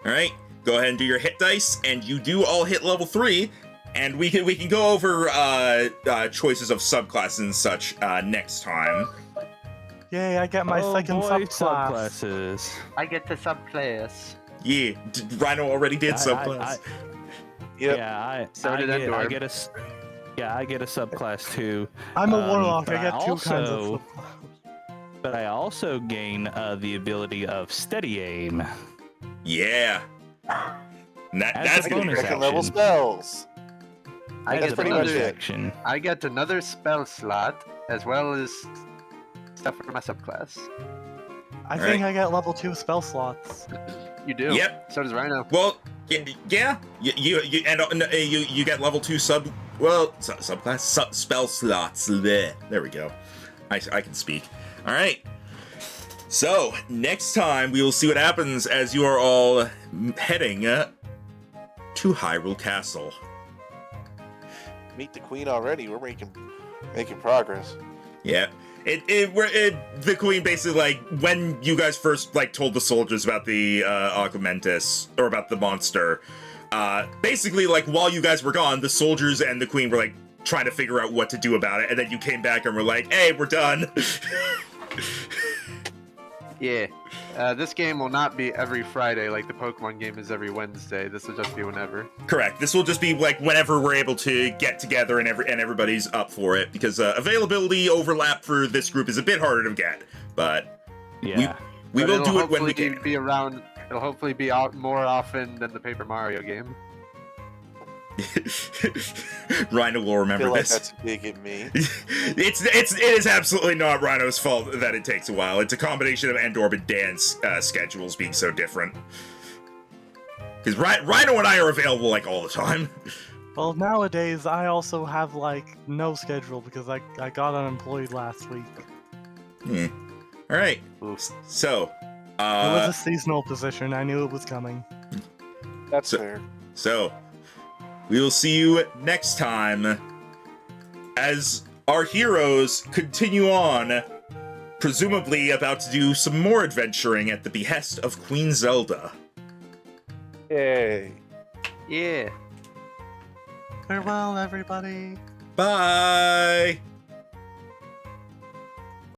All right. Go ahead and do your hit dice, and you do all hit level 3, and we can go over choices of subclasses and such next time. Yay, I get my second subclass. Subclasses. I get to subclass. Yeah, Rhino already did subclass. Yep. Yeah, So did Endor. I get a subclass too. I'm a warlock, but I get 2 kinds of also- subclass. But I also gain the ability of steady aim. Yeah. As That's a gonna be bonus Second level action. spells. I That's get pretty much another. it. Action. I get another spell slot as well as stuff for my subclass. I Alright. think I get level 2 spell slots. You do. Yep. So does Rhino. Well, yeah. You get level 2 subclass spell slots. Bleh. There we go. I can speak. All right. So next time we will see what happens as you are all heading to Hyrule Castle. Meet the queen already. We're making progress. Yeah. The queen basically, like, when you guys first, like, told the soldiers about the Augmentus, or about the monster, basically, like, while you guys were gone, the soldiers and the queen were, like, trying to figure out what to do about it, and then you came back and were like, hey, we're done. Yeah. This game will not be every Friday like the Pokemon game is every Wednesday. This will just be whenever. Correct. This will just be, like, whenever we're able to get together and everybody's up for it, because availability overlap for this group is a bit harder to get, but Yeah. we But will it'll do it when we hopefully can. Be around. It'll hopefully be out more often than the Paper Mario game. Rhino will I remember feel like this. that's a dig at me. It is absolutely not Rhino's fault that it takes a while. It's a combination of Endor and Dan's schedules being so different. Because Rhino and I are available like all the time. Well, nowadays I also have like no schedule because I got unemployed last week. All right. Oof. So, It was a seasonal position. I knew it was coming. That's So- fair. so we will see you next time as our heroes continue on, presumably about to do some more adventuring at the behest of Queen Zelda. Yay. Yeah. Farewell, everybody. Bye!